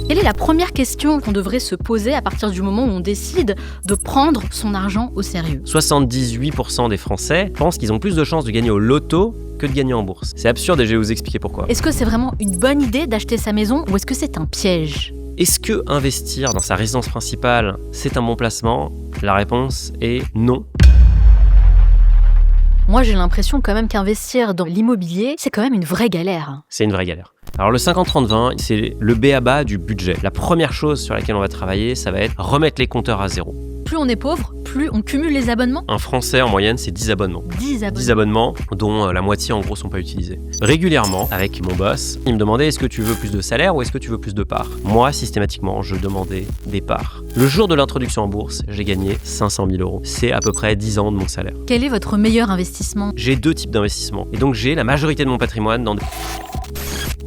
Quelle est la première question qu'on devrait se poser à partir du moment où on décide de prendre son argent au sérieux ? 78% des Français pensent qu'ils ont plus de chances de gagner au loto que de gagner en bourse. C'est absurde et je vais vous expliquer pourquoi. Est-ce que c'est vraiment une bonne idée d'acheter sa maison ou est-ce que c'est un piège ? Est-ce que investir dans sa résidence principale, c'est un bon placement ? La réponse est non. Moi, j'ai l'impression quand même qu'investir dans l'immobilier, c'est quand même une vraie galère. C'est une vraie galère. Alors le 50-30-20, c'est le b.a.-ba du budget. La première chose sur laquelle on va travailler, ça va être remettre les compteurs à zéro. Plus on est pauvre, plus on cumule les abonnements. Un Français, en moyenne, c'est 10 abonnements. 10 abonnements, dont la moitié, en gros, sont pas utilisés. Régulièrement, avec mon boss, il me demandait est-ce que tu veux plus de salaire ou est-ce que tu veux plus de parts ? Moi, systématiquement, je demandais des parts. Le jour de l'introduction en bourse, j'ai gagné 500 000 €. C'est à peu près 10 ans de mon salaire. Quel est votre meilleur investissement ? J'ai 2 types d'investissements. Et donc, j'ai la majorité de mon patrimoine dans des...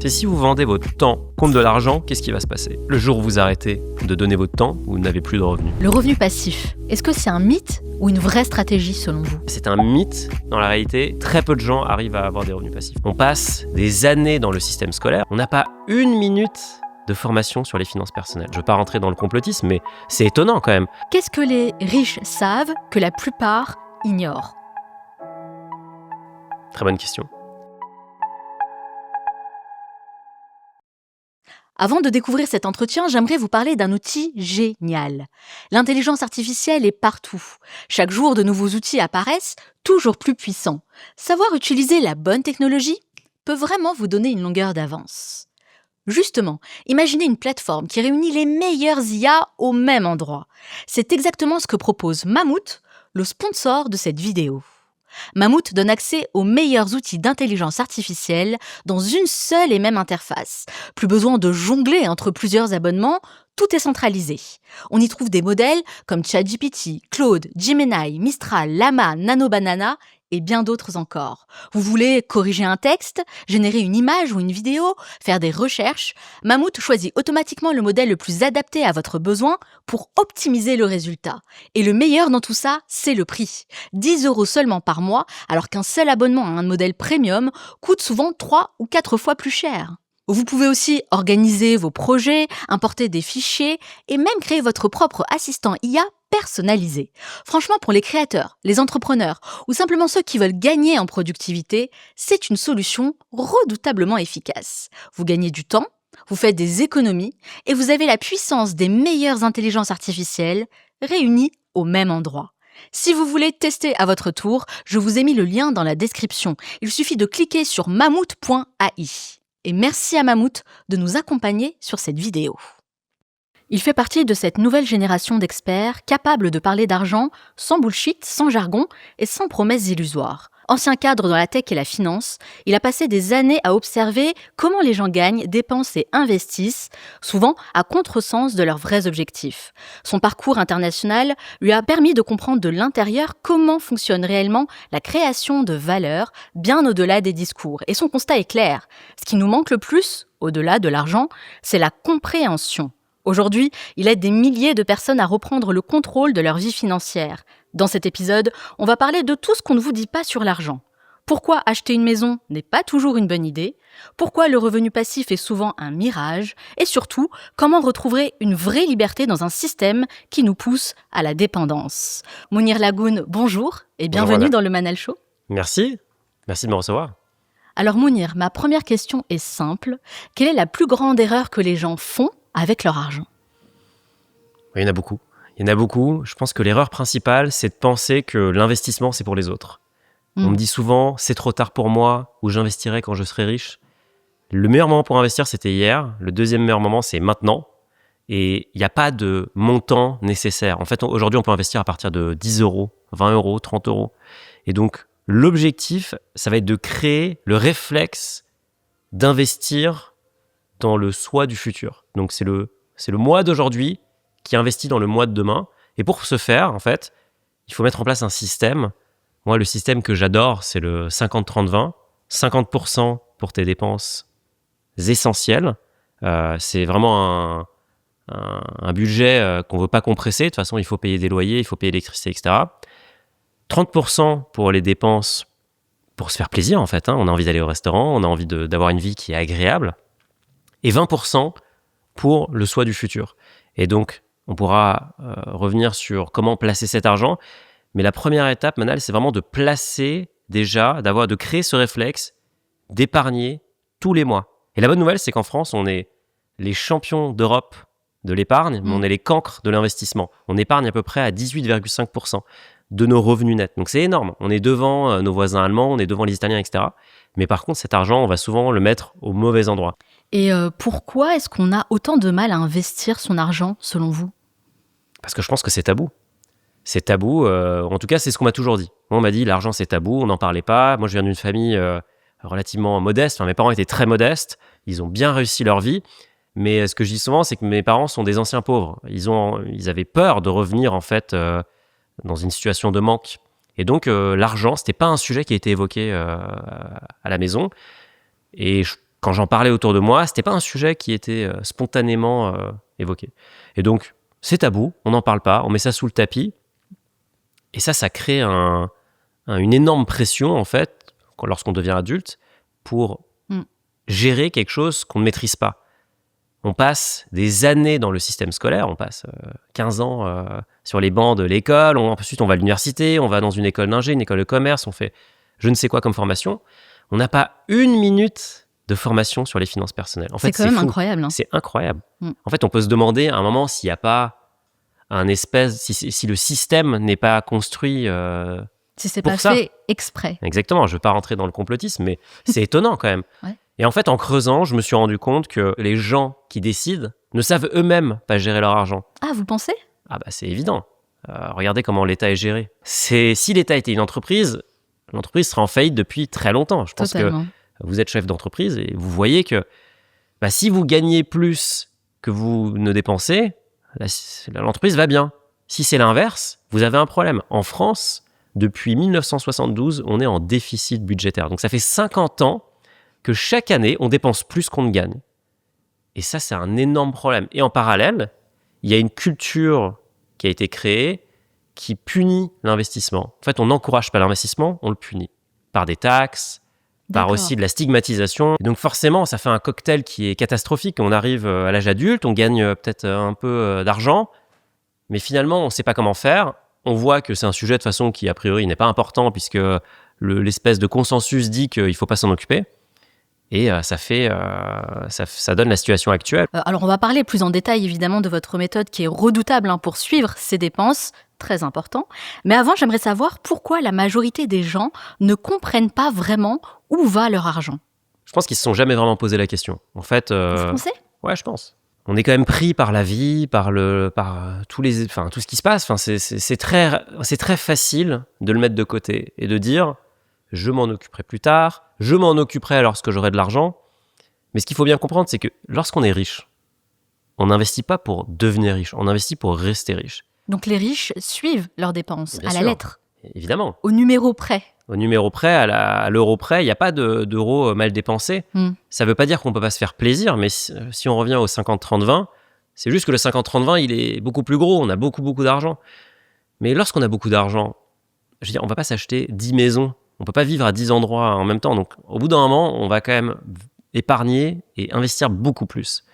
C'est si vous vendez votre temps contre de l'argent, qu'est-ce qui va se passer ? Le jour où vous arrêtez de donner votre temps, vous n'avez plus de revenus. Le revenu passif, est-ce que c'est un mythe ou une vraie stratégie selon vous ? C'est un mythe. Dans la réalité, très peu de gens arrivent à avoir des revenus passifs. On passe des années dans le système scolaire. On n'a pas une minute de formation sur les finances personnelles. Je ne veux pas rentrer dans le complotisme, mais c'est étonnant quand même. Qu'est-ce que les riches savent que la plupart ignorent ? Très bonne question. Avant de découvrir cet entretien, j'aimerais vous parler d'un outil génial. L'intelligence artificielle est partout. Chaque jour, de nouveaux outils apparaissent, toujours plus puissants. Savoir utiliser la bonne technologie peut vraiment vous donner une longueur d'avance. Justement, imaginez une plateforme qui réunit les meilleurs IA au même endroit. C'est exactement ce que propose Mammouth, le sponsor de cette vidéo. Mammouth donne accès aux meilleurs outils d'intelligence artificielle dans une seule et même interface. Plus besoin de jongler entre plusieurs abonnements, tout est centralisé. On y trouve des modèles comme ChatGPT, Claude, Gemini, Mistral, Llama, Nano Banana et bien d'autres encore. Vous voulez corriger un texte, générer une image ou une vidéo, faire des recherches ? Mammouth choisit automatiquement le modèle le plus adapté à votre besoin pour optimiser le résultat. Et le meilleur dans tout ça, c'est le prix. 10 € seulement par mois, alors qu'un seul abonnement à un modèle premium coûte souvent 3 ou 4 fois plus cher. Vous pouvez aussi organiser vos projets, importer des fichiers et même créer votre propre assistant IA personnalisé. Franchement, pour les créateurs, les entrepreneurs ou simplement ceux qui veulent gagner en productivité, c'est une solution redoutablement efficace. Vous gagnez du temps, vous faites des économies et vous avez la puissance des meilleures intelligences artificielles réunies au même endroit. Si vous voulez tester à votre tour, je vous ai mis le lien dans la description. Il suffit de cliquer sur mammouth.ai. Et merci à Mammouth de nous accompagner sur cette vidéo. Il fait partie de cette nouvelle génération d'experts capables de parler d'argent sans bullshit, sans jargon et sans promesses illusoires. Ancien cadre dans la tech et la finance, il a passé des années à observer comment les gens gagnent, dépensent et investissent, souvent à contresens de leurs vrais objectifs. Son parcours international lui a permis de comprendre de l'intérieur comment fonctionne réellement la création de valeur, bien au-delà des discours. Et son constat est clair. Ce qui nous manque le plus, au-delà de l'argent, c'est la compréhension. Aujourd'hui, il aide des milliers de personnes à reprendre le contrôle de leur vie financière. Dans cet épisode, on va parler de tout ce qu'on ne vous dit pas sur l'argent. Pourquoi acheter une maison n'est pas toujours une bonne idée, pourquoi le revenu passif est souvent un mirage, et surtout, comment retrouver une vraie liberté dans un système qui nous pousse à la dépendance. Mounir Lagoun, bonjour et bienvenue dans le Manal Show. Merci de me recevoir. Alors Mounir, ma première question est simple. Quelle est la plus grande erreur que les gens font avec leur argent ? Il y en a beaucoup. Je pense que l'erreur principale, c'est de penser que l'investissement, c'est pour les autres. On me dit souvent, c'est trop tard pour moi, ou j'investirai quand je serai riche. Le meilleur moment pour investir, c'était hier. Le deuxième meilleur moment, c'est maintenant. Et il n'y a pas de montant nécessaire. En fait, aujourd'hui, on peut investir à partir de 10 €, 20 €, 30 €. Et donc, l'objectif, ça va être de créer le réflexe d'investir dans le soi du futur. Donc, c'est le moi d'aujourd'hui qui investit dans le mois de demain. Et pour ce faire, en fait, il faut mettre en place un système. Moi, le système que j'adore, c'est le 50-30-20. 50% pour tes dépenses essentielles. C'est vraiment un budget qu'on ne veut pas compresser. De toute façon, il faut payer des loyers, il faut payer l'électricité, etc. 30% pour les dépenses pour se faire plaisir, en fait. On a envie d'aller au restaurant, on a envie d'avoir une vie qui est agréable. Et 20% pour le soi du futur. Et donc, on pourra revenir sur comment placer cet argent. Mais la première étape, Manal, c'est vraiment de placer déjà, de créer ce réflexe d'épargner tous les mois. Et la bonne nouvelle, c'est qu'en France, on est les champions d'Europe de l'épargne, mais on est les cancres de l'investissement. On épargne à peu près à 18,5% de nos revenus nets. Donc c'est énorme. On est devant nos voisins allemands, on est devant les Italiens, etc. Mais par contre, cet argent, on va souvent le mettre au mauvais endroit. Et pourquoi est-ce qu'on a autant de mal à investir son argent, selon vous ? Parce que je pense que c'est tabou. C'est tabou, en tout cas, c'est ce qu'on m'a toujours dit. Moi, on m'a dit, l'argent, c'est tabou, on n'en parlait pas. Moi, je viens d'une famille relativement modeste. Enfin, mes parents étaient très modestes. Ils ont bien réussi leur vie. Mais ce que je dis souvent, c'est que mes parents sont des anciens pauvres. Ils avaient peur de revenir, en fait, dans une situation de manque. Et donc, l'argent, c'était pas un sujet qui a été évoqué à la maison. Et quand j'en parlais autour de moi, c'était pas un sujet qui était spontanément évoqué. Et donc, c'est tabou, on n'en parle pas, on met ça sous le tapis. Et ça crée une énorme pression, en fait, lorsqu'on devient adulte, pour gérer quelque chose qu'on ne maîtrise pas. On passe des années dans le système scolaire, on passe 15 ans sur les bancs de l'école, ensuite on va à l'université, on va dans une école d'ingé, une école de commerce, on fait je ne sais quoi comme formation. On n'a pas une minute de formation sur les finances personnelles. En fait, c'est quand même incroyable. C'est incroyable. En fait, on peut se demander à un moment s'il n'y a pas si le système n'est pas construit si c'est pour pas ça. Fait exprès. Exactement, je ne veux pas rentrer dans le complotisme, mais c'est étonnant quand même. Ouais. Et en fait, en creusant, je me suis rendu compte que les gens qui décident ne savent eux-mêmes pas gérer leur argent. Ah, vous pensez ? Ah bah c'est évident. Regardez comment l'État est géré. Si l'État était une entreprise, l'entreprise serait en faillite depuis très longtemps. Je pense Totalement. que vous êtes chef d'entreprise et vous voyez que si vous gagnez plus que vous ne dépensez, l'entreprise va bien. Si c'est l'inverse, vous avez un problème. En France, depuis 1972, on est en déficit budgétaire. Donc ça fait 50 ans que chaque année, on dépense plus qu'on ne gagne. Et ça, c'est un énorme problème. Et en parallèle, il y a une culture qui a été créée qui punit l'investissement. En fait, on n'encourage pas l'investissement, on le punit. Par des taxes, par aussi de la stigmatisation. Et donc forcément, ça fait un cocktail qui est catastrophique. On arrive à l'âge adulte, on gagne peut-être un peu d'argent, mais finalement, on ne sait pas comment faire. On voit que c'est un sujet de façon qui, a priori, n'est pas important puisque l'espèce de consensus dit qu'il ne faut pas s'en occuper. Et ça donne la situation actuelle. Alors, on va parler plus en détail, évidemment, de votre méthode qui est redoutable pour suivre ses dépenses, très important. Mais avant, j'aimerais savoir pourquoi la majorité des gens ne comprennent pas vraiment où va leur argent. Je pense qu'ils ne se sont jamais vraiment posé la question. En fait, vous pensez ? Ouais, je pense. On est quand même pris par la vie, par tout ce qui se passe. C'est très facile de le mettre de côté et de dire je m'en occuperai plus tard, je m'en occuperai lorsque j'aurai de l'argent. Mais ce qu'il faut bien comprendre, c'est que lorsqu'on est riche, on n'investit pas pour devenir riche, on investit pour rester riche. Donc les riches suivent leurs dépenses, Bien à sûr. la lettre. Évidemment. Au numéro près. Au numéro près, à l'euro près, il n'y a pas d'euros mal dépensés. Ça ne veut pas dire qu'on ne peut pas se faire plaisir, mais si on revient au 50-30-20, c'est juste que le 50-30-20, il est beaucoup plus gros, on a beaucoup, beaucoup d'argent. Mais lorsqu'on a beaucoup d'argent, je veux dire, on ne va pas s'acheter 10 maisons, on ne peut pas vivre à 10 endroits en même temps. Donc au bout d'un moment, on va quand même épargner et investir beaucoup plus.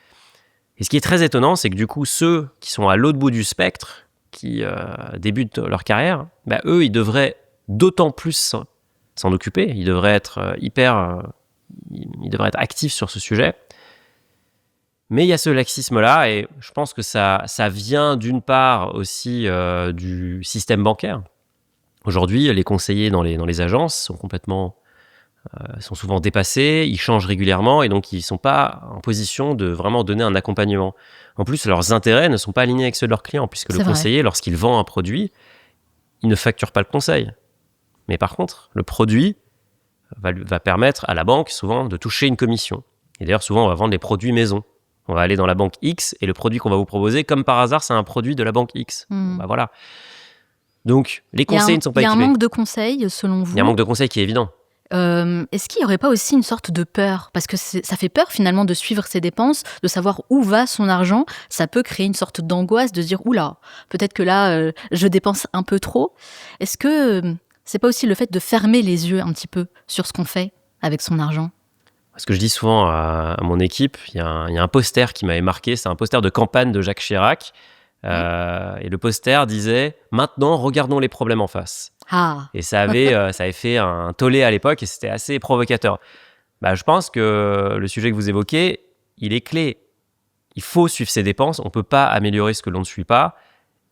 Et ce qui est très étonnant, c'est que du coup, ceux qui sont à l'autre bout du spectre, qui débutent leur carrière, eux, ils devraient d'autant plus s'en occuper. Ils devraient être ils devraient être actifs sur ce sujet. Mais il y a ce laxisme-là, et je pense que ça vient d'une part aussi du système bancaire. Aujourd'hui, les conseillers dans les agences sont souvent dépassés, ils changent régulièrement, et donc ils ne sont pas en position de vraiment donner un accompagnement. En plus, leurs intérêts ne sont pas alignés avec ceux de leurs clients, puisque le conseiller, lorsqu'il vend un produit, il ne facture pas le conseil. Mais par contre, le produit va permettre à la banque, souvent, de toucher une commission. Et d'ailleurs, souvent, on va vendre des produits maison. On va aller dans la banque X, et le produit qu'on va vous proposer, comme par hasard, c'est un produit de la banque X. Voilà. Donc, les conseils ne sont pas équipés. Il y a un manque de conseils, selon vous ? Il y a un manque de conseils qui est évident. Est-ce qu'il n'y aurait pas aussi une sorte de peur ? Parce que ça fait peur finalement de suivre ses dépenses, de savoir où va son argent. Ça peut créer une sorte d'angoisse de se dire « Oula, peut-être que là, je dépense un peu trop ». Est-ce que c'est pas aussi le fait de fermer les yeux un petit peu sur ce qu'on fait avec son argent ? Ce que je dis souvent à mon équipe, il y a un poster qui m'avait marqué, c'est un poster de campagne de Jacques Chirac. Et le poster disait « Maintenant, regardons les problèmes en face ». Et ça avait fait un tollé à l'époque et c'était assez provocateur. Je pense que le sujet que vous évoquez, il est clé. Il faut suivre ses dépenses, on ne peut pas améliorer ce que l'on ne suit pas.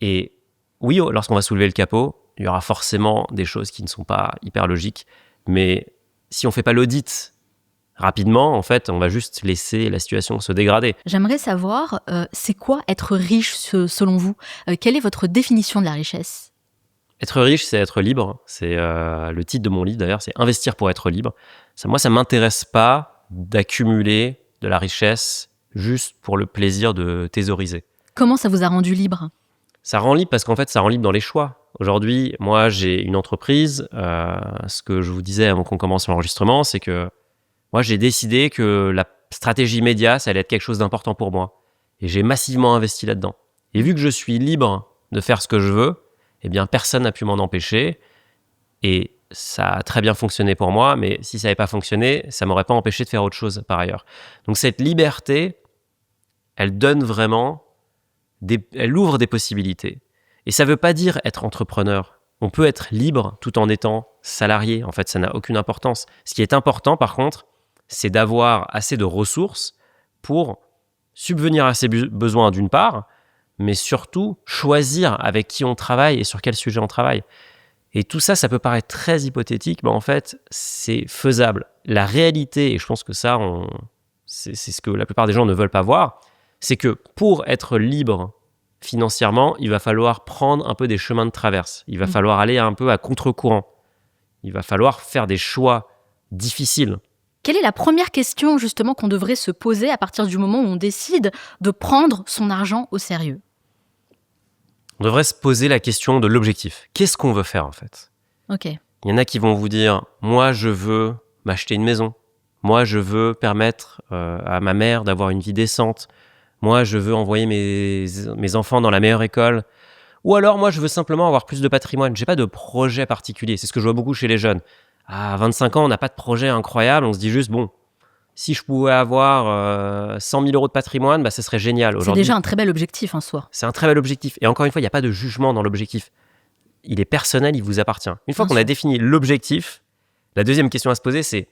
Et oui, lorsqu'on va soulever le capot, il y aura forcément des choses qui ne sont pas hyper logiques. Mais si on ne fait pas l'audit rapidement, en fait, on va juste laisser la situation se dégrader. J'aimerais savoir, c'est quoi être riche selon vous ? Quelle est votre définition de la richesse ? Être riche, c'est être libre. C'est le titre de mon livre, d'ailleurs, c'est « Investir pour être libre ». Moi, ça ne m'intéresse pas d'accumuler de la richesse juste pour le plaisir de thésauriser. Comment ça vous a rendu libre ? Ça rend libre parce qu'en fait, ça rend libre dans les choix. Aujourd'hui, moi, j'ai une entreprise. Ce que je vous disais avant qu'on commence l'enregistrement, c'est que moi, j'ai décidé que la stratégie média, ça allait être quelque chose d'important pour moi. Et j'ai massivement investi là-dedans. Et vu que je suis libre de faire ce que je veux, eh bien, personne n'a pu m'en empêcher. Et ça a très bien fonctionné pour moi, mais si ça n'avait pas fonctionné, ça ne m'aurait pas empêché de faire autre chose par ailleurs. Donc cette liberté, elle donne vraiment, elle ouvre des possibilités. Et ça ne veut pas dire être entrepreneur. On peut être libre tout en étant salarié. En fait, ça n'a aucune importance. Ce qui est important, par contre, c'est d'avoir assez de ressources pour subvenir à ses besoins d'une part, mais surtout choisir avec qui on travaille et sur quel sujet on travaille. Et tout ça, ça peut paraître très hypothétique, mais en fait, c'est faisable. La réalité, et je pense que ça, c'est ce que la plupart des gens ne veulent pas voir, c'est que pour être libre financièrement, il va falloir prendre un peu des chemins de traverse. Il va falloir aller un peu à contre-courant. Il va falloir faire des choix difficiles. Quelle est la première question justement qu'on devrait se poser à partir du moment où on décide de prendre son argent au sérieux ? On devrait se poser la question de l'objectif. Qu'est-ce qu'on veut faire en fait ? Ok. Il y en a qui vont vous dire « Moi, je veux m'acheter une maison. Moi, je veux permettre à ma mère d'avoir une vie décente. Moi, je veux envoyer mes enfants dans la meilleure école. Ou alors, moi, je veux simplement avoir plus de patrimoine. Je n'ai pas de projet particulier. » C'est ce que je vois beaucoup chez les jeunes. À 25 ans, on n'a pas de projet incroyable. On se dit juste « Bon, si je pouvais avoir 100 000 euros de patrimoine, ce serait génial. » C'est déjà un très bel objectif en soi. C'est un très bel objectif. Et encore une fois, il n'y a pas de jugement dans l'objectif. Il est personnel, il vous appartient. Une fois qu'on a défini l'objectif, la deuxième question à se poser, c'est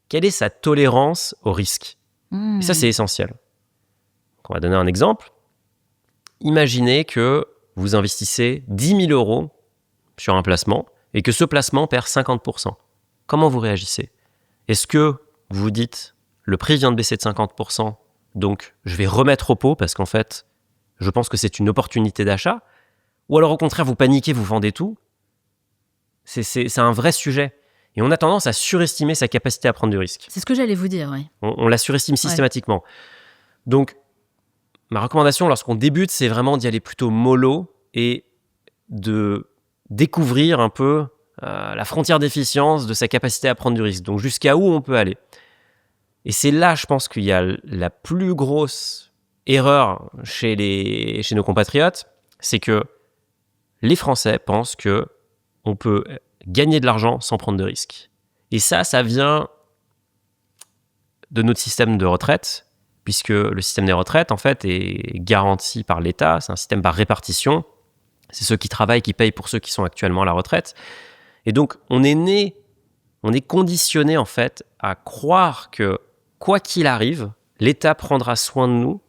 quelle est sa tolérance au risque ? Et ça, c'est essentiel. Donc, on va donner un exemple. Imaginez que vous investissez 10 000 euros sur un placement et que ce placement perd 50%. Comment vous réagissez ? Est-ce que vous vous dites, le prix vient de baisser de 50%, donc je vais remettre au pot parce qu'en fait, je pense que c'est une opportunité d'achat ? Ou alors au contraire, vous paniquez, vous vendez tout ? C'est un vrai sujet. Et on a tendance à surestimer sa capacité à prendre du risque. C'est ce que j'allais vous dire, oui. On la surestime systématiquement. Ouais. Donc, ma recommandation lorsqu'on débute, c'est vraiment d'y aller plutôt mollo et de découvrir un peu la frontière d'efficience de sa capacité à prendre du risque. Donc, jusqu'à où on peut aller. Et c'est là, je pense, qu'il y a la plus grosse erreur chez nos compatriotes, c'est que les Français pensent qu'on peut gagner de l'argent sans prendre de risques. Et ça vient de notre système de retraite, puisque le système des retraites, en fait, est garanti par l'État. C'est un système par répartition. C'est ceux qui travaillent qui payent pour ceux qui sont actuellement à la retraite. Et donc, on est conditionné, en fait, à croire que, quoi qu'il arrive, l'État prendra soin de nous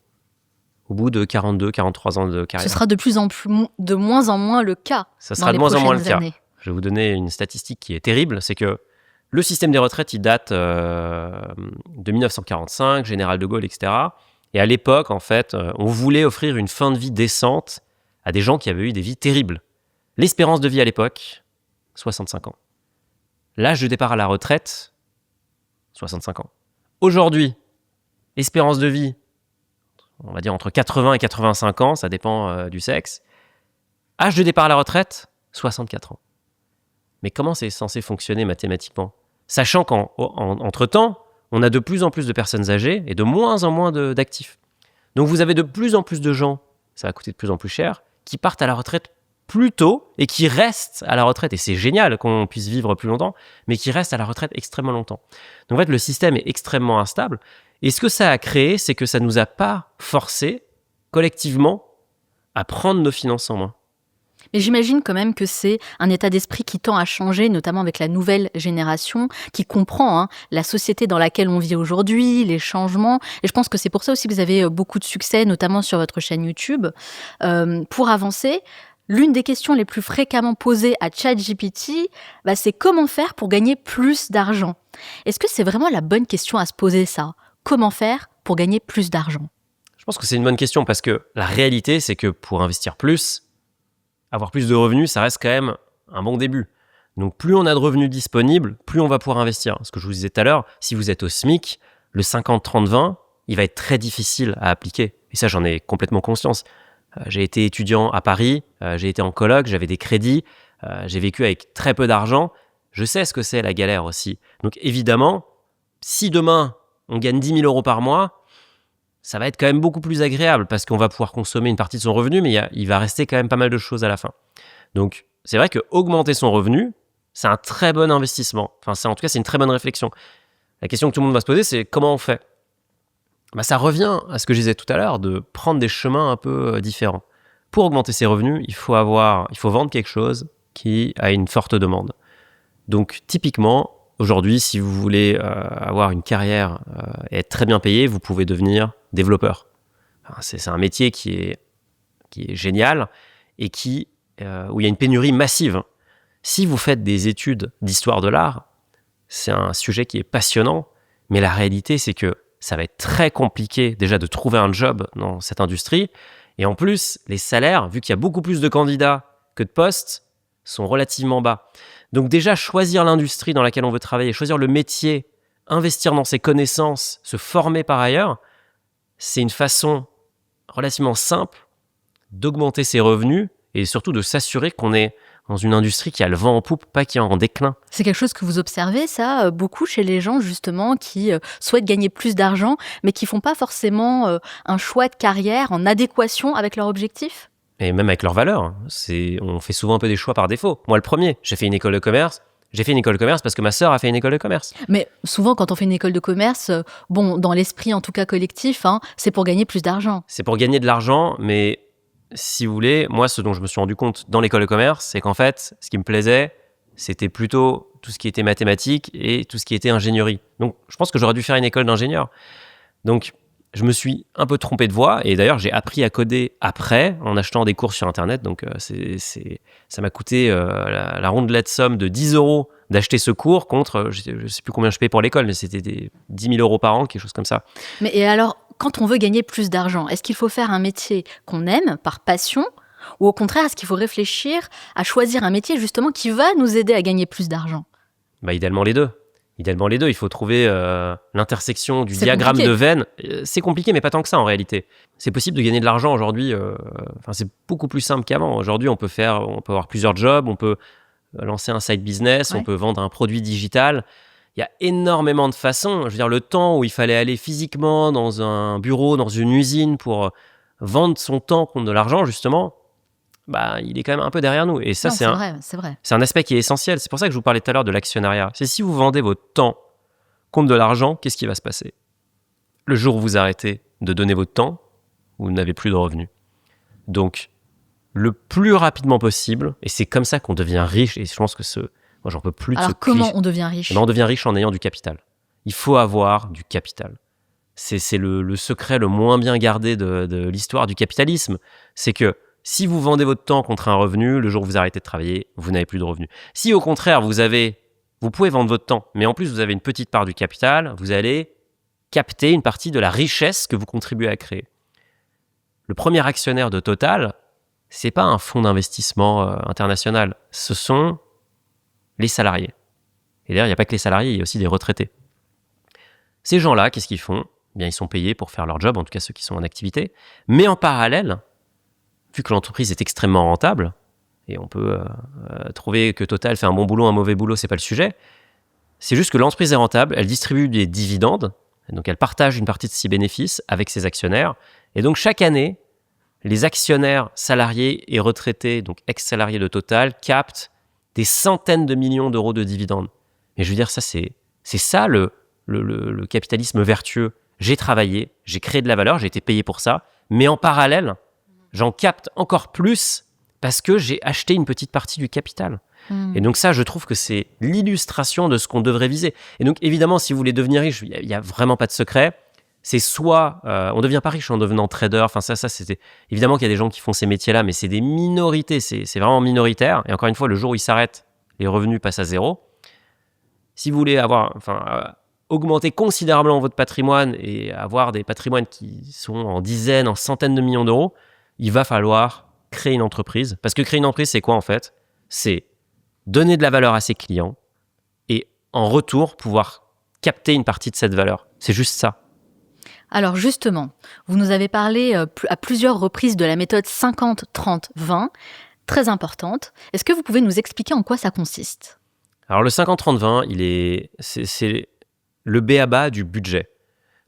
au bout de 42, 43 ans de carrière. Ce sera de moins en moins le cas. Ça sera de moins en moins le cas. Je vais vous donner une statistique qui est terrible, c'est que le système des retraites, il date de 1945, Général de Gaulle, etc. Et à l'époque, en fait, on voulait offrir une fin de vie décente à des gens qui avaient eu des vies terribles. L'espérance de vie à l'époque, 65 ans. L'âge de départ à la retraite, 65 ans. Aujourd'hui, espérance de vie, on va dire entre 80 et 85 ans, ça dépend du sexe. Âge de départ à la retraite, 64 ans. Mais comment c'est censé fonctionner mathématiquement ? Sachant qu'entre-temps, on a de plus en plus de personnes âgées et de moins en moins d'actifs. Donc vous avez de plus en plus de gens, ça va coûter de plus en plus cher, qui partent à la retraite plus tôt et qui restent à la retraite. Et c'est génial qu'on puisse vivre plus longtemps, mais qui restent à la retraite extrêmement longtemps. Donc en fait, le système est extrêmement instable. Et ce que ça a créé, c'est que ça ne nous a pas forcé collectivement à prendre nos finances en main. Mais j'imagine quand même que c'est un état d'esprit qui tend à changer, notamment avec la nouvelle génération, qui comprend la société dans laquelle on vit aujourd'hui, les changements. Et je pense que c'est pour ça aussi que vous avez beaucoup de succès, notamment sur votre chaîne YouTube. Pour avancer, l'une des questions les plus fréquemment posées à ChatGPT, c'est comment faire pour gagner plus d'argent. Est-ce que c'est vraiment la bonne question à se poser, ça ? Comment faire pour gagner plus d'argent ? Je pense que c'est une bonne question parce que la réalité, c'est que pour investir plus, avoir plus de revenus, ça reste quand même un bon début. Donc plus on a de revenus disponibles, plus on va pouvoir investir. Ce que je vous disais tout à l'heure, si vous êtes au SMIC, le 50-30-20, il va être très difficile à appliquer. Et ça, j'en ai complètement conscience. J'ai été étudiant à Paris, j'ai été en coloc, j'avais des crédits, j'ai vécu avec très peu d'argent. Je sais ce que c'est la galère aussi. Donc évidemment, si demain on gagne 10 000 euros par mois, ça va être quand même beaucoup plus agréable parce qu'on va pouvoir consommer une partie de son revenu, mais il va rester quand même pas mal de choses à la fin. Donc, c'est vrai que augmenter son revenu, c'est un très bon investissement. Enfin, en tout cas, c'est une très bonne réflexion. La question que tout le monde va se poser, c'est comment on fait ? Ça revient à ce que je disais tout à l'heure, de prendre des chemins un peu différents. Pour augmenter ses revenus, il faut vendre quelque chose qui a une forte demande. Donc, typiquement, aujourd'hui, si vous voulez avoir une carrière et être très bien payé, vous pouvez devenir développeur. Enfin, c'est un métier qui est génial et où il y a une pénurie massive. Si vous faites des études d'histoire de l'art, c'est un sujet qui est passionnant, mais la réalité, c'est que ça va être très compliqué déjà de trouver un job dans cette industrie. Et en plus, les salaires, vu qu'il y a beaucoup plus de candidats que de postes, sont relativement bas. Donc déjà, choisir l'industrie dans laquelle on veut travailler, choisir le métier, investir dans ses connaissances, se former par ailleurs, c'est une façon relativement simple d'augmenter ses revenus et surtout de s'assurer qu'on est dans une industrie qui a le vent en poupe, pas qui est en déclin. C'est quelque chose que vous observez, ça, beaucoup chez les gens, justement, qui souhaitent gagner plus d'argent, mais qui font pas forcément un choix de carrière en adéquation avec leur objectif ? Et même avec leurs valeurs. On fait souvent un peu des choix par défaut. Moi, le premier, j'ai fait une école de commerce. J'ai fait une école de commerce parce que ma sœur a fait une école de commerce. Mais souvent, quand on fait une école de commerce, dans l'esprit en tout cas collectif, c'est pour gagner plus d'argent. C'est pour gagner de l'argent, mais si vous voulez, moi, ce dont je me suis rendu compte dans l'école de commerce, c'est qu'en fait, ce qui me plaisait, c'était plutôt tout ce qui était mathématiques et tout ce qui était ingénierie. Donc, je pense que j'aurais dû faire une école d'ingénieur. Donc, je me suis un peu trompé de voie et d'ailleurs, j'ai appris à coder après en achetant des cours sur Internet. Donc, ça m'a coûté la rondelette somme de 10 € d'acheter ce cours contre, je ne sais plus combien je payais pour l'école, mais c'était des 10 000 € par an, quelque chose comme ça. Mais et alors, quand on veut gagner plus d'argent, est-ce qu'il faut faire un métier qu'on aime par passion ou au contraire, est-ce qu'il faut réfléchir à choisir un métier justement qui va nous aider à gagner plus d'argent ? Idéalement les deux. Il faut trouver l'intersection du diagramme compliqué. de Venn. C'est compliqué, mais pas tant que ça en réalité. C'est possible de gagner de l'argent aujourd'hui. C'est beaucoup plus simple qu'avant. Aujourd'hui, on peut avoir plusieurs jobs, on peut lancer un side business, Ouais. on peut vendre un produit digital. Il y a énormément de façons. Je veux dire, le temps où il fallait aller physiquement dans un bureau, dans une usine pour vendre son temps contre de l'argent, justement, il est quand même un peu derrière nous. Et ça, Non, c'est vrai. c'est un aspect qui est essentiel. C'est pour ça que je vous parlais tout à l'heure de l'actionnariat. C'est si vous vendez votre temps contre de l'argent, qu'est-ce qui va se passer ? Le jour où vous arrêtez de donner votre temps, vous n'avez plus de revenus. Donc, le plus rapidement possible, et c'est comme ça qu'on devient riche, et je pense que moi, j'en peux plus de ce Alors, comment cliché. on devient riche ? On devient riche en ayant du capital. Il faut avoir du capital. C'est le secret le moins bien gardé de l'histoire du capitalisme. C'est que si vous vendez votre temps contre un revenu, le jour où vous arrêtez de travailler, vous n'avez plus de revenus. Si au contraire, vous pouvez vendre votre temps, mais en plus vous avez une petite part du capital, vous allez capter une partie de la richesse que vous contribuez à créer. Le premier actionnaire de Total, c'est pas un fonds d'investissement international, ce sont les salariés. Et d'ailleurs, il n'y a pas que les salariés, il y a aussi des retraités. Ces gens-là, qu'est-ce qu'ils font ? Ils sont payés pour faire leur job, en tout cas ceux qui sont en activité. Mais en parallèle, vu que l'entreprise est extrêmement rentable, et on peut trouver que Total fait un bon boulot, un mauvais boulot, c'est pas le sujet. C'est juste que l'entreprise est rentable, elle distribue des dividendes, donc elle partage une partie de ses bénéfices avec ses actionnaires. Et donc chaque année, les actionnaires salariés et retraités, donc ex-salariés de Total, captent des centaines de millions d'euros de dividendes. Et je veux dire, ça, c'est ça le capitalisme vertueux. J'ai travaillé, j'ai créé de la valeur, j'ai été payé pour ça, mais en parallèle, j'en capte encore plus parce que j'ai acheté une petite partie du capital. Et donc ça, je trouve que c'est l'illustration de ce qu'on devrait viser. Et donc évidemment, si vous voulez devenir riche, il n'y a vraiment pas de secret. C'est soit, on ne devient pas riche en devenant trader, enfin ça c'était... Évidemment qu'il y a des gens qui font ces métiers-là, mais c'est des minorités, c'est vraiment minoritaire. Et encore une fois, le jour où ils s'arrêtent, les revenus passent à zéro. Si vous voulez augmenter considérablement votre patrimoine et avoir des patrimoines qui sont en dizaines, en centaines de millions d'euros, il va falloir créer une entreprise. Parce que créer une entreprise, c'est quoi en fait ? C'est donner de la valeur à ses clients et en retour, pouvoir capter une partie de cette valeur. C'est juste ça. Alors justement, vous nous avez parlé à plusieurs reprises de la méthode 50-30-20, très importante. Est-ce que vous pouvez nous expliquer en quoi ça consiste ? Alors le 50-30-20, c'est le b.a.-ba du budget.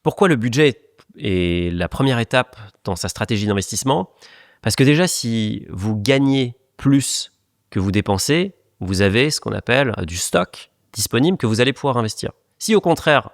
Pourquoi le budget est la première étape dans sa stratégie d'investissement ? Parce que déjà, si vous gagnez plus que vous dépensez, vous avez ce qu'on appelle du stock disponible que vous allez pouvoir investir. Si au contraire,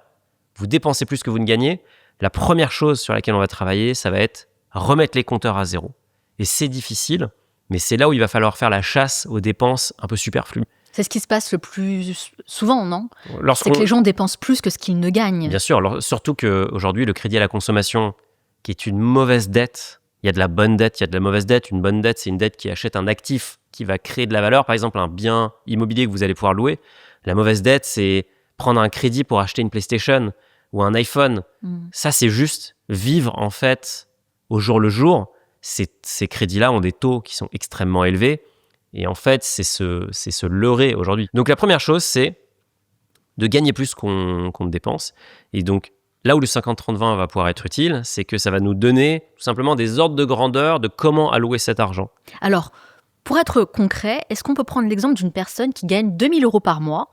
vous dépensez plus que vous ne gagnez, la première chose sur laquelle on va travailler, ça va être remettre les compteurs à zéro. Et c'est difficile, mais c'est là où il va falloir faire la chasse aux dépenses un peu superflues. C'est ce qui se passe le plus souvent, non ? C'est que les gens dépensent plus que ce qu'ils ne gagnent. Bien sûr, surtout qu'aujourd'hui, le crédit à la consommation, qui est une mauvaise dette, il y a de la bonne dette, il y a de la mauvaise dette. Une bonne dette, c'est une dette qui achète un actif qui va créer de la valeur, par exemple un bien immobilier que vous allez pouvoir louer. La mauvaise dette, c'est prendre un crédit pour acheter une PlayStation ou un iPhone. Ça, c'est juste vivre en fait au jour le jour. Ces crédits-là ont des taux qui sont extrêmement élevés. Et en fait, c'est se leurrer aujourd'hui. Donc la première chose, c'est de gagner plus qu'on ne dépense. Et donc, là où le 50-30-20 va pouvoir être utile, c'est que ça va nous donner tout simplement des ordres de grandeur de comment allouer cet argent. Alors, pour être concret, est-ce qu'on peut prendre l'exemple d'une personne qui gagne 2 000 euros par mois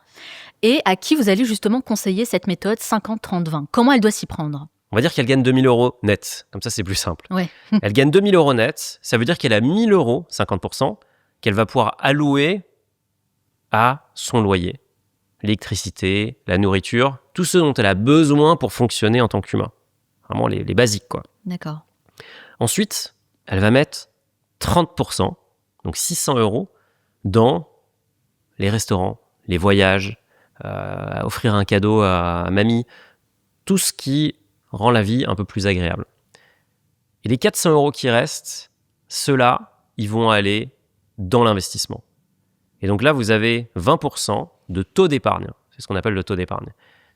et à qui vous allez justement conseiller cette méthode 50-30-20 ? Comment elle doit s'y prendre ? On va dire qu'elle gagne 2 000 euros net. Comme ça, c'est plus simple. Ouais. Elle gagne 2 000 euros net. Ça veut dire qu'elle a 1 000 euros, 50%, qu'elle va pouvoir allouer à son loyer, l'électricité, la nourriture, tout ce dont elle a besoin pour fonctionner en tant qu'humain. Vraiment les basiques, quoi. D'accord. Ensuite, elle va mettre 30%, donc 600 euros, dans les restaurants, les voyages, offrir un cadeau à mamie, tout ce qui rend la vie un peu plus agréable. Et les 400 euros qui restent, ceux-là, ils vont aller dans l'investissement. Et donc là, vous avez 20% de taux d'épargne. C'est ce qu'on appelle le taux d'épargne.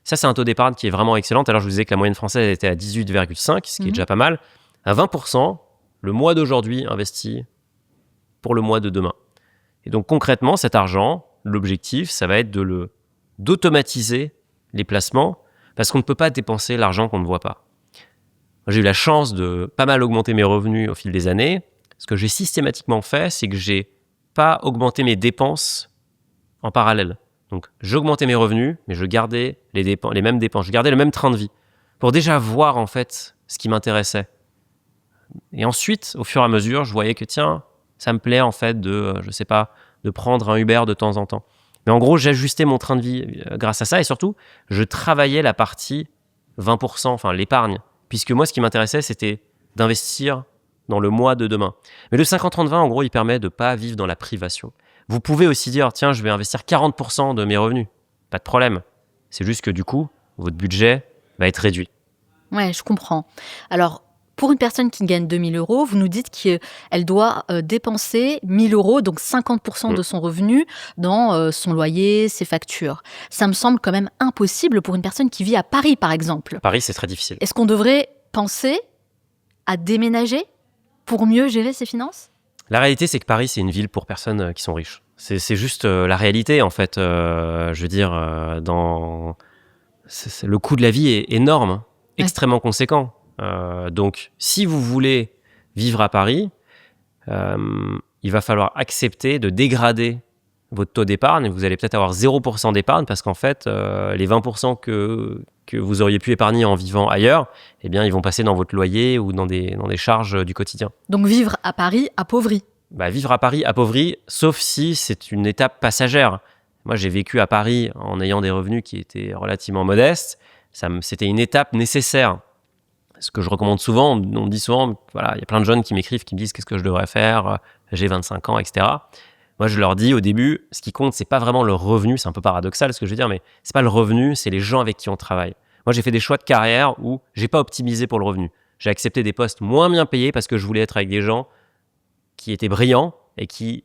Ça, c'est un taux d'épargne qui est vraiment excellent. Alors, je vous disais que la moyenne française était à 18,5, ce qui est déjà pas mal. À 20%, le mois d'aujourd'hui investi pour le mois de demain. Et donc, concrètement, cet argent, l'objectif, ça va être d'automatiser les placements parce qu'on ne peut pas dépenser l'argent qu'on ne voit pas. Moi, j'ai eu la chance de pas mal augmenter mes revenus au fil des années. Ce que j'ai systématiquement fait, c'est que j'ai pas augmenté mes dépenses en parallèle. Donc, j'augmentais mes revenus, mais je gardais les mêmes dépenses. Je gardais le même train de vie pour déjà voir en fait ce qui m'intéressait. Et ensuite, au fur et à mesure, je voyais que tiens, ça me plaît en fait de prendre un Uber de temps en temps. Mais en gros, j'ajustais mon train de vie grâce à ça et surtout, je travaillais la partie 20%, enfin l'épargne. Puisque moi, ce qui m'intéressait, c'était d'investir dans le mois de demain. Mais le 50-30-20, en gros, il permet de ne pas vivre dans la privation. Vous pouvez aussi dire, tiens, je vais investir 40% de mes revenus. Pas de problème. C'est juste que du coup, votre budget va être réduit. Ouais, je comprends. Alors, pour une personne qui gagne 2 000 euros, vous nous dites qu'elle doit dépenser 1 000 euros, donc 50% de son revenu, dans son loyer, ses factures. Ça me semble quand même impossible pour une personne qui vit à Paris, par exemple. Paris, c'est très difficile. Est-ce qu'on devrait penser à déménager pour mieux gérer ses finances ? La réalité, c'est que Paris, c'est une ville pour personnes qui sont riches. C'est juste la réalité, en fait. Je veux dire, le coût de la vie est énorme, extrêmement conséquent. Donc, si vous voulez vivre à Paris, il va falloir accepter de dégrader votre taux d'épargne, vous allez peut-être avoir 0% d'épargne parce qu'en fait, les 20% que vous auriez pu épargner en vivant ailleurs, eh bien, ils vont passer dans votre loyer ou dans des charges du quotidien. Donc vivre à Paris appauvri. Vivre à Paris appauvri, sauf si c'est une étape passagère. Moi, j'ai vécu à Paris en ayant des revenus qui étaient relativement modestes. C'était une étape nécessaire. Ce que je recommande souvent, on me dit souvent, voilà, il y a plein de jeunes qui m'écrivent, qui me disent qu'est-ce que je devrais faire, j'ai 25 ans, etc. Moi, je leur dis au début, ce qui compte, c'est pas vraiment le revenu, c'est un peu paradoxal ce que je veux dire, mais c'est pas le revenu, c'est les gens avec qui on travaille. Moi, j'ai fait des choix de carrière où j'ai pas optimisé pour le revenu. J'ai accepté des postes moins bien payés parce que je voulais être avec des gens qui étaient brillants et qui,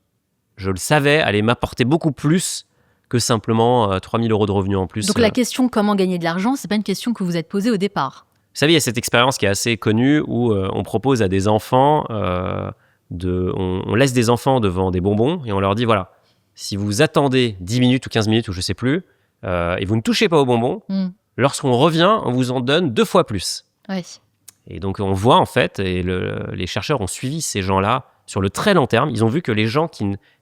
je le savais, allaient m'apporter beaucoup plus que simplement 3 000 € de revenus en plus. Donc la question comment gagner de l'argent, c'est pas une question que vous êtes posée au départ. Vous savez, il y a cette expérience qui est assez connue où on propose à des enfants, on laisse des enfants devant des bonbons et on leur dit, voilà, si vous attendez 10 minutes ou 15 minutes ou je sais plus, et vous ne touchez pas aux bonbons, lorsqu'on revient, on vous en donne 2 fois plus. Ouais. Et donc on voit en fait, et les chercheurs ont suivi ces gens-là sur le très long terme, ils ont vu que les gens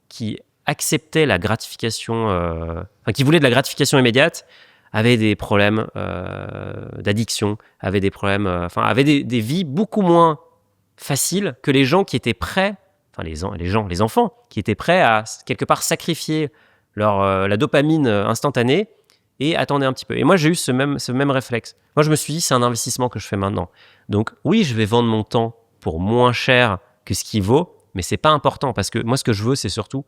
qui acceptaient la gratification, qui voulaient de la gratification immédiate, avaient des problèmes d'addiction, avaient des problèmes, avaient des vies beaucoup moins faciles que les gens qui étaient prêts, les enfants, qui étaient prêts à quelque part sacrifier la dopamine instantanée et attendre un petit peu. Et moi, j'ai eu ce même réflexe. Moi, je me suis dit, c'est un investissement que je fais maintenant. Donc oui, je vais vendre mon temps pour moins cher que ce qu'il vaut, mais c'est pas important parce que moi, ce que je veux, c'est surtout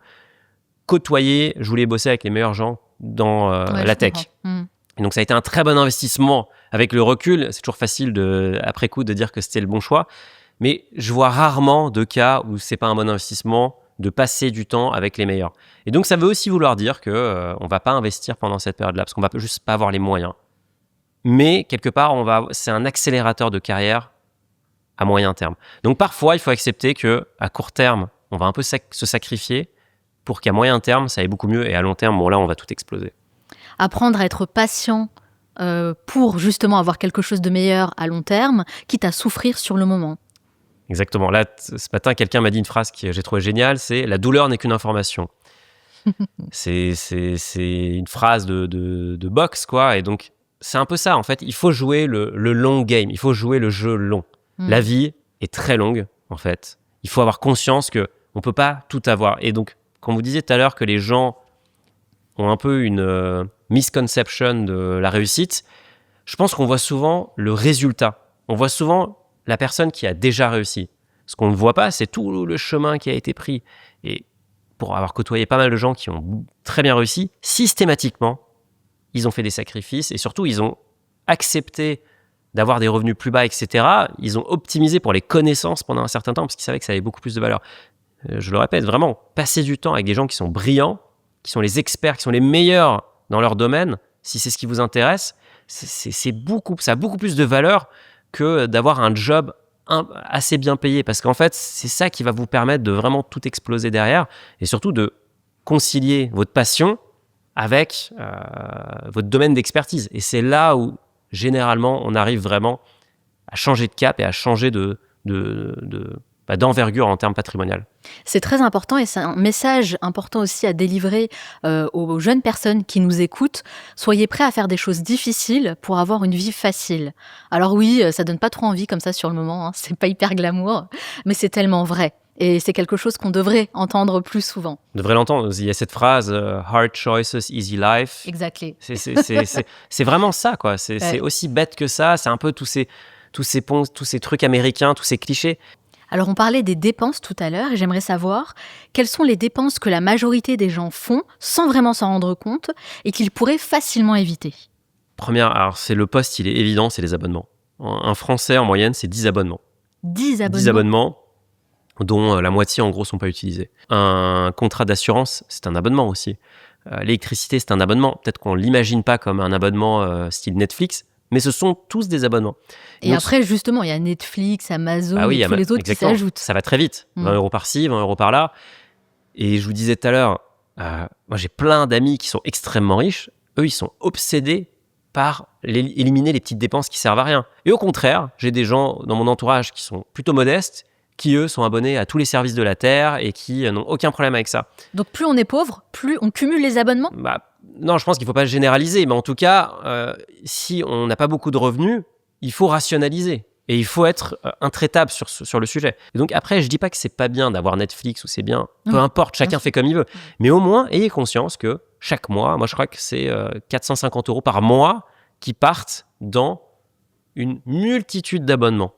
côtoyer, je voulais bosser avec les meilleurs gens dans la tech. Et donc, ça a été un très bon investissement. Avec le recul, c'est toujours facile après coup de dire que c'était le bon choix. Mais je vois rarement de cas où c'est pas un bon investissement de passer du temps avec les meilleurs. Et donc, ça veut aussi vouloir dire qu'on va pas investir pendant cette période-là parce qu'on va juste pas avoir les moyens. Mais quelque part, c'est un accélérateur de carrière à moyen terme. Donc, parfois, il faut accepter qu'à court terme, on va un peu se sacrifier pour qu'à moyen terme, ça aille beaucoup mieux. Et à long terme, là, on va tout exploser. Apprendre à être patient pour justement avoir quelque chose de meilleur à long terme, quitte à souffrir sur le moment. Exactement. Là, ce matin, quelqu'un m'a dit une phrase que j'ai trouvée géniale, c'est « La douleur n'est qu'une information ». C'est une phrase de boxe, quoi. Et donc, c'est un peu ça, en fait. Il faut jouer le long game. Il faut jouer le jeu long. La vie est très longue, en fait. Il faut avoir conscience qu'on ne peut pas tout avoir. Et donc, quand vous disiez tout à l'heure que les gens ont un peu une misconception de la réussite, je pense qu'on voit souvent le résultat. On voit souvent la personne qui a déjà réussi. Ce qu'on ne voit pas, c'est tout le chemin qui a été pris. Et pour avoir côtoyé pas mal de gens qui ont très bien réussi, systématiquement, ils ont fait des sacrifices et surtout, ils ont accepté d'avoir des revenus plus bas, etc. Ils ont optimisé pour les connaissances pendant un certain temps parce qu'ils savaient que ça avait beaucoup plus de valeur. Je le répète, vraiment, passer du temps avec des gens qui sont brillants, qui sont les experts, qui sont les meilleurs dans leur domaine, si c'est ce qui vous intéresse, ça a beaucoup plus de valeur que d'avoir un job assez bien payé. Parce qu'en fait, c'est ça qui va vous permettre de vraiment tout exploser derrière et surtout de concilier votre passion avec votre domaine d'expertise. Et c'est là où, généralement, on arrive vraiment à changer de cap et à changer d'envergure en termes patrimonial. C'est très important et c'est un message important aussi à délivrer aux jeunes personnes qui nous écoutent. Soyez prêts à faire des choses difficiles pour avoir une vie facile. Alors oui, ça donne pas trop envie comme ça sur le moment, hein, c'est pas hyper glamour, mais c'est tellement vrai. Et c'est quelque chose qu'on devrait entendre plus souvent. On devrait l'entendre. Il y a cette phrase Hard choices, easy life. Exactly. C'est vraiment ça, quoi. C'est aussi bête que ça. C'est un peu tous ces trucs américains, tous ces clichés. Alors on parlait des dépenses tout à l'heure et j'aimerais savoir quelles sont les dépenses que la majorité des gens font sans vraiment s'en rendre compte et qu'ils pourraient facilement éviter. Première, alors c'est le poste, il est évident, c'est les abonnements. Un Français en moyenne, c'est 10 abonnements. 10 abonnements. 10 abonnements dont la moitié en gros sont pas utilisés. Un contrat d'assurance, c'est un abonnement aussi. L'électricité, c'est un abonnement. Peut-être qu'on l'imagine pas comme un abonnement style Netflix, mais ce sont tous des abonnements. Et donc, après, justement, il y a Netflix, Amazon et tous les autres qui s'ajoutent. Ça va très vite. 20 € par-ci, 20 € par-là. Et je vous disais tout à l'heure, moi j'ai plein d'amis qui sont extrêmement riches. Eux, ils sont obsédés par éliminer les petites dépenses qui servent à rien. Et au contraire, j'ai des gens dans mon entourage qui sont plutôt modestes, qui, eux, sont abonnés à tous les services de la Terre et qui n'ont aucun problème avec ça. Donc plus on est pauvre, plus on cumule les abonnements? Non, je pense qu'il ne faut pas généraliser, mais en tout cas, si on n'a pas beaucoup de revenus, il faut rationaliser. Et il faut être intraitable sur le sujet. Et donc après, je dis pas que c'est pas bien d'avoir Netflix ou c'est bien. Peu importe, chacun fait comme il veut. Mais au moins, ayez conscience que chaque mois, moi je crois que c'est 450 € par mois qui partent dans une multitude d'abonnements.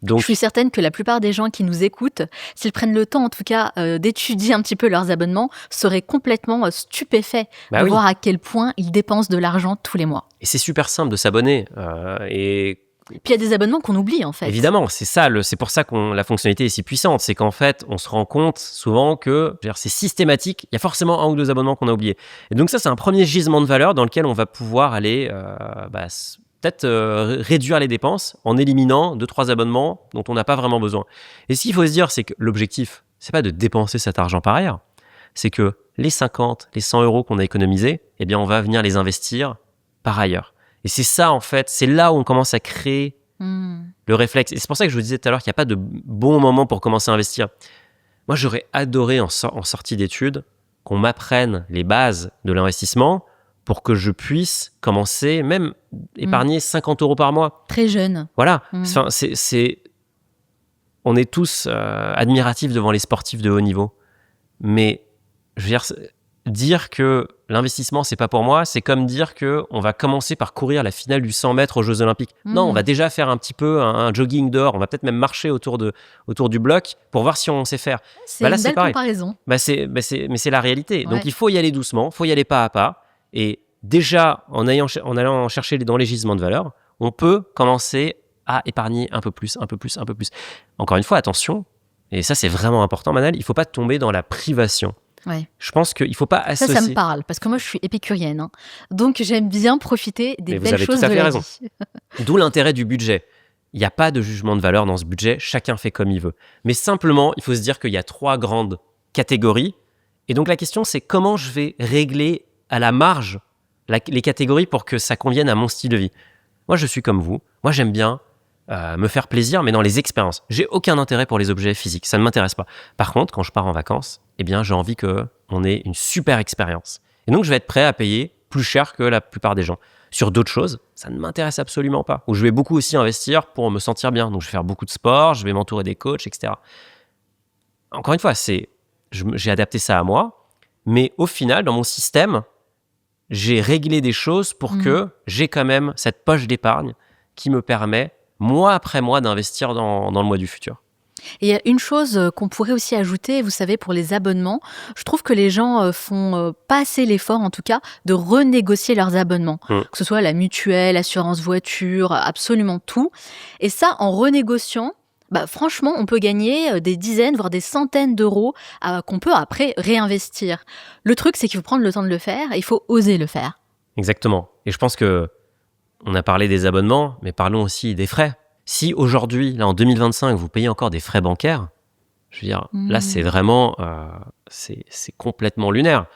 Donc, je suis certaine que la plupart des gens qui nous écoutent, s'ils prennent le temps en tout cas d'étudier un petit peu leurs abonnements, seraient complètement stupéfaits de voir à quel point ils dépensent de l'argent tous les mois. Et c'est super simple de s'abonner. Puis il y a des abonnements qu'on oublie en fait. Évidemment, c'est ça, c'est pour ça que la fonctionnalité est si puissante. C'est qu'en fait, on se rend compte souvent que c'est systématique. Il y a forcément 1 ou 2 abonnements qu'on a oubliés. Et donc ça, c'est un premier gisement de valeur dans lequel on va pouvoir aller peut-être réduire les dépenses en éliminant 2-3 abonnements dont on n'a pas vraiment besoin. Et ce qu'il faut se dire, c'est que l'objectif, c'est pas de dépenser cet argent par ailleurs. C'est que les 50, les 100 € qu'on a économisés, eh bien, on va venir les investir par ailleurs. Et c'est ça, en fait, c'est là où on commence à créer le réflexe. Et c'est pour ça que je vous disais tout à l'heure qu'il n'y a pas de bon moment pour commencer à investir. Moi, j'aurais adoré en sortie d'études qu'on m'apprenne les bases de l'investissement pour que je puisse commencer, même épargner 50 € par mois. Très jeune. Voilà. Enfin, on est tous admiratifs devant les sportifs de haut niveau. Mais, je veux dire que l'investissement, c'est pas pour moi, c'est comme dire qu'on va commencer par courir la finale du 100 mètres aux Jeux Olympiques. Non, on va déjà faire un petit peu un jogging dehors, on va peut-être même marcher autour du bloc pour voir si on sait faire. C'est une belle comparaison. Mais c'est la réalité. Ouais. Donc il faut y aller doucement, il faut y aller pas à pas. Et déjà, en allant chercher dans les gisements de valeur, on peut commencer à épargner un peu plus. Encore une fois, attention, et ça c'est vraiment important, Manal, il ne faut pas tomber dans la privation. Ouais. Je pense qu'il ne faut pas associer... Ça me parle, parce que moi, je suis épicurienne. Hein. Donc, j'aime bien profiter des belles choses de la vie. Vous avez tout à fait raison. D'où l'intérêt du budget. Il n'y a pas de jugement de valeur dans ce budget. Chacun fait comme il veut. Mais simplement, il faut se dire qu'il y a 3 grandes catégories. Et donc, la question, c'est comment je vais régler à la marge les catégories pour que ça convienne à mon style de vie. Moi, je suis comme vous. Moi, j'aime bien me faire plaisir, mais dans les expériences. J'ai aucun intérêt pour les objets physiques. Ça ne m'intéresse pas. Par contre, quand je pars en vacances, eh bien, j'ai envie qu'on ait une super expérience. Et donc, je vais être prêt à payer plus cher que la plupart des gens. Sur d'autres choses, ça ne m'intéresse absolument pas. Ou je vais beaucoup aussi investir pour me sentir bien. Donc, je vais faire beaucoup de sport, je vais m'entourer des coachs, etc. Encore une fois, j'ai adapté ça à moi. Mais au final, dans mon système, j'ai réglé des choses pour que j'ai quand même cette poche d'épargne qui me permet, mois après mois, d'investir dans le mois du futur. Et il y a une chose qu'on pourrait aussi ajouter, vous savez, pour les abonnements, je trouve que les gens font pas assez l'effort, en tout cas, de renégocier leurs abonnements. Que ce soit la mutuelle, l'assurance voiture, absolument tout. Et ça, en renégociant, franchement, on peut gagner des dizaines, voire des centaines d'euros qu'on peut après réinvestir. Le truc, c'est qu'il faut prendre le temps de le faire et il faut oser le faire. Exactement. Et je pense que on a parlé des abonnements, mais parlons aussi des frais. Si aujourd'hui, là en 2025, vous payez encore des frais bancaires, je veux dire, là c'est vraiment, c'est complètement lunaire.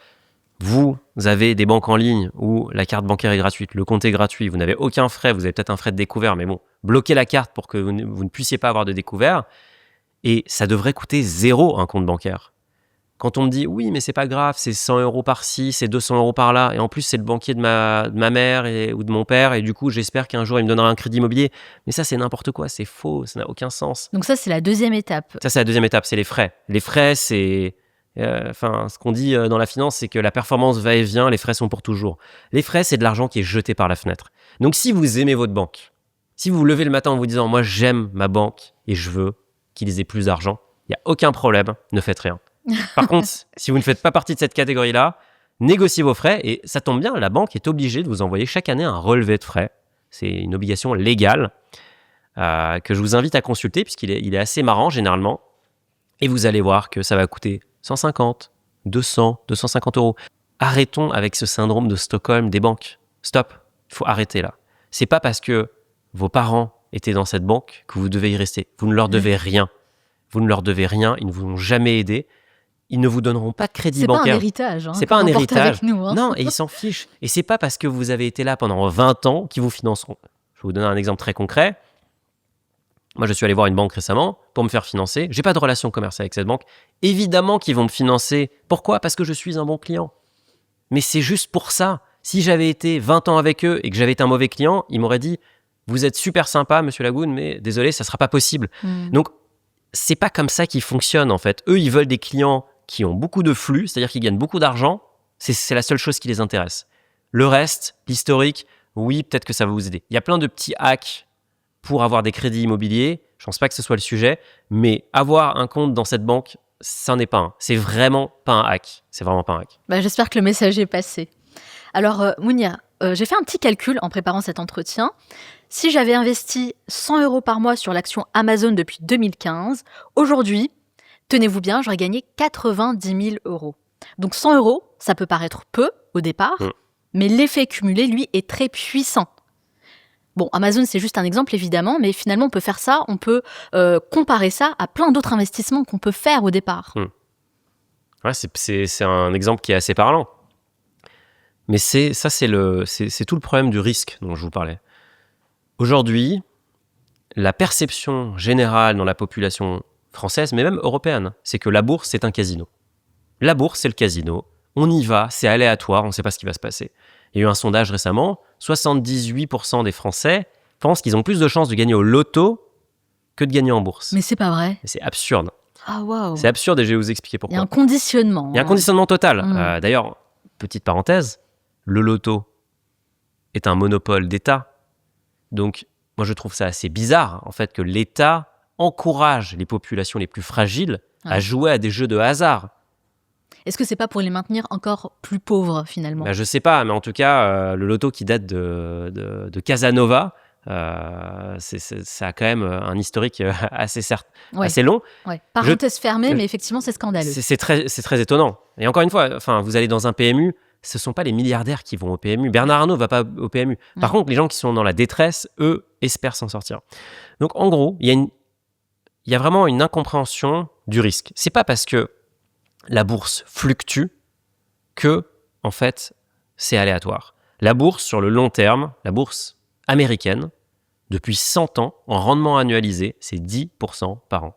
Vous avez des banques en ligne où la carte bancaire est gratuite, le compte est gratuit, vous n'avez aucun frais, vous avez peut-être un frais de découvert, mais bon, bloquez la carte pour que vous ne puissiez pas avoir de découvert, et ça devrait coûter 0 un compte bancaire. Quand on me dit, oui, mais c'est pas grave, c'est 100 € par-ci, c'est 200 € par-là, et en plus, c'est le banquier de ma mère ou de mon père, et du coup, j'espère qu'un jour, il me donnera un crédit immobilier. Mais ça, c'est n'importe quoi, c'est faux, ça n'a aucun sens. Donc ça, c'est la deuxième étape. Ça, c'est la deuxième étape, c'est les frais. Les frais, c'est... ce qu'on dit dans la finance, c'est que la performance va et vient, les frais sont pour toujours. Les frais, c'est de l'argent qui est jeté par la fenêtre. Donc, si vous aimez votre banque, si vous vous levez le matin en vous disant, moi, j'aime ma banque, et je veux qu'ils aient plus d'argent, il n'y a aucun problème, ne faites rien. Par contre, si vous ne faites pas partie de cette catégorie-là, négociez vos frais et ça tombe bien, la banque est obligée de vous envoyer chaque année un relevé de frais. C'est une obligation légale que je vous invite à consulter puisqu'il est assez marrant généralement. Et vous allez voir que ça va coûter 150, 200, 250 €. Arrêtons avec ce syndrome de Stockholm des banques. Stop, il faut arrêter là. C'est pas parce que vos parents étaient dans cette banque que vous devez y rester. Vous ne leur devez rien. Vous ne leur devez rien, ils ne vous ont jamais aidé. Ils ne vous donneront pas de crédit bancaire. C'est pas un héritage. Hein, c'est pas un héritage. Nous, hein. Non, et ils s'en fichent. Et c'est pas parce que vous avez été là pendant 20 ans qu'ils vous financeront. Je vais vous donner un exemple très concret. Moi, je suis allé voir une banque récemment pour me faire financer. J'ai pas de relation commerciale avec cette banque. Évidemment qu'ils vont me financer. Pourquoi ? Parce que je suis un bon client. Mais c'est juste pour ça. Si j'avais été 20 ans avec eux et que j'avais été un mauvais client, ils m'auraient dit « Vous êtes super sympa, monsieur Lagoun, mais désolé, ça sera pas possible. » Donc, c'est pas comme ça qu'ils fonctionnent, en fait. Eux, ils veulent des clients qui ont beaucoup de flux, c'est-à-dire qu'ils gagnent beaucoup d'argent. C'est la seule chose qui les intéresse. Le reste, l'historique, oui, peut-être que ça va vous aider. Il y a plein de petits hacks pour avoir des crédits immobiliers. Je ne pense pas que ce soit le sujet, mais avoir un compte dans cette banque, ça n'en est pas un. C'est vraiment pas un hack. C'est vraiment pas un hack. J'espère que le message est passé. Alors, Mounia, j'ai fait un petit calcul en préparant cet entretien. Si j'avais investi 100 € par mois sur l'action Amazon depuis 2015, aujourd'hui, tenez-vous bien, j'aurais gagné 90 000 €. Donc 100 €, ça peut paraître peu au départ, mais l'effet cumulé, lui, est très puissant. Bon, Amazon, c'est juste un exemple, évidemment, mais finalement, on peut faire ça, on peut comparer ça à plein d'autres investissements qu'on peut faire au départ. Ouais, c'est un exemple qui est assez parlant. Mais c'est tout le problème du risque dont je vous parlais. Aujourd'hui, la perception générale dans la population française, mais même européenne, c'est que la bourse, c'est un casino. La bourse, c'est le casino. On y va, c'est aléatoire, on ne sait pas ce qui va se passer. Il y a eu un sondage récemment, 78% des Français pensent qu'ils ont plus de chances de gagner au loto que de gagner en bourse. Mais c'est pas vrai. Et c'est absurde. Ah, waouh. C'est absurde et je vais vous expliquer pourquoi. Il y a un conditionnement. Il y a un conditionnement total. D'ailleurs, petite parenthèse, le loto est un monopole d'État. Donc, moi, je trouve ça assez bizarre, en fait, que l'État encourage les populations les plus fragiles à jouer à des jeux de hasard. Est-ce que c'est pas pour les maintenir encore plus pauvres, finalement ? Je sais pas, mais en tout cas, le loto qui date de Casanova, ça a quand même un historique assez long. Ouais. Parenthèse fermée, mais effectivement, c'est scandaleux. C'est très étonnant. Et encore une fois, vous allez dans un PMU, ce ne sont pas les milliardaires qui vont au PMU. Bernard Arnault ne va pas au PMU. Par contre, les gens qui sont dans la détresse, eux, espèrent s'en sortir. Donc, en gros, il y a vraiment une incompréhension du risque. C'est pas parce que la bourse fluctue que, en fait, c'est aléatoire. La bourse, sur le long terme, la bourse américaine, depuis 100 ans, en rendement annualisé, c'est 10% par an.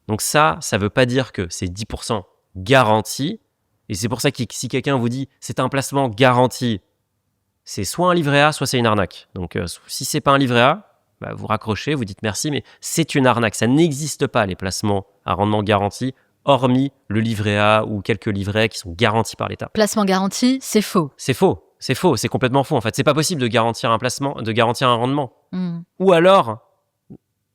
Donc ça ne veut pas dire que c'est 10% garanti. Et c'est pour ça que si quelqu'un vous dit « c'est un placement garanti », c'est soit un livret A, soit c'est une arnaque. Donc si ce n'est pas un livret A, vous raccrochez, vous dites merci, mais c'est une arnaque. Ça n'existe pas, les placements à rendement garanti, hormis le livret A ou quelques livrets qui sont garantis par l'État. Placement garanti, c'est faux. C'est faux, c'est complètement faux. En fait, c'est pas possible de garantir un placement, de garantir un rendement. Ou alors,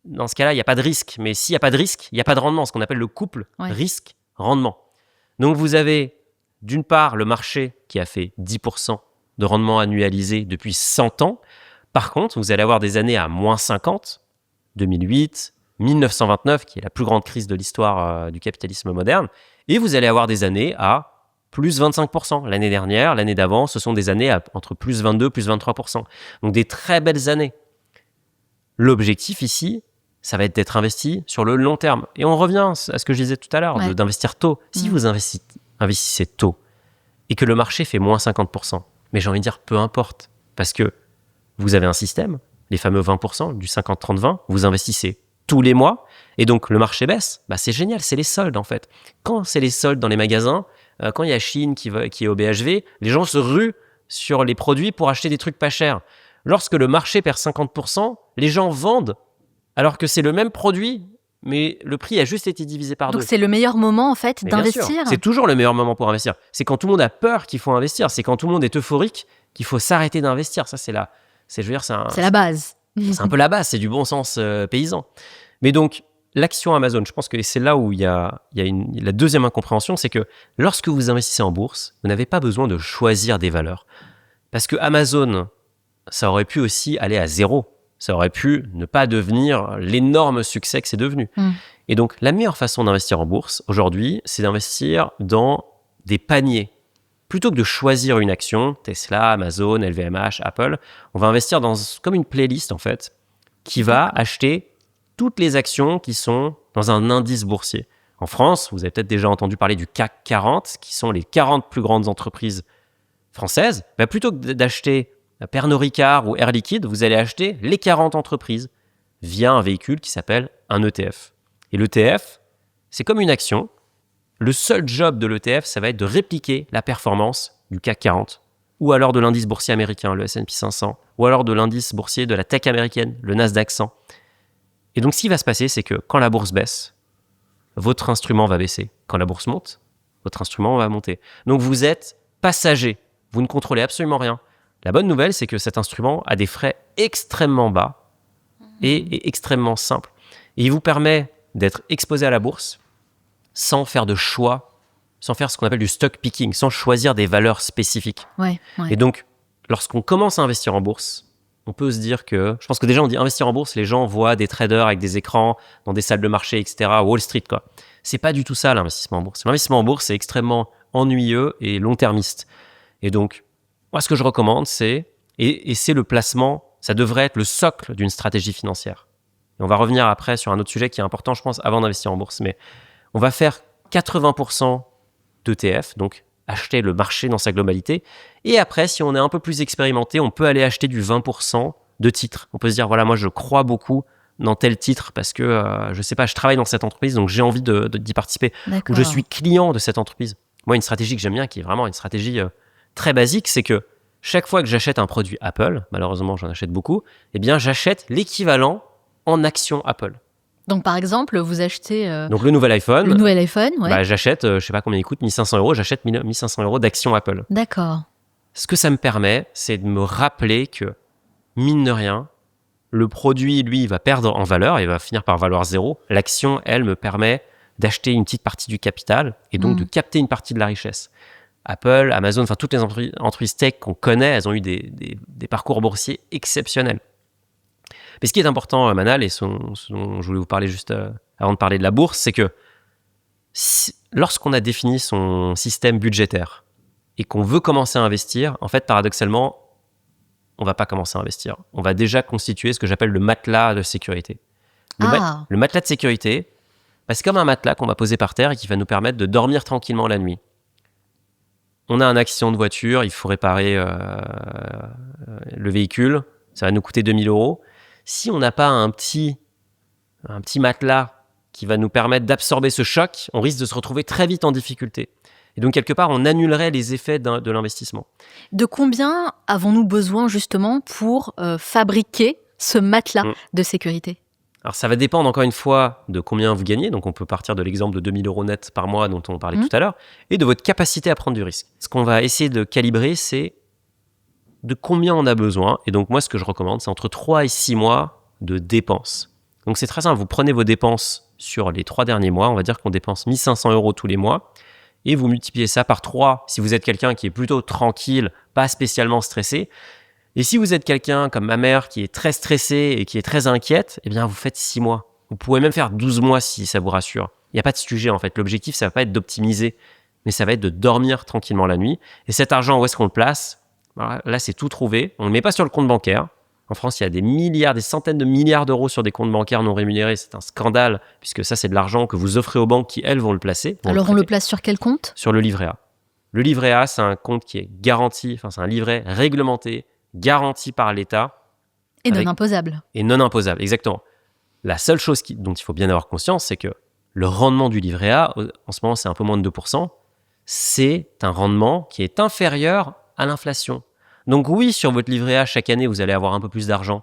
dans ce cas-là, il n'y a pas de risque. Mais s'il n'y a pas de risque, il n'y a pas de rendement, ce qu'on appelle le couple risque-rendement. Donc vous avez d'une part le marché qui a fait 10% de rendement annualisé depuis 100 ans. Par contre, vous allez avoir des années à moins 50, 2008, 1929, qui est la plus grande crise de l'histoire du capitalisme moderne. Et vous allez avoir des années à plus 25%. L'année dernière, l'année d'avant, ce sont des années entre plus 22, plus 23%. Donc des très belles années. L'objectif ici, ça va être d'être investi sur le long terme. Et on revient à ce que je disais tout à l'heure, d'investir tôt. Si vous investissez tôt et que le marché fait moins 50%, mais j'ai envie de dire peu importe, parce que vous avez un système, les fameux 20%, du 50-30-20, vous investissez tous les mois, et donc le marché baisse, c'est génial, c'est les soldes en fait. Quand c'est les soldes dans les magasins, quand il y a Chine qui est au BHV, les gens se ruent sur les produits pour acheter des trucs pas chers. Lorsque le marché perd 50%, les gens vendent, alors que c'est le même produit, mais le prix a juste été divisé par 2. Donc c'est le meilleur moment en fait d'investir. C'est toujours le meilleur moment pour investir. C'est quand tout le monde a peur qu'il faut investir. C'est quand tout le monde est euphorique qu'il faut s'arrêter d'investir. Ça, c'est la base. C'est un peu la base. C'est du bon sens paysan. Mais donc, l'action Amazon, je pense que c'est là où il y a la deuxième incompréhension, c'est que lorsque vous investissez en bourse, vous n'avez pas besoin de choisir des valeurs. Parce que Amazon, ça aurait pu aussi aller à zéro. Ça aurait pu ne pas devenir l'énorme succès que c'est devenu. Et donc, la meilleure façon d'investir en bourse, aujourd'hui, c'est d'investir dans des paniers. Plutôt que de choisir une action, Tesla, Amazon, LVMH, Apple, on va investir comme une playlist, en fait, qui va acheter toutes les actions qui sont dans un indice boursier. En France, vous avez peut-être déjà entendu parler du CAC 40, qui sont les 40 plus grandes entreprises françaises. Plutôt que d'acheter Pernod Ricard ou Air Liquide, vous allez acheter les 40 entreprises via un véhicule qui s'appelle un ETF. Et l'ETF, c'est comme une action. Le seul job de l'ETF, ça va être de répliquer la performance du CAC 40, ou alors de l'indice boursier américain, le S&P 500, ou alors de l'indice boursier de la tech américaine, le Nasdaq 100. Et donc, ce qui va se passer, c'est que quand la bourse baisse, votre instrument va baisser. Quand la bourse monte, votre instrument va monter. Donc, vous êtes passager. Vous ne contrôlez absolument rien. La bonne nouvelle, c'est que cet instrument a des frais extrêmement bas et extrêmement simples. Et il vous permet d'être exposé à la bourse sans faire de choix, sans faire ce qu'on appelle du stock picking, sans choisir des valeurs spécifiques. Ouais. Et donc, lorsqu'on commence à investir en bourse, on peut se dire que... Je pense que déjà, on dit investir en bourse, les gens voient des traders avec des écrans dans des salles de marché, etc., à Wall Street, quoi. C'est pas du tout ça, l'investissement en bourse. L'investissement en bourse, c'est extrêmement ennuyeux et long-termiste. Et donc, moi, ce que je recommande, c'est... Et c'est le placement, ça devrait être le socle d'une stratégie financière. Et on va revenir après sur un autre sujet qui est important, je pense, avant d'investir en bourse. Mais on va faire 80% d'ETF, donc acheter le marché dans sa globalité. Et après, si on est un peu plus expérimenté, on peut aller acheter du 20% de titres. On peut se dire, voilà, moi, je crois beaucoup dans tel titre parce que, je sais pas, je travaille dans cette entreprise, donc j'ai envie d'y participer. D'accord. Ou je suis client de cette entreprise. Moi, une stratégie que j'aime bien, qui est vraiment une stratégie très basique, c'est que chaque fois que j'achète un produit Apple, malheureusement, j'en achète beaucoup, eh bien, j'achète l'équivalent en actions Apple. Donc, par exemple, vous achetez Donc, le nouvel iPhone, le nouvel iPhone, ouais. bah, j'achète, je sais pas combien il coûte, 1500 €, j'achète 1500 € d'actions Apple. D'accord. Ce que ça me permet, c'est de me rappeler que, mine de rien, le produit, lui, il va perdre en valeur, il va finir par valoir zéro. L'action, elle, me permet d'acheter une petite partie du capital et donc de capter une partie de la richesse. Apple, Amazon, enfin toutes les entreprises tech qu'on connaît, elles ont eu des parcours boursiers exceptionnels. Mais ce qui est important, Manal, et ce dont je voulais vous parler juste avant de parler de la bourse, c'est que lorsqu'on a défini son système budgétaire et qu'on veut commencer à investir, en fait, paradoxalement, on ne va pas commencer à investir. On va déjà constituer ce que j'appelle le matelas de sécurité. Le matelas de sécurité, bah, c'est comme un matelas qu'on va poser par terre et qui va nous permettre de dormir tranquillement la nuit. On a un accident de voiture, il faut réparer le véhicule, ça va nous coûter 2 000 €. Si on n'a pas un petit matelas qui va nous permettre d'absorber ce choc, on risque de se retrouver très vite en difficulté. Et donc, quelque part, on annulerait les effets de l'investissement. De combien avons-nous besoin, justement, pour fabriquer ce matelas de sécurité ? Alors, ça va dépendre, encore une fois, de combien vous gagnez. Donc, on peut partir de l'exemple de 2 000 € net par mois dont on parlait tout à l'heure, et de votre capacité à prendre du risque. Ce qu'on va essayer de calibrer, c'est de combien on a besoin. Et donc, moi, ce que je recommande, c'est entre 3 et 6 mois de dépenses. Donc, c'est très simple. Vous prenez vos dépenses sur les 3 derniers mois. On va dire qu'on dépense 1 500 € tous les mois. Et vous multipliez ça par 3 si vous êtes quelqu'un qui est plutôt tranquille, pas spécialement stressé. Et si vous êtes quelqu'un comme ma mère qui est très stressée et qui est très inquiète, eh bien, vous faites 6 mois. Vous pouvez même faire 12 mois si ça vous rassure. Il n'y a pas de sujet, en fait. L'objectif, ça va pas être d'optimiser, mais ça va être de dormir tranquillement la nuit. Et cet argent, où est-ce qu'on le place ? Là, c'est tout trouvé. On ne le met pas sur le compte bancaire. En France, il y a des centaines de milliards d'euros sur des comptes bancaires non rémunérés. C'est un scandale, puisque ça, c'est de l'argent que vous offrez aux banques qui, elles, vont le placer. Alors, on le place sur quel compte ? Sur le livret A. Le livret A, c'est un compte qui est garanti, enfin, c'est un livret réglementé, garanti par l'État. Et non imposable. Et non imposable, exactement. La seule chose dont il faut bien avoir conscience, c'est que le rendement du livret A, en ce moment, c'est un peu moins de 2%. C'est un rendement qui est inférieur à l'inflation. Donc oui, sur votre livret A, chaque année, vous allez avoir un peu plus d'argent.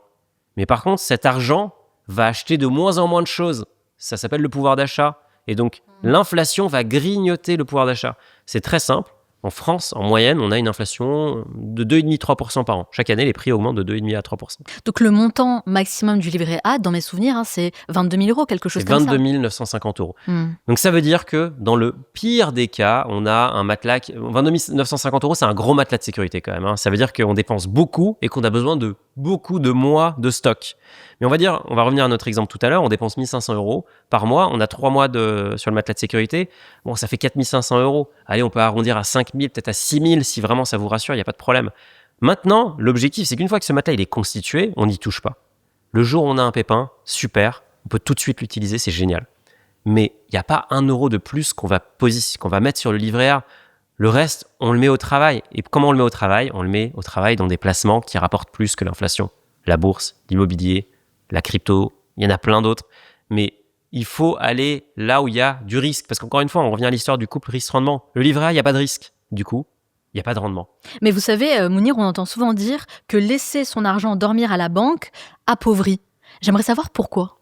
Mais par contre, cet argent va acheter de moins en moins de choses. Ça s'appelle le pouvoir d'achat. Et donc, l'inflation va grignoter le pouvoir d'achat. C'est très simple. En France, en moyenne, on a une inflation de 2,5-3% par an. Chaque année, les prix augmentent de 2,5 à 3%. Donc, le montant maximum du livret A, dans mes souvenirs, c'est 22 000 €, quelque chose comme ça. C'est 22 950 €. Donc, ça veut dire que dans le pire des cas, on a un matelas... 22 950 €, c'est un gros matelas de sécurité quand même. Ça veut dire qu'on dépense beaucoup et qu'on a besoin de beaucoup de mois de stock. Mais on va revenir à notre exemple tout à l'heure, on dépense 1 500 € par mois, on a 3 mois sur le matelas de sécurité, bon, ça fait 4 500 €. Allez, on peut arrondir à 5 000, peut-être à 6 000 si vraiment ça vous rassure, il n'y a pas de problème. Maintenant, l'objectif, c'est qu'une fois que ce matelas il est constitué, on n'y touche pas. Le jour où on a un pépin, super, on peut tout de suite l'utiliser, c'est génial. Mais il n'y a pas 1 € de plus qu'on va mettre sur le livret A. Le reste, on le met au travail. Et comment on le met au travail ? On le met au travail dans des placements qui rapportent plus que l'inflation. La bourse, l'immobilier, la crypto, Il y en a plein d'autres. Mais il faut aller là où il y a du risque. Parce qu'encore une fois, on revient à l'histoire du couple risque-rendement. Le livret A, il n'y a pas de risque. Du coup, il n'y a pas de rendement. Mais vous savez, Mounir, on entend souvent dire que laisser son argent dormir à la banque appauvrit. J'aimerais savoir pourquoi.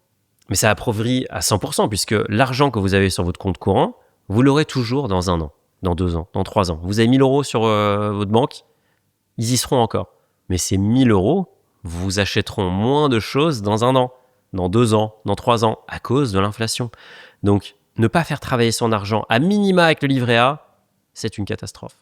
Mais ça appauvrit à 100%, puisque l'argent que vous avez sur votre compte courant, vous l'aurez toujours dans 1 an, dans 2 ans, dans 3 ans. Vous avez 1 000 € sur votre banque, ils y seront encore. Mais ces 1 000 € vous achèteront moins de choses dans 1 an, dans 2 ans, dans 3 ans, à cause de l'inflation. Donc, ne pas faire travailler son argent à minima avec le livret A, c'est une catastrophe.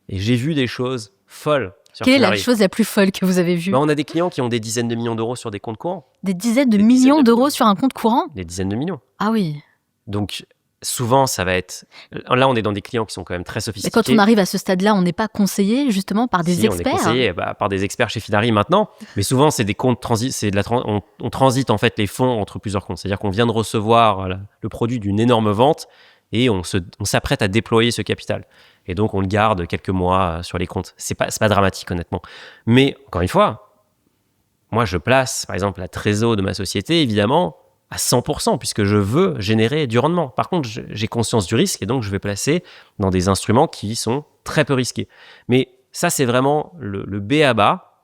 Et j'ai vu des choses folles. Quelle est la chose la plus folle que vous avez vue? On a des clients qui ont des dizaines de millions d'euros sur des comptes courants. Des dizaines de millions d'euros sur un compte courant? Des dizaines de millions. Ah oui. Donc, souvent, ça va être... Là, on est dans des clients qui sont quand même très sophistiqués. Mais quand on arrive à ce stade-là, on n'est pas conseillé justement par des experts? On est conseillé par des experts chez Finari maintenant. Mais souvent, c'est des comptes on transite en fait les fonds entre plusieurs comptes. C'est-à-dire qu'on vient de recevoir le produit d'une énorme vente et on s'apprête à déployer ce capital. Et donc, on le garde quelques mois sur les comptes. C'est pas dramatique, honnêtement. Mais, encore une fois, moi, je place, par exemple, la trésor de ma société, évidemment, à 100%, puisque je veux générer du rendement. Par contre, j'ai conscience du risque et donc je vais placer dans des instruments qui sont très peu risqués. Mais ça, c'est vraiment le b.a.-ba.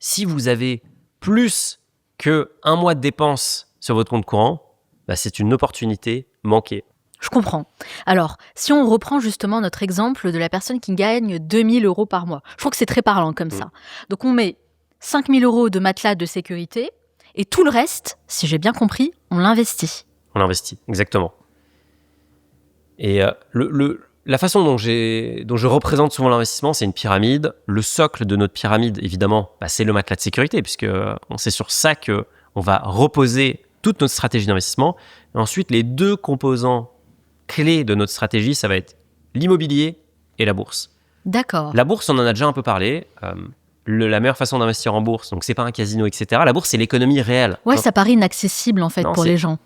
Si vous avez plus qu'1 mois de dépenses sur votre compte courant, c'est une opportunité manquée. Je comprends. Alors, si on reprend justement notre exemple de la personne qui gagne 2 000 € par mois, je trouve que c'est très parlant comme ça. Donc, on met 5 000 € de matelas de sécurité et tout le reste, si j'ai bien compris, on l'investit. On l'investit, exactement. Et la façon dont je représente souvent l'investissement, c'est une pyramide. Le socle de notre pyramide, évidemment, c'est le matelas de sécurité, puisque c'est sur ça qu'on va reposer toute notre stratégie d'investissement. Et ensuite, les 2 composants clés de notre stratégie, ça va être l'immobilier et la bourse. D'accord. La bourse, on en a déjà un peu parlé. La meilleure façon d'investir en bourse, donc c'est pas un casino, etc. La bourse, c'est l'économie réelle. Ouais, ça paraît inaccessible en fait pour les gens.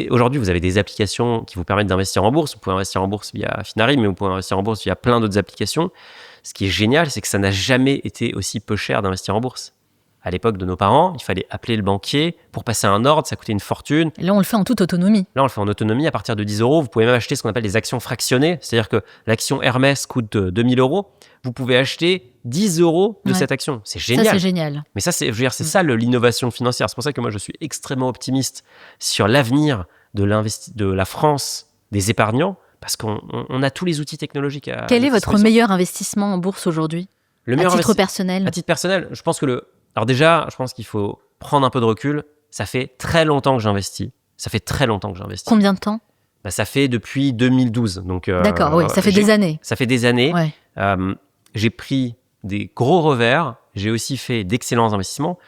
Aujourd'hui, vous avez des applications qui vous permettent d'investir en bourse. Vous pouvez investir en bourse via Finari, mais vous pouvez investir en bourse via plein d'autres applications. Ce qui est génial, c'est que ça n'a jamais été aussi peu cher d'investir en bourse. À l'époque de nos parents, il fallait appeler le banquier pour passer un ordre, ça coûtait une fortune. Et là, on le fait en toute autonomie. Là, on le fait en autonomie à partir de 10 €. Vous pouvez même acheter ce qu'on appelle des actions fractionnées, c'est-à-dire que l'action Hermès coûte 2 000 €. Vous pouvez acheter 10 € de cette action. C'est génial. Ça, c'est génial. Mais ça, c'est ça l'innovation financière. C'est pour ça que moi, je suis extrêmement optimiste sur l'avenir de la France des épargnants, parce qu'on a tous les outils technologiques à Quel est votre meilleur investissement en bourse aujourd'hui? À titre personnel? À titre personnel, je pense que alors déjà, je pense qu'il faut prendre un peu de recul. Ça fait très longtemps que j'investis. Combien de temps? Ça fait depuis 2012. Donc, d'accord, oui, ça fait des années. Ça fait des années. Ouais. J'ai pris des gros revers. J'ai aussi fait d'excellents investissements.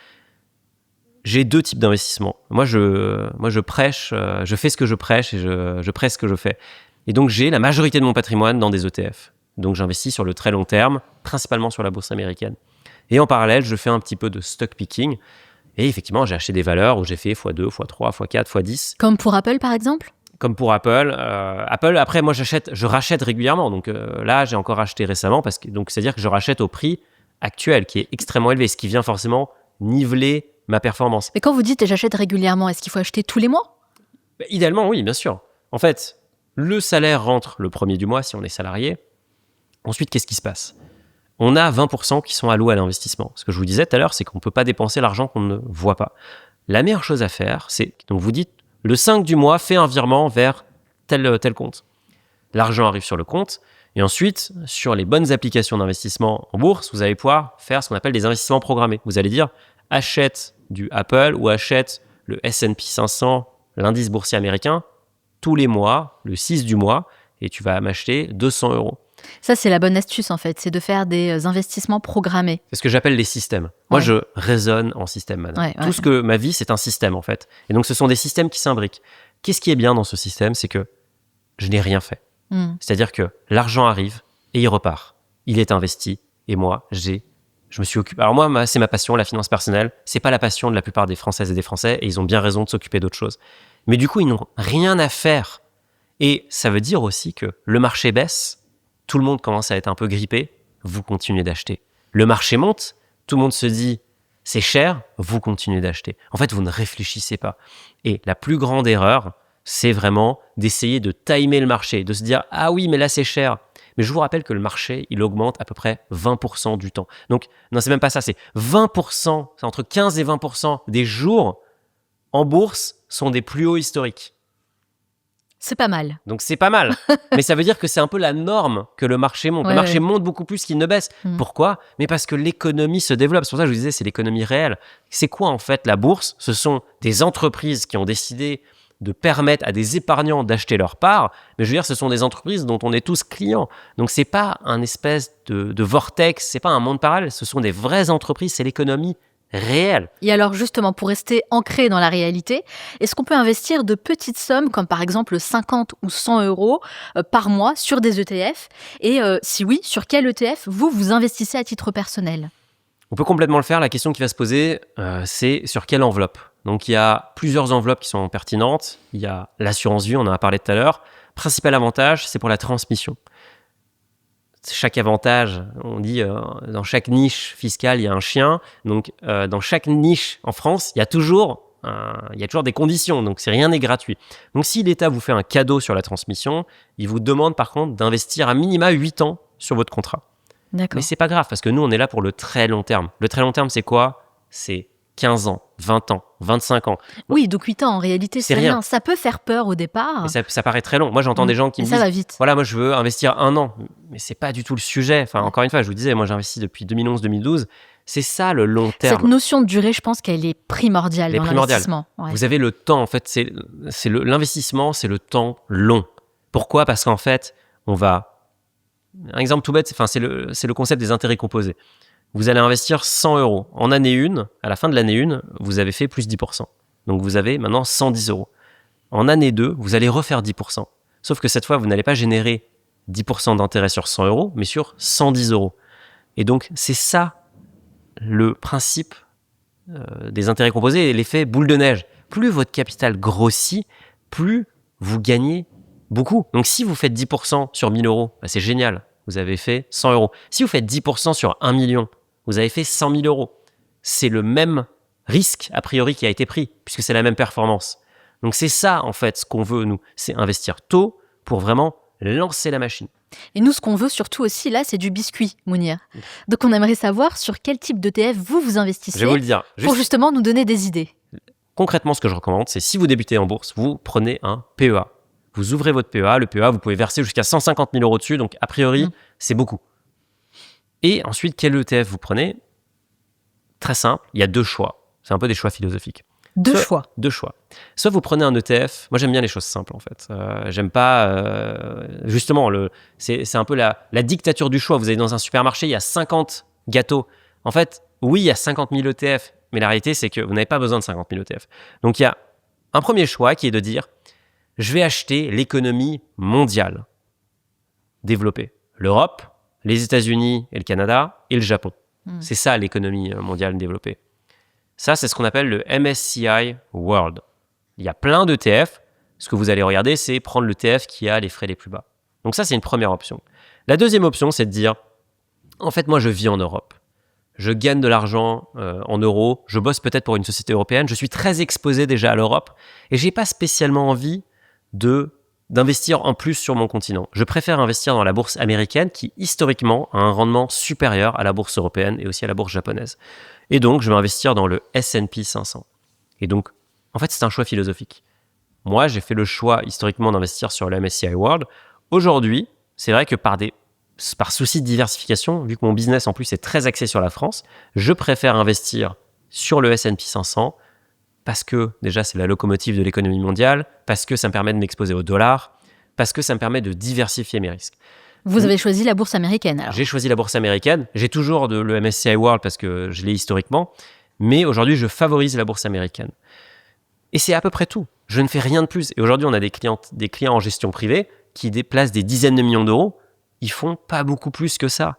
J'ai 2 types d'investissements. Moi, je prêche, je fais ce que je prêche et je prêche ce que je fais. Et donc, j'ai la majorité de mon patrimoine dans des ETF. Donc, j'investis sur le très long terme, principalement sur la bourse américaine. Et en parallèle, je fais un petit peu de stock picking. Et effectivement, j'ai acheté des valeurs où j'ai fait x2, x3, x4, x10. Comme pour Apple, par exemple? Comme pour Apple. Apple, après, moi, je rachète régulièrement. Donc là, j'ai encore acheté récemment. C'est-à-dire que je rachète au prix actuel, qui est extrêmement élevé, ce qui vient forcément niveler ma performance. Mais quand vous dites « j'achète régulièrement », est-ce qu'il faut acheter tous les mois? Idéalement, oui, bien sûr. En fait, le salaire rentre le premier du mois si on est salarié. Ensuite, qu'est-ce qui se passe? On a 20% qui sont alloués à l'investissement. Ce que je vous disais tout à l'heure, c'est qu'on ne peut pas dépenser l'argent qu'on ne voit pas. La meilleure chose à faire, c'est, donc vous dites, le 5 du mois, fais un virement vers tel compte. L'argent arrive sur le compte, et ensuite, sur les bonnes applications d'investissement en bourse, vous allez pouvoir faire ce qu'on appelle des investissements programmés. Vous allez dire, achète du Apple ou achète le S&P 500, l'indice boursier américain, tous les mois, le 6 du mois, et tu vas m'acheter 200 €. Ça, c'est la bonne astuce, en fait, c'est de faire des investissements programmés. C'est ce que j'appelle les systèmes. Moi, je raisonne en système, madame. Tout ce que ma vie, c'est un système, en fait. Et donc, ce sont des systèmes qui s'imbriquent. Qu'est-ce qui est bien dans ce système? C'est que je n'ai rien fait. C'est-à-dire que l'argent arrive et il repart. Il est investi. Et moi, je me suis occupé. Alors moi, c'est ma passion, la finance personnelle. C'est pas la passion de la plupart des Françaises et des Français. Et ils ont bien raison de s'occuper d'autres choses. Mais du coup, ils n'ont rien à faire. Et ça veut dire aussi que le marché baisse. Tout le monde commence à être un peu grippé, vous continuez d'acheter. Le marché monte, tout le monde se dit c'est cher, vous continuez d'acheter. En fait, vous ne réfléchissez pas. Et la plus grande erreur, c'est vraiment d'essayer de timer le marché, de se dire « Ah oui, mais là, c'est cher ». Mais je vous rappelle que le marché, il augmente à peu près 20% du temps. Donc, non, c'est même pas ça, c'est 20%, c'est entre 15 et 20% des jours en bourse sont des plus hauts historiques. C'est pas mal. Donc, c'est pas mal. Mais ça veut dire que c'est un peu la norme que le marché monte. Ouais, le marché ouais. monte beaucoup plus qu'il ne baisse. Pourquoi ? Mais parce que l'économie se développe. C'est pour ça que je vous disais, c'est l'économie réelle. C'est quoi en fait la bourse ? Ce sont des entreprises qui ont décidé de permettre à des épargnants d'acheter leur part. Mais je veux dire, ce sont des entreprises dont on est tous clients. Donc, c'est pas un espèce de vortex, c'est pas un monde parallèle. Ce sont des vraies entreprises, c'est l'économie réelle. Et alors justement, pour rester ancré dans la réalité, est-ce qu'on peut investir de petites sommes, comme par exemple 50 ou 100 euros par mois sur des ETF ? Et si oui, sur quel ETF vous investissez à titre personnel ? On peut complètement le faire. La question qui va se poser, c'est sur quelle enveloppe ? Donc, il y a plusieurs enveloppes qui sont pertinentes. Il y a l'assurance vie, on en a parlé tout à l'heure. Principal avantage, c'est pour la transmission. Chaque avantage, on dit dans chaque niche fiscale, il y a un chien. Donc, dans chaque niche en France, il y a toujours des conditions. Donc, rien n'est gratuit. Donc, si l'État vous fait un cadeau sur la transmission, il vous demande par contre d'investir à minima 8 ans sur votre contrat. D'accord. Mais c'est pas grave parce que nous, on est là pour le très long terme. Le très long terme, c'est quoi ? C'est 15 ans, 20 ans, 25 ans. Oui, donc 8 ans, en réalité, c'est rien. Ça peut faire peur au départ. Mais ça paraît très long. Moi, j'entends des gens qui me disent... ça va vite. Voilà, moi, je veux investir 1 an. Mais c'est pas du tout le sujet. Enfin, encore une fois, je vous disais, moi, j'investis depuis 2011-2012. C'est ça, le long terme. Cette notion de durée, je pense qu'elle est primordiale dans l'investissement. Ouais. Vous avez le temps, en fait. L'investissement, c'est le temps long. Pourquoi ? Parce qu'en fait, on va... Un exemple tout bête, c'est le concept des intérêts composés. Vous allez investir 100 euros. En année 1, à la fin de l'année 1, vous avez fait plus 10%. Donc, vous avez maintenant 110 euros. En année 2, vous allez refaire 10%. Sauf que cette fois, vous n'allez pas générer 10% d'intérêt sur 100 euros, mais sur 110 euros. Et donc, c'est ça le principe des intérêts composés et l'effet boule de neige. Plus votre capital grossit, plus vous gagnez beaucoup. Donc, si vous faites 10% sur 1000 euros, bah, c'est génial. Vous avez fait 100 euros. Si vous faites 10% sur 1 million, vous avez fait 100 000 euros. C'est le même risque, a priori, qui a été pris, puisque c'est la même performance. Donc, c'est ça, en fait, ce qu'on veut, nous. C'est investir tôt pour vraiment lancer la machine. Et nous, ce qu'on veut surtout aussi, là, c'est du biscuit, Mounir. Donc, on aimerait savoir sur quel type d'ETF vous investissez. Je vais vous le dire. Pour justement nous donner des idées. Concrètement, ce que je recommande, c'est si vous débutez en bourse, vous prenez un PEA. Vous ouvrez votre PEA. Le PEA, vous pouvez verser jusqu'à 150 000 euros dessus. Donc, a priori, c'est beaucoup. Et ensuite, quel ETF vous prenez ? Très simple, il y a 2 choix. C'est un peu des choix philosophiques. Deux choix. Soit vous prenez un ETF. Moi, j'aime bien les choses simples, en fait. J'aime pas... justement, c'est un peu la dictature du choix. Vous allez dans un supermarché, il y a 50 gâteaux. En fait, oui, il y a 50 000 ETF. Mais la réalité, c'est que vous n'avez pas besoin de 50 000 ETF. Donc, il y a un premier choix qui est de dire je vais acheter l'économie mondiale développée. L'Europe, les États-Unis et le Canada et le Japon. C'est ça l'économie mondiale développée. Ça, c'est ce qu'on appelle le MSCI World. Il y a plein d'ETF. Ce que vous allez regarder, c'est prendre l'ETF qui a les frais les plus bas. Donc ça, c'est une première option. La deuxième option, c'est de dire, en fait, moi, je vis en Europe. Je gagne de l'argent en euros. Je bosse peut-être pour une société européenne. Je suis très exposé déjà à l'Europe. Et je n'ai pas spécialement envie d'investir en plus sur mon continent. Je préfère investir dans la bourse américaine qui, historiquement, a un rendement supérieur à la bourse européenne et aussi à la bourse japonaise. Et donc, je vais investir dans le S&P 500. Et donc, en fait, c'est un choix philosophique. Moi, j'ai fait le choix, historiquement, d'investir sur le MSCI World. Aujourd'hui, c'est vrai que par souci de diversification, vu que mon business, en plus, est très axé sur la France, je préfère investir sur le S&P 500 parce que déjà c'est la locomotive de l'économie mondiale, parce que ça me permet de m'exposer au dollar, parce que ça me permet de diversifier mes risques. Vous avez choisi la bourse américaine alors ? J'ai choisi la bourse américaine, j'ai toujours le MSCI World parce que je l'ai historiquement, mais aujourd'hui je favorise la bourse américaine. Et c'est à peu près tout, je ne fais rien de plus. Et aujourd'hui on a des clients en gestion privée qui déplacent des dizaines de millions d'euros, ils font pas beaucoup plus que ça.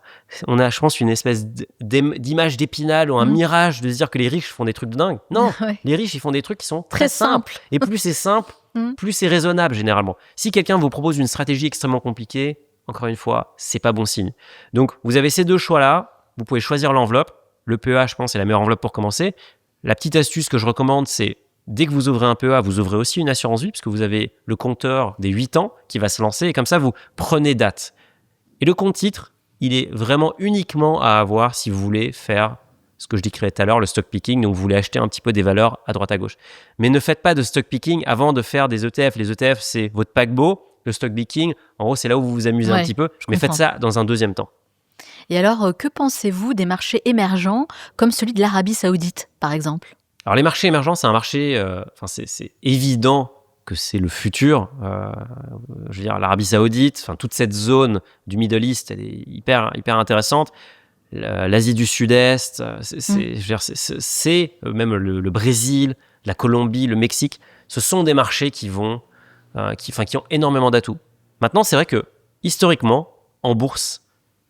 On a, je pense, une espèce d'image d'Épinal ou un mirage de se dire que les riches font des trucs de dingue. Non, les riches, ils font des trucs qui sont très simples. Et plus c'est simple, plus c'est raisonnable généralement. Si quelqu'un vous propose une stratégie extrêmement compliquée, encore une fois, c'est pas bon signe. Donc, vous avez ces 2 choix-là. Vous pouvez choisir l'enveloppe. le PEA, je pense, est la meilleure enveloppe pour commencer. La petite astuce que je recommande, c'est dès que vous ouvrez un PEA, vous ouvrez aussi une assurance vie, puisque vous avez le compteur des 8 ans qui va se lancer, et comme ça, vous prenez date. Et le compte titre, il est vraiment uniquement à avoir si vous voulez faire ce que je décrivais tout à l'heure, le stock picking, donc vous voulez acheter un petit peu des valeurs à droite à gauche. Mais ne faites pas de stock picking avant de faire des ETF. Les ETF, c'est votre paquebot. Le stock picking, en gros, c'est là où vous vous amusez un petit peu, mais faites ça dans un deuxième temps. Et alors, que pensez-vous des marchés émergents, comme celui de l'Arabie Saoudite, par exemple ? Alors, les marchés émergents, c'est un marché, c'est évident que c'est le futur. Je veux dire, l'Arabie Saoudite, toute cette zone du Middle East, elle est hyper, hyper intéressante. L'Asie du Sud-Est, c'est même le Brésil, la Colombie, le Mexique. Ce sont des marchés qui ont énormément d'atouts. Maintenant, c'est vrai que historiquement, en bourse,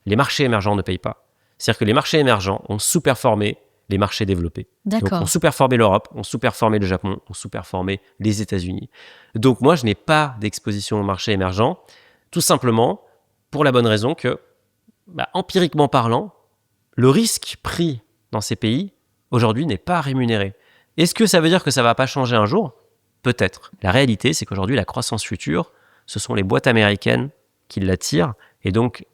les marchés émergents ne payent pas. C'est-à-dire que les marchés émergents ont sous-performé les marchés développés. D'accord. Donc, ont sous-performé l'Europe, ont sous-performé le Japon, ont sous-performé les États-Unis. Donc moi, je n'ai pas d'exposition aux marchés émergents, tout simplement pour la bonne raison que, empiriquement parlant, le risque pris dans ces pays, aujourd'hui, n'est pas rémunéré. Est-ce que ça veut dire que ça ne va pas changer un jour ? Peut-être. La réalité, c'est qu'aujourd'hui, la croissance future, ce sont les boîtes américaines qui l'attirent. Et donc,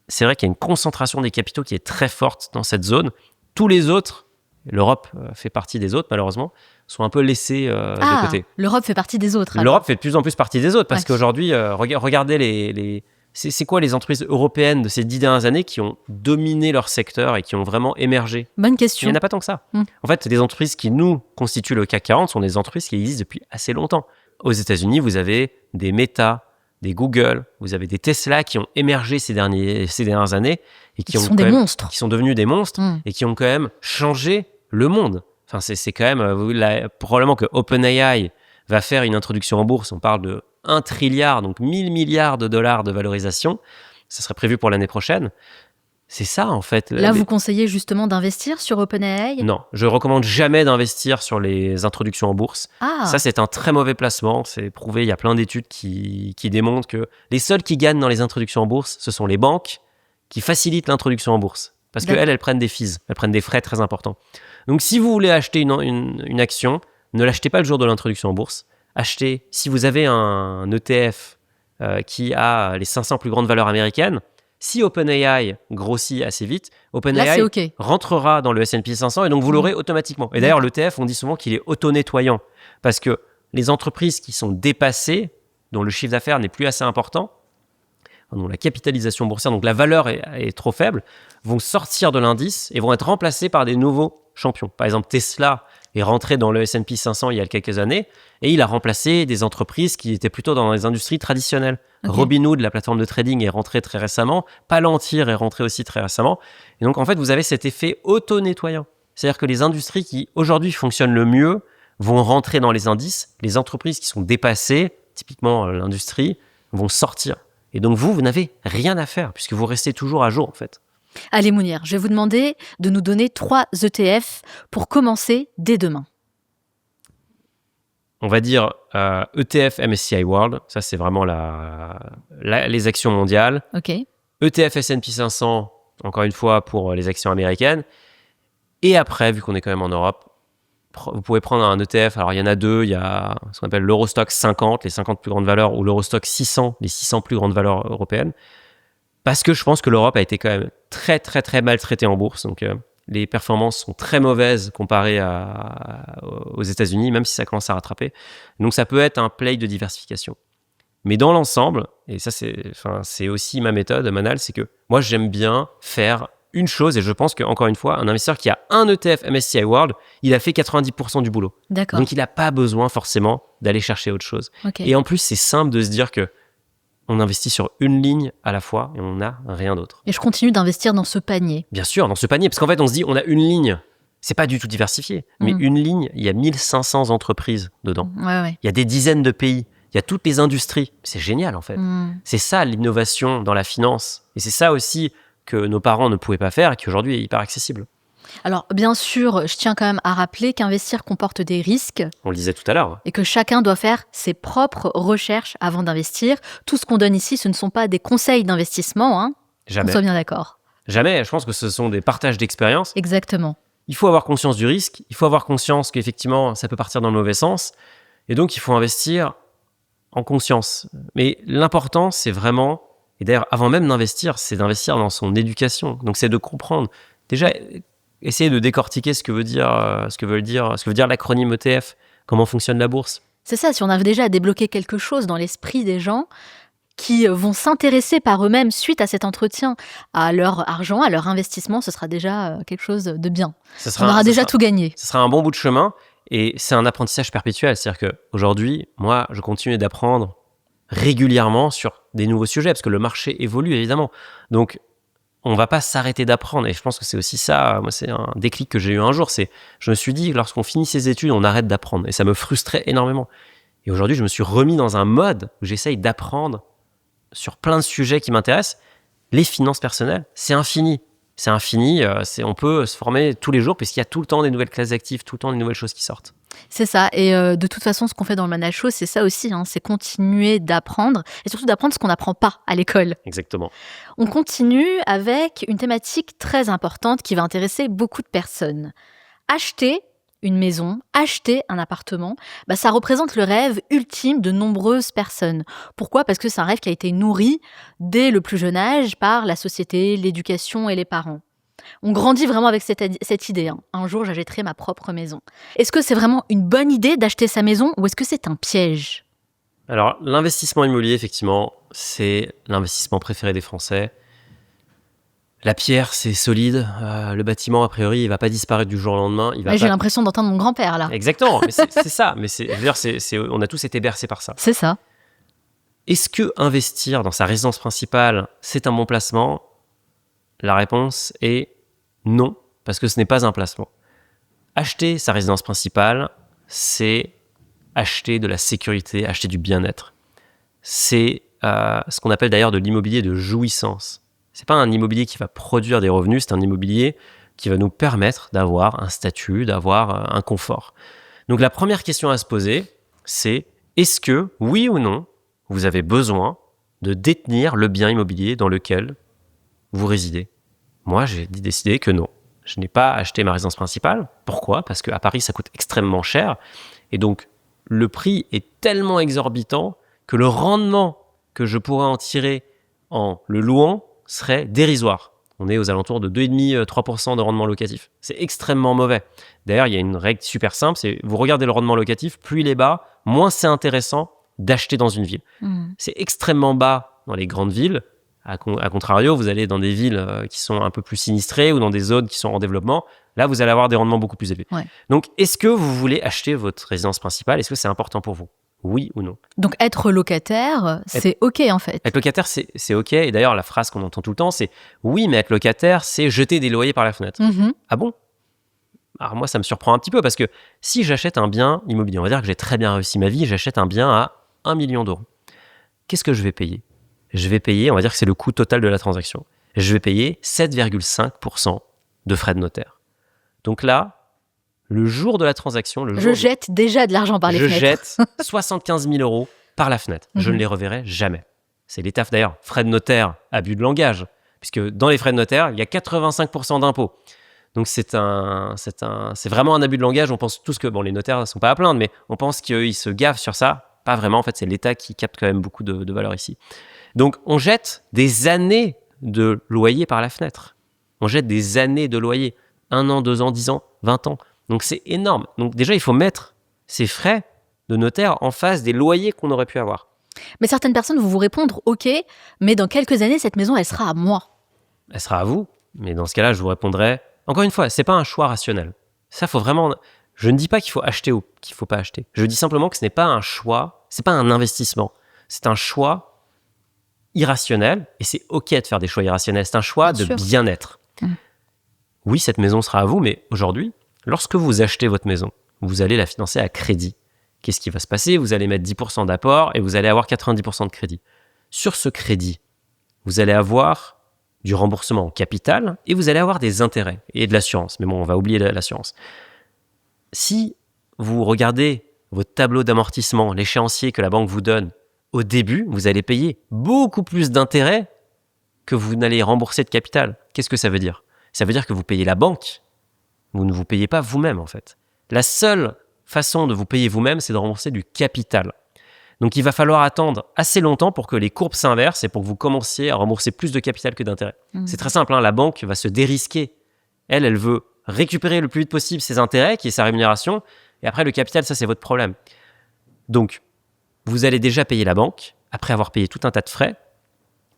c'est vrai qu'il y a une concentration des capitaux qui est très forte dans cette zone. Tous les autres, l'Europe fait partie des autres, malheureusement, sont un peu laissés de côté. L'Europe fait partie des autres. L'Europe fait de plus en plus partie des autres, parce qu'aujourd'hui, regardez c'est quoi les entreprises européennes de ces 10 dernières années qui ont dominé leur secteur et qui ont vraiment émergé ? Bonne question. Il n'y en a pas tant que ça. En fait, des entreprises qui nous constituent le CAC 40 sont des entreprises qui existent depuis assez longtemps. Aux États-Unis, vous avez des Meta, des Google, vous avez des Tesla qui ont émergé ces dernières années et qui sont des monstres. Qui sont devenus des monstres et qui ont quand même changé le monde. Enfin, c'est quand même probablement que OpenAI va faire une introduction en bourse. On parle de 1 trilliard, donc 1000 milliards de dollars de valorisation. Ça serait prévu pour l'année prochaine. C'est ça, en fait. Là, vous conseillez justement d'investir sur OpenAI ? Non, je recommande jamais d'investir sur les introductions en bourse. Ça, c'est un très mauvais placement. C'est prouvé, il y a plein d'études qui démontrent que les seuls qui gagnent dans les introductions en bourse, ce sont les banques qui facilitent l'introduction en bourse. Parce qu'elles prennent des fees, elles prennent des frais très importants. Donc, si vous voulez acheter une action, ne l'achetez pas le jour de l'introduction en bourse. Achetez, si vous avez un ETF qui a les 500 plus grandes valeurs américaines, si OpenAI grossit assez vite, OpenAI rentrera dans le S&P 500 et donc vous l'aurez automatiquement. Et d'ailleurs, l'ETF, on dit souvent qu'il est auto-nettoyant parce que les entreprises qui sont dépassées, dont le chiffre d'affaires n'est plus assez important, dont la capitalisation boursière, donc la valeur est trop faible, vont sortir de l'indice et vont être remplacées par des nouveaux champions. Par exemple, Tesla est rentré dans le S&P 500 il y a quelques années et il a remplacé des entreprises qui étaient plutôt dans les industries traditionnelles. Robinhood, la plateforme de trading, est rentrée très récemment. Palantir est rentré aussi très récemment. Et donc, en fait, vous avez cet effet auto-nettoyant. C'est-à-dire que les industries qui, aujourd'hui, fonctionnent le mieux vont rentrer dans les indices. Les entreprises qui sont dépassées, typiquement l'industrie, vont sortir. Et donc, vous n'avez rien à faire puisque vous restez toujours à jour, en fait. Allez Mounir, je vais vous demander de nous donner 3 ETF pour commencer dès demain. On va dire ETF MSCI World, ça c'est vraiment les actions mondiales. ETF S&P 500, encore une fois pour les actions américaines. Et après, vu qu'on est quand même en Europe, vous pouvez prendre un ETF. Alors il y en a 2, il y a ce qu'on appelle l'Eurostock 50, les 50 plus grandes valeurs, ou l'Eurostock 600, les 600 plus grandes valeurs européennes. Parce que je pense que l'Europe a été quand même très, très, très mal traitée en bourse. Donc, les performances sont très mauvaises comparées aux États-Unis, même si ça commence à rattraper. Donc, ça peut être un play de diversification. Mais dans l'ensemble, et ça, c'est aussi ma méthode, Manal, c'est que moi, j'aime bien faire une chose, et je pense qu'encore une fois, un investisseur qui a un ETF MSCI World, il a fait 90% du boulot. D'accord. Donc, il n'a pas besoin forcément d'aller chercher autre chose. Et en plus, c'est simple de se dire que on investit sur une ligne à la fois et on n'a rien d'autre. Et je continue d'investir dans ce panier. Bien sûr, dans ce panier, parce qu'en fait, on se dit, on a une ligne. C'est pas du tout diversifié, mais une ligne, il y a 1500 entreprises dedans. Il y a des dizaines de pays, il y a toutes les industries. C'est génial, en fait. C'est ça, l'innovation dans la finance. Et c'est ça aussi que nos parents ne pouvaient pas faire et qui aujourd'hui est hyper accessible. Alors, bien sûr, je tiens quand même à rappeler qu'investir comporte des risques. On le disait tout à l'heure. Et que chacun doit faire ses propres recherches avant d'investir. Tout ce qu'on donne ici, ce ne sont pas des conseils d'investissement. Jamais. On soit bien d'accord. Jamais. Je pense que ce sont des partages d'expériences. Exactement. Il faut avoir conscience du risque. Il faut avoir conscience qu'effectivement, ça peut partir dans le mauvais sens. Et donc, il faut investir en conscience. Mais l'important, c'est vraiment, et d'ailleurs, avant même d'investir, c'est d'investir dans son éducation. Donc, c'est de comprendre. Déjà, essayer de décortiquer ce que veut dire l'acronyme ETF, comment fonctionne la bourse. C'est ça, si on arrive déjà à débloquer quelque chose dans l'esprit des gens qui vont s'intéresser par eux-mêmes suite à cet entretien à leur argent, à leur investissement, ce sera déjà quelque chose de bien. On aura déjà tout gagné. Ce sera un bon bout de chemin et c'est un apprentissage perpétuel. C'est-à-dire qu'aujourd'hui, moi, je continue d'apprendre régulièrement sur des nouveaux sujets parce que le marché évolue évidemment. Donc, on ne va pas s'arrêter d'apprendre. Et je pense que c'est aussi ça, moi, c'est un déclic que j'ai eu un jour. Je me suis dit, lorsqu'on finit ses études, on arrête d'apprendre. Et ça me frustrait énormément. Et aujourd'hui, je me suis remis dans un mode où j'essaye d'apprendre sur plein de sujets qui m'intéressent. Les finances personnelles, c'est infini. C'est infini. On peut se former tous les jours puisqu'il y a tout le temps des nouvelles classes actives, tout le temps des nouvelles choses qui sortent. C'est ça. Et de toute façon, ce qu'on fait dans le Manage Show, c'est ça aussi. C'est continuer d'apprendre et surtout d'apprendre ce qu'on n'apprend pas à l'école. Exactement. On continue avec une thématique très importante qui va intéresser beaucoup de personnes. Acheter une maison, acheter un appartement, ça représente le rêve ultime de nombreuses personnes. Pourquoi ? Parce que c'est un rêve qui a été nourri dès le plus jeune âge par la société, l'éducation et les parents. On grandit vraiment avec cette idée. Un jour, j'achèterai ma propre maison. Est-ce que c'est vraiment une bonne idée d'acheter sa maison ou est-ce que c'est un piège ? Alors, l'investissement immobilier, effectivement, c'est l'investissement préféré des Français. La pierre, c'est solide. Le bâtiment, a priori, il ne va pas disparaître du jour au lendemain. J'ai l'impression d'entendre mon grand-père, là. Exactement, mais c'est ça. Mais on a tous été bercés par ça. C'est ça. Est-ce que investir dans sa résidence principale, c'est un bon placement ? La réponse est non, parce que ce n'est pas un placement. Acheter sa résidence principale, c'est acheter de la sécurité, acheter du bien-être. C'est ce qu'on appelle d'ailleurs de l'immobilier de jouissance. C'est pas un immobilier qui va produire des revenus, c'est un immobilier qui va nous permettre d'avoir un statut, d'avoir un confort. Donc la première question à se poser, c'est est-ce que, oui ou non, vous avez besoin de détenir le bien immobilier dans lequel vous résidez ? Moi, j'ai décidé que non. Je n'ai pas acheté ma résidence principale. Pourquoi ? Parce qu'à Paris, ça coûte extrêmement cher. Et donc, le prix est tellement exorbitant que le rendement que je pourrais en tirer en le louant serait dérisoire. On est aux alentours de 2,5-3% de rendement locatif. C'est extrêmement mauvais. D'ailleurs, il y a une règle super simple, c'est vous regardez le rendement locatif, plus il est bas, moins c'est intéressant d'acheter dans une ville. C'est extrêmement bas dans les grandes villes. À contrario, vous allez dans des villes qui sont un peu plus sinistrées ou dans des zones qui sont en développement. Là, vous allez avoir des rendements beaucoup plus élevés. Ouais. Donc, est-ce que vous voulez acheter votre résidence principale ? Est-ce que c'est important pour vous ? Oui ou non ? Donc, être locataire, c'est OK en fait. Être locataire, c'est OK. Et d'ailleurs, la phrase qu'on entend tout le temps, c'est « Oui, mais être locataire, c'est jeter des loyers par la fenêtre. » Ah bon ? Alors moi, ça me surprend un petit peu parce que si j'achète un bien immobilier, on va dire que j'ai très bien réussi ma vie, j'achète un bien à 1 million d'euros. Qu'est-ce que je vais payer ? Je vais payer, on va dire que c'est le coût total de la transaction. Je vais payer 7,5% de frais de notaire. Donc là, le jour de la transaction... Je jette déjà de l'argent par les fenêtres. Je jette 75 000 euros par la fenêtre. Je ne les reverrai jamais. C'est l'État, d'ailleurs, frais de notaire, abus de langage, puisque dans les frais de notaire, il y a 85% d'impôts. Donc c'est vraiment un abus de langage. On pense tous que les notaires ne sont pas à plaindre, mais on pense qu'ils se gavent sur ça. Pas vraiment, en fait, c'est l'État qui capte quand même beaucoup de valeur ici. Donc, on jette des années de loyer par la fenêtre. On jette des années de loyer. 1 an, 2 ans, 10 ans, 20 ans. Donc, c'est énorme. Donc, déjà, il faut mettre ces frais de notaire en face des loyers qu'on aurait pu avoir. Mais certaines personnes vont vous répondre « Ok, mais dans quelques années, cette maison, elle sera à moi. » Elle sera à vous. Mais dans ce cas-là, je vous répondrai... Encore une fois, ce n'est pas un choix rationnel. Ça, faut vraiment... Je ne dis pas qu'il faut acheter ou qu'il ne faut pas acheter. Je dis simplement que ce n'est pas un choix, ce n'est pas un investissement. C'est un choix irrationnel, et c'est OK de faire des choix irrationnels, c'est un choix de bien-être. Oui, cette maison sera à vous, mais aujourd'hui, lorsque vous achetez votre maison, vous allez la financer à crédit. Qu'est-ce qui va se passer ? Vous allez mettre 10% d'apport et vous allez avoir 90% de crédit. Sur ce crédit, vous allez avoir du remboursement en capital et vous allez avoir des intérêts et de l'assurance. Mais bon, on va oublier l'assurance. Si vous regardez votre tableau d'amortissement, l'échéancier que la banque vous donne, au début, vous allez payer beaucoup plus d'intérêts que vous n'allez rembourser de capital. Qu'est-ce que ça veut dire ? Ça veut dire que vous payez la banque. Vous ne vous payez pas vous-même, en fait. La seule façon de vous payer vous-même, c'est de rembourser du capital. Donc, il va falloir attendre assez longtemps pour que les courbes s'inversent et pour que vous commenciez à rembourser plus de capital que d'intérêt. C'est très simple, la banque va se dérisquer. Elle veut récupérer le plus vite possible ses intérêts, qui est sa rémunération, et après, le capital, ça, c'est votre problème. Donc, vous allez déjà payer la banque, après avoir payé tout un tas de frais.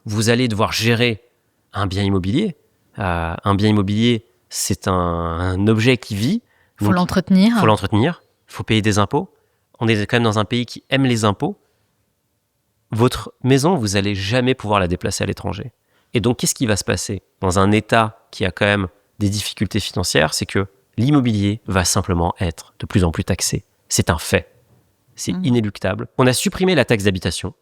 Vous allez devoir gérer un bien immobilier. Un bien immobilier, c'est un objet qui vit. Faut l'entretenir. Il faut payer des impôts. On est quand même dans un pays qui aime les impôts. Votre maison, vous n'allez jamais pouvoir la déplacer à l'étranger. Et donc, qu'est-ce qui va se passer dans un État qui a quand même des difficultés financières ? C'est que l'immobilier va simplement être de plus en plus taxé. C'est un fait. C'est inéluctable. On a supprimé la taxe d'habitation,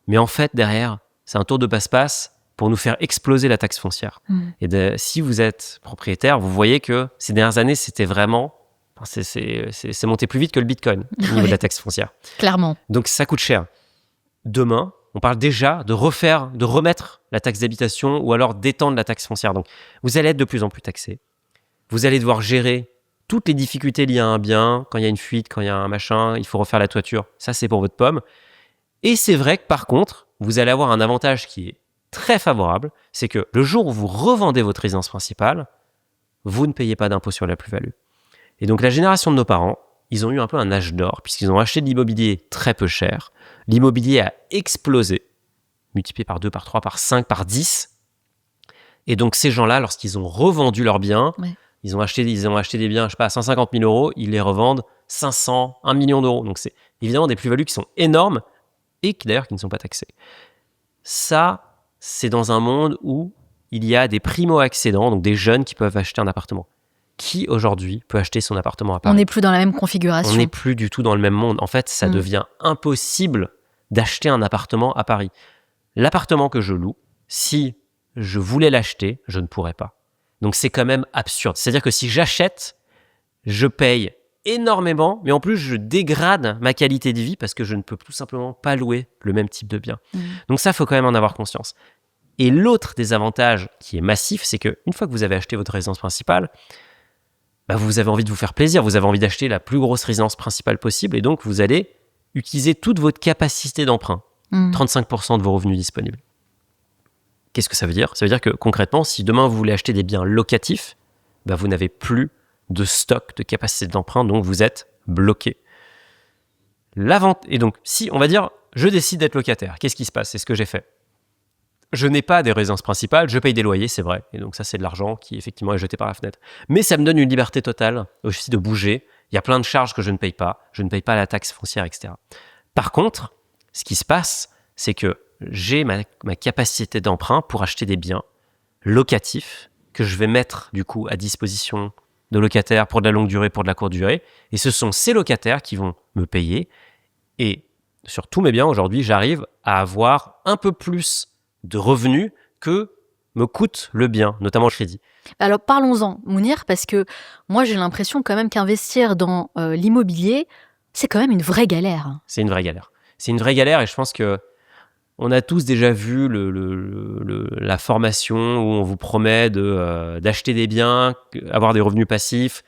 mais en fait, derrière, c'est un tour de passe-passe pour nous faire exploser la taxe foncière. Et si vous êtes propriétaire, vous voyez que ces dernières années, c'était vraiment... C'est monté plus vite que le Bitcoin au niveau de la taxe foncière. Clairement. Donc, ça coûte cher. Demain, on parle déjà de remettre la taxe d'habitation ou alors d'étendre la taxe foncière. Donc, vous allez être de plus en plus taxé. Vous allez devoir gérer toutes les difficultés liées à un bien. Quand il y a une fuite, quand il y a un machin, il faut refaire la toiture. Ça, c'est pour votre pomme. Et c'est vrai que par contre, vous allez avoir un avantage qui est très favorable. C'est que le jour où vous revendez votre résidence principale, vous ne payez pas d'impôt sur la plus-value. Et donc, la génération de nos parents, ils ont eu un peu un âge d'or puisqu'ils ont acheté de l'immobilier très peu cher. L'immobilier a explosé, multiplié par 2, par 3, par 5, par 10. Et donc, ces gens-là, lorsqu'ils ont revendu leurs biens, ils ont acheté des biens, je sais pas, à 150 000 euros, ils les revendent 500, 1 million d'euros. Donc, c'est évidemment des plus-values qui sont énormes et qui d'ailleurs qui ne sont pas taxées. Ça, c'est dans un monde où il y a des primo-accédants, donc des jeunes qui peuvent acheter un appartement. Qui, aujourd'hui, peut acheter son appartement à Paris ? On n'est plus dans la même configuration. On n'est plus du tout dans le même monde. En fait, ça devient impossible d'acheter un appartement à Paris. L'appartement que je loue, si je voulais l'acheter, je ne pourrais pas. Donc, c'est quand même absurde. C'est-à-dire que si j'achète, je paye énormément, mais en plus, je dégrade ma qualité de vie parce que je ne peux tout simplement pas louer le même type de bien. Donc ça, il faut quand même en avoir conscience. Et l'autre des avantages qui est massif, c'est qu'une fois que vous avez acheté votre résidence principale, vous avez envie de vous faire plaisir, vous avez envie d'acheter la plus grosse résidence principale possible et donc vous allez utiliser toute votre capacité d'emprunt, 35% de vos revenus disponibles. Qu'est-ce que ça veut dire ? Ça veut dire que concrètement, si demain vous voulez acheter des biens locatifs, vous n'avez plus de stock de capacité d'emprunt, donc vous êtes bloqué. Et donc, si on va dire, je décide d'être locataire, qu'est-ce qui se passe ? C'est ce que j'ai fait. Je n'ai pas des résidences principales, je paye des loyers, c'est vrai. Et donc ça, c'est de l'argent qui, effectivement, est jeté par la fenêtre. Mais ça me donne une liberté totale aussi de bouger. Il y a plein de charges que je ne paye pas. Je ne paye pas la taxe foncière, etc. Par contre, ce qui se passe, c'est que j'ai ma capacité d'emprunt pour acheter des biens locatifs que je vais mettre, du coup, à disposition de locataires pour de la longue durée, pour de la courte durée. Et ce sont ces locataires qui vont me payer. Et sur tous mes biens, aujourd'hui, j'arrive à avoir un peu plus de revenus que me coûte le bien, notamment le crédit. Alors parlons-en, Mounir, parce que moi j'ai l'impression quand même qu'investir dans l'immobilier, c'est quand même une vraie galère. C'est une vraie galère. C'est une vraie galère et je pense que on a tous déjà vu la formation où on vous promet d'acheter des biens, avoir des revenus passifs,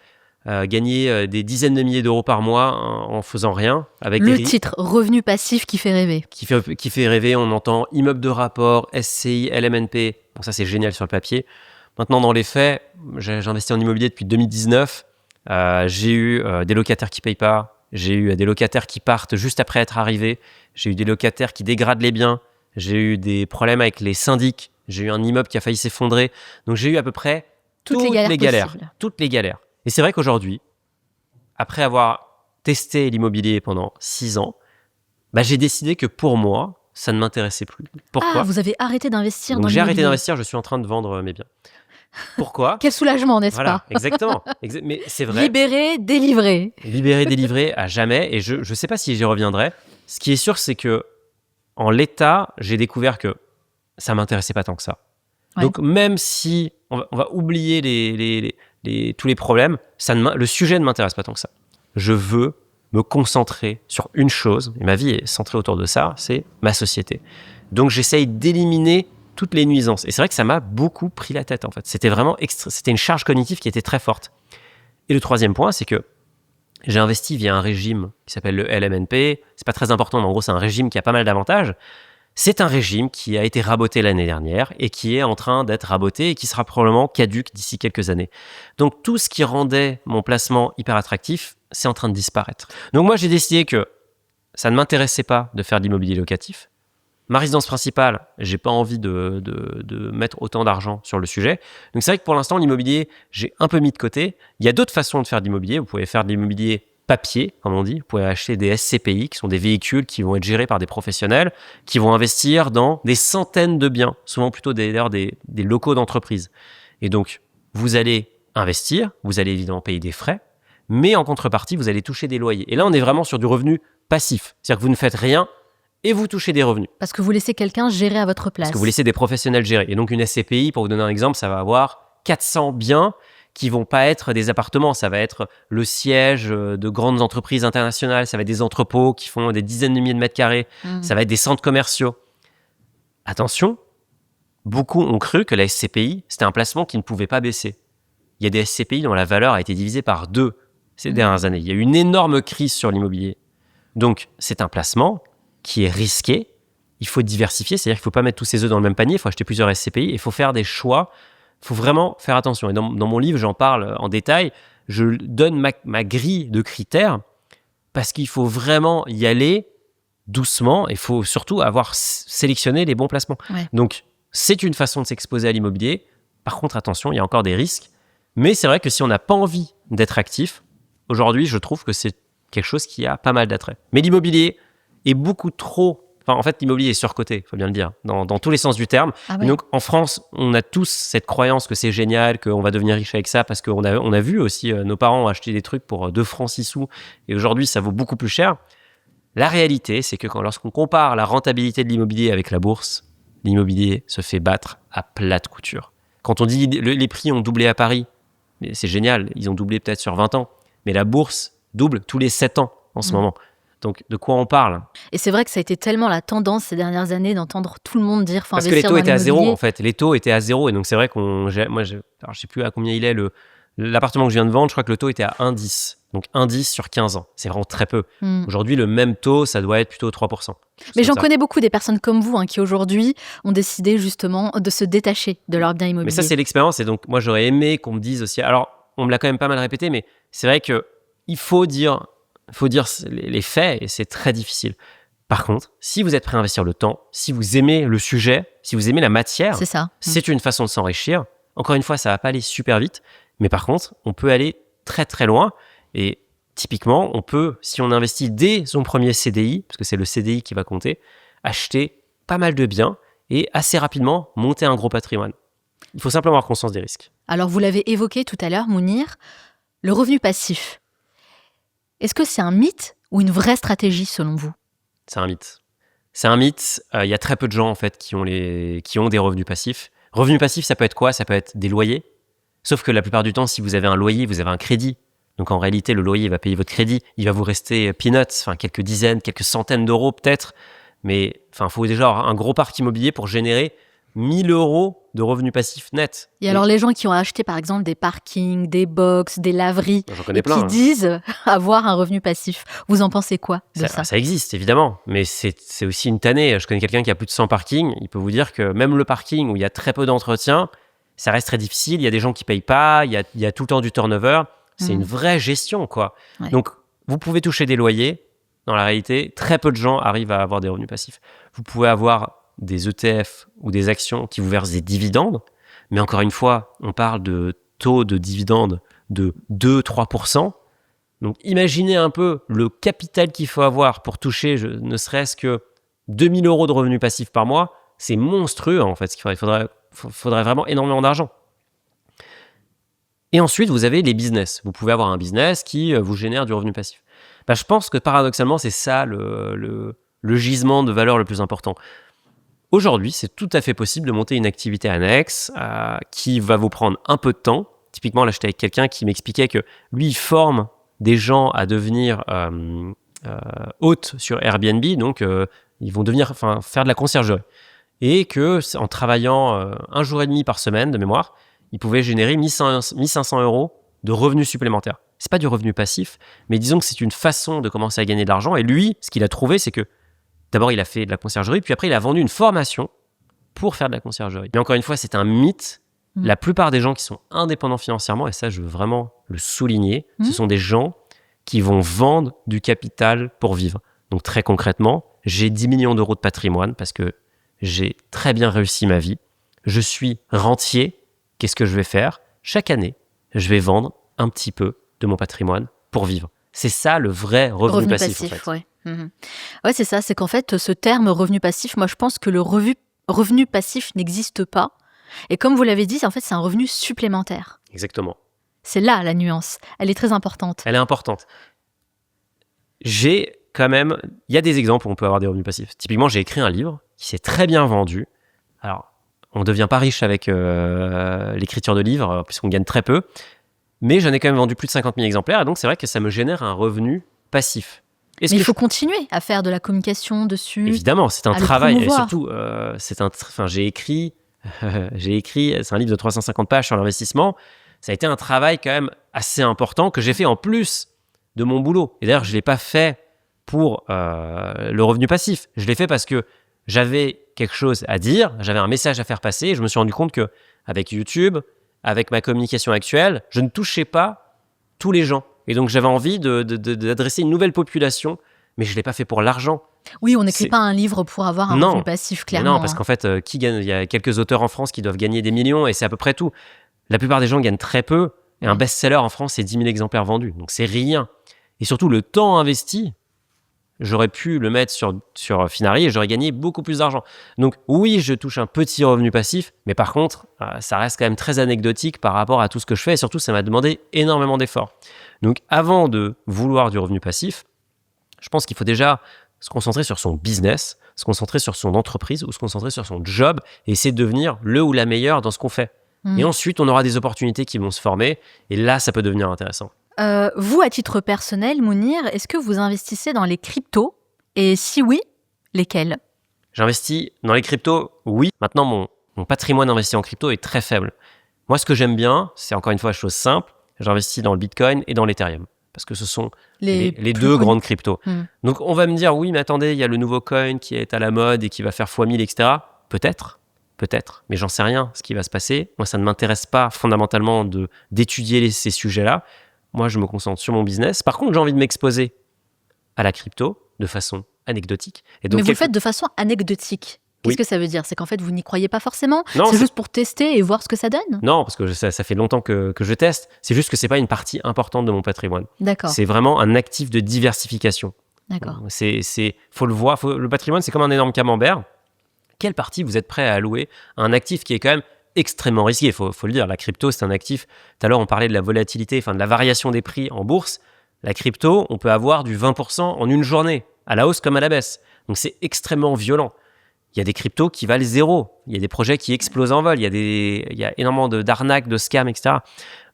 gagner des dizaines de milliers d'euros par mois en faisant rien. Avec le titre, revenu passif qui fait rêver. Qui fait rêver, on entend immeuble de rapport, SCI, LMNP. Bon, ça c'est génial sur le papier. Maintenant, dans les faits, j'ai investi en immobilier depuis 2019. J'ai eu des locataires qui ne payent pas. J'ai eu des locataires qui partent juste après être arrivés. J'ai eu des locataires qui dégradent les biens. J'ai eu des problèmes avec les syndics. J'ai eu un immeuble qui a failli s'effondrer. Donc, j'ai eu à peu près toutes les galères. Et c'est vrai qu'aujourd'hui, après avoir testé l'immobilier pendant 6 ans, j'ai décidé que pour moi, ça ne m'intéressait plus. Pourquoi ? Vous avez arrêté d'investir dans l'immobilier. J'ai arrêté d'investir, je suis en train de vendre mes biens. Pourquoi ? Quel soulagement, n'est-ce pas ? Exactement. Mais c'est vrai. Libéré, délivré. Libéré, délivré à jamais. Et je ne sais pas si j'y reviendrai. Ce qui est sûr, c'est que en l'état, j'ai découvert que ça ne m'intéressait pas tant que ça. Ouais. Donc, même si on va oublier tous les problèmes, le sujet ne m'intéresse pas tant que ça. Je veux me concentrer sur une chose, et ma vie est centrée autour de ça, c'est ma société. Donc, j'essaye d'éliminer toutes les nuisances. Et c'est vrai que ça m'a beaucoup pris la tête, en fait. C'était vraiment c'était une charge cognitive qui était très forte. Et le troisième point, c'est que j'ai investi via un régime qui s'appelle le LMNP. C'est pas très important, mais en gros, c'est un régime qui a pas mal d'avantages. C'est un régime qui a été raboté l'année dernière et qui est en train d'être raboté et qui sera probablement caduque d'ici quelques années. Donc, tout ce qui rendait mon placement hyper attractif, c'est en train de disparaître. Donc, moi, j'ai décidé que ça ne m'intéressait pas de faire de l'immobilier locatif. Ma résidence principale, j'ai pas envie de mettre autant d'argent sur le sujet. Donc c'est vrai que pour l'instant, l'immobilier, j'ai un peu mis de côté. Il y a d'autres façons de faire de l'immobilier. Vous pouvez faire de l'immobilier papier, comme on dit. Vous pouvez acheter des SCPI, qui sont des véhicules qui vont être gérés par des professionnels, qui vont investir dans des centaines de biens, souvent plutôt d'ailleurs des locaux d'entreprise. Et donc, vous allez investir, vous allez évidemment payer des frais, mais en contrepartie, vous allez toucher des loyers. Et là, on est vraiment sur du revenu passif. C'est-à-dire que vous ne faites rien et vous touchez des revenus. Parce que vous laissez quelqu'un gérer à votre place. Parce que vous laissez des professionnels gérer. Et donc, une SCPI, pour vous donner un exemple, ça va avoir 400 biens qui vont pas être des appartements. Ça va être le siège de grandes entreprises internationales. Ça va être des entrepôts qui font des dizaines de milliers de mètres carrés. Ça va être des centres commerciaux. Attention, beaucoup ont cru que la SCPI, c'était un placement qui ne pouvait pas baisser. Il y a des SCPI dont la valeur a été divisée par 2 ces dernières années. Il y a eu une énorme crise sur l'immobilier. Donc, c'est un placement qui est risqué. Il faut diversifier, c'est-à-dire qu'il ne faut pas mettre tous ses œufs dans le même panier, il faut acheter plusieurs SCPI, il faut faire des choix, il faut vraiment faire attention. Et dans mon livre, j'en parle en détail, je donne ma grille de critères parce qu'il faut vraiment y aller doucement et il faut surtout avoir sélectionné les bons placements. Ouais. Donc, c'est une façon de s'exposer à l'immobilier. Par contre, attention, il y a encore des risques. Mais c'est vrai que si on n'a pas envie d'être actif, aujourd'hui, je trouve que c'est quelque chose qui a pas mal d'attrait. Mais l'immobilier est beaucoup trop... Enfin, en fait, l'immobilier est surcoté, il faut bien le dire, dans tous les sens du terme. Ah ouais. Et donc, en France, on a tous cette croyance que c'est génial, qu'on va devenir riche avec ça, parce qu'on a vu aussi nos parents acheter des trucs pour 2 francs 6 sous, et aujourd'hui, ça vaut beaucoup plus cher. La réalité, c'est que lorsqu'on compare la rentabilité de l'immobilier avec la bourse, l'immobilier se fait battre à plate couture. Quand on dit les prix ont doublé à Paris, mais c'est génial, ils ont doublé peut-être sur 20 ans, mais la bourse double tous les 7 ans en ce moment. Donc, de quoi on parle? Et c'est vrai que ça a été tellement la tendance ces dernières années d'entendre tout le monde dire faut parce que les investir taux dans étaient à zéro, l'immobilier. en fait. Les taux étaient à zéro. Et donc, c'est vrai alors, je sais plus à combien il est. L'appartement que je viens de vendre, je crois que le taux était à 1,10. Donc, 1,10 sur 15 ans. C'est vraiment très peu. Aujourd'hui, le même taux, ça doit être plutôt 3%. Mais j'en connais beaucoup des personnes comme vous qui aujourd'hui ont décidé justement de se détacher de leurs biens immobiliers. Mais ça, c'est l'expérience. Et donc, moi, j'aurais aimé qu'on me dise aussi. Alors, on me l'a quand même pas mal répété, mais c'est vrai qu'il faut dire les faits et c'est très difficile. Par contre, si vous êtes prêt à investir le temps, si vous aimez le sujet, si vous aimez la matière, c'est ça. C'est une façon de s'enrichir. Encore une fois, ça va pas aller super vite, mais par contre, on peut aller très très loin. Et typiquement, on peut, si on investit dès son premier CDI, parce que c'est le CDI qui va compter, acheter pas mal de biens et assez rapidement monter un gros patrimoine. Il faut simplement avoir conscience des risques. Alors, vous l'avez évoqué tout à l'heure, Mounir, le revenu passif. Est-ce que c'est un mythe ou une vraie stratégie selon vous? C'est un mythe. C'est un mythe. Il y a très peu de gens en fait qui ont des revenus passifs. Revenus passifs, ça peut être quoi? Ça peut être des loyers. Sauf que la plupart du temps, si vous avez un loyer, vous avez un crédit. Donc en réalité, le loyer va payer votre crédit. Il va vous rester peanuts, quelques dizaines, quelques centaines d'euros peut-être. Mais il faut déjà avoir un gros parc immobilier pour générer 1 000 euros de revenus passifs nets. Et alors les gens qui ont acheté par exemple des parkings, des box, des laveries, J'en connais plein, qui disent avoir un revenu passif, vous en pensez quoi de ça? Ça existe évidemment, mais c'est aussi une tannée. Je connais quelqu'un qui a plus de 100 parkings, il peut vous dire que même le parking où il y a très peu d'entretien, ça reste très difficile, il y a des gens qui payent pas, il y a tout le temps du turnover, c'est une vraie gestion quoi. Ouais. Donc vous pouvez toucher des loyers, dans la réalité, très peu de gens arrivent à avoir des revenus passifs. Vous pouvez avoir des ETF ou des actions qui vous versent des dividendes. Mais encore une fois, on parle de taux de dividendes de 2-3%. Donc imaginez un peu le capital qu'il faut avoir pour toucher ne serait-ce que 2 000 euros de revenus passifs par mois. C'est monstrueux en fait. Il faudrait vraiment énormément d'argent. Et ensuite, vous avez les business. Vous pouvez avoir un business qui vous génère du revenu passif. Je pense que paradoxalement, c'est ça le gisement de valeur le plus important. Aujourd'hui, c'est tout à fait possible de monter une activité annexe qui va vous prendre un peu de temps. Typiquement, là, j'étais avec quelqu'un qui m'expliquait que lui, il forme des gens à devenir hôtes sur Airbnb. Donc, ils vont faire de la conciergerie. et que en travaillant un jour et demi par semaine de mémoire, il pouvait générer 1 500 € de revenus supplémentaires. C'est pas du revenu passif, mais disons que c'est une façon de commencer à gagner de l'argent. Et lui, ce qu'il a trouvé, c'est que d'abord, il a fait de la conciergerie, puis après, il a vendu une formation pour faire de la conciergerie. Mais encore une fois, c'est un mythe. La plupart des gens qui sont indépendants financièrement, et ça, je veux vraiment le souligner, ce sont des gens qui vont vendre du capital pour vivre. Donc, très concrètement, j'ai 10 millions d'euros de patrimoine parce que j'ai très bien réussi ma vie. Je suis rentier. Qu'est-ce que je vais faire ? Chaque année, je vais vendre un petit peu de mon patrimoine pour vivre. C'est ça le vrai revenu passif en fait. Ouais. Ouais, c'est ça. C'est qu'en fait, ce terme revenu passif, moi, je pense que le revenu passif n'existe pas. Et comme vous l'avez dit, en fait, c'est un revenu supplémentaire. Exactement. C'est là la nuance. Elle est très importante. Elle est importante. Il y a des exemples où on peut avoir des revenus passifs. Typiquement, j'ai écrit un livre qui s'est très bien vendu. Alors, on ne devient pas riche avec l'écriture de livres, puisqu'on gagne très peu. Mais j'en ai quand même vendu plus de 50 000 exemplaires. Et donc, c'est vrai que ça me génère un revenu passif. Mais il faut continuer à faire de la communication dessus. Évidemment, c'est un travail. Et promouvoir. surtout, j'ai écrit, c'est un livre de 350 pages sur l'investissement. Ça a été un travail quand même assez important que j'ai fait en plus de mon boulot. Et d'ailleurs, je ne l'ai pas fait pour le revenu passif. Je l'ai fait parce que j'avais quelque chose à dire, j'avais un message à faire passer. Et je me suis rendu compte qu'avec YouTube, avec ma communication actuelle, je ne touchais pas tous les gens. Et donc, j'avais envie d'adresser une nouvelle population, mais je ne l'ai pas fait pour l'argent. Oui, on n'écrit pas un livre pour avoir un revenu passif, clairement. Non, parce qu'en fait, il y a quelques auteurs en France qui doivent gagner des millions, et c'est à peu près tout. La plupart des gens gagnent très peu, et un best-seller en France, c'est 10 000 exemplaires vendus. Donc, c'est rien. Et surtout, le temps investi, j'aurais pu le mettre sur Finari et j'aurais gagné beaucoup plus d'argent. Donc oui, je touche un petit revenu passif, mais par contre, ça reste quand même très anecdotique par rapport à tout ce que je fais et surtout, ça m'a demandé énormément d'efforts. Donc avant de vouloir du revenu passif, je pense qu'il faut déjà se concentrer sur son business, se concentrer sur son entreprise ou se concentrer sur son job et essayer de devenir le ou la meilleure dans ce qu'on fait. Et ensuite, on aura des opportunités qui vont se former et là, ça peut devenir intéressant. Vous, à titre personnel, Mounir, est-ce que vous investissez dans les cryptos ? Et si oui, lesquels ? J'investis dans les cryptos, oui. Maintenant, mon patrimoine investi en crypto est très faible. Moi, ce que j'aime bien, c'est encore une fois chose simple, j'investis dans le Bitcoin et dans l'Ethereum. Parce que ce sont les deux grandes cryptos. Donc, on va me dire, oui, mais attendez, il y a le nouveau coin qui est à la mode et qui va faire x1000, etc. Peut-être. Mais j'en sais rien ce qui va se passer. Moi, ça ne m'intéresse pas fondamentalement d'étudier ces sujets-là. Moi, je me concentre sur mon business. Par contre, j'ai envie de m'exposer à la crypto de façon anecdotique. Et donc, mais vous le faites de façon anecdotique. Qu'est-ce que ça veut dire ? C'est qu'en fait, vous n'y croyez pas forcément ? Non, c'est juste pour tester et voir ce que ça donne ? Non, parce que ça fait longtemps que je teste. C'est juste que ce n'est pas une partie importante de mon patrimoine. D'accord. C'est vraiment un actif de diversification. D'accord. Faut le voir. Le patrimoine, c'est comme un énorme camembert. Quelle partie vous êtes prêt à allouer à un actif qui est quand même extrêmement risqué, faut le dire. La crypto, c'est un actif. Tout à l'heure, on parlait de la volatilité, de la variation des prix en bourse. La crypto, on peut avoir du 20% en une journée, à la hausse comme à la baisse. Donc, c'est extrêmement violent. Il y a des cryptos qui valent zéro. Il y a des projets qui explosent en vol. Il y a énormément d'arnaques, de scams, etc.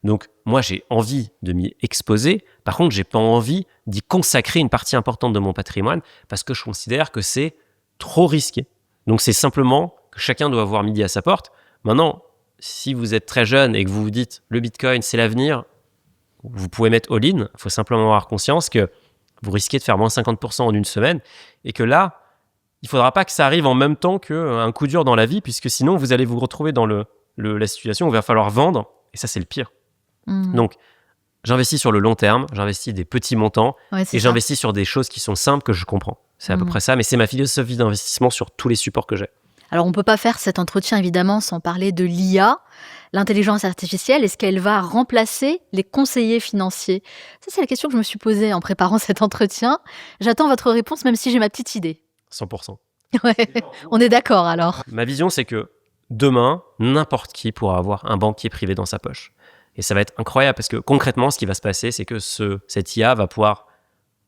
Donc, moi, j'ai envie de m'y exposer. Par contre, j'ai pas envie d'y consacrer une partie importante de mon patrimoine parce que je considère que c'est trop risqué. Donc, c'est simplement que chacun doit avoir midi à sa porte. Maintenant, si vous êtes très jeune et que vous vous dites le Bitcoin, c'est l'avenir, vous pouvez mettre all-in. Il faut simplement avoir conscience que vous risquez de faire moins 50% en une semaine et que là, il ne faudra pas que ça arrive en même temps qu'un coup dur dans la vie, puisque sinon, vous allez vous retrouver dans la situation où il va falloir vendre. Et ça, c'est le pire. Donc, j'investis sur le long terme, j'investis des petits montants et j'investis sur des choses qui sont simples, que je comprends. C'est à peu près ça, mais c'est ma philosophie d'investissement sur tous les supports que j'ai. Alors, on ne peut pas faire cet entretien, évidemment, sans parler de l'IA, l'intelligence artificielle. Est-ce qu'elle va remplacer les conseillers financiers ? Ça, c'est la question que je me suis posée en préparant cet entretien. J'attends votre réponse, même si j'ai ma petite idée. 100%. Ouais, on est d'accord, alors. Ma vision, c'est que demain, n'importe qui pourra avoir un banquier privé dans sa poche. Et ça va être incroyable, parce que concrètement, ce qui va se passer, c'est que cette IA va pouvoir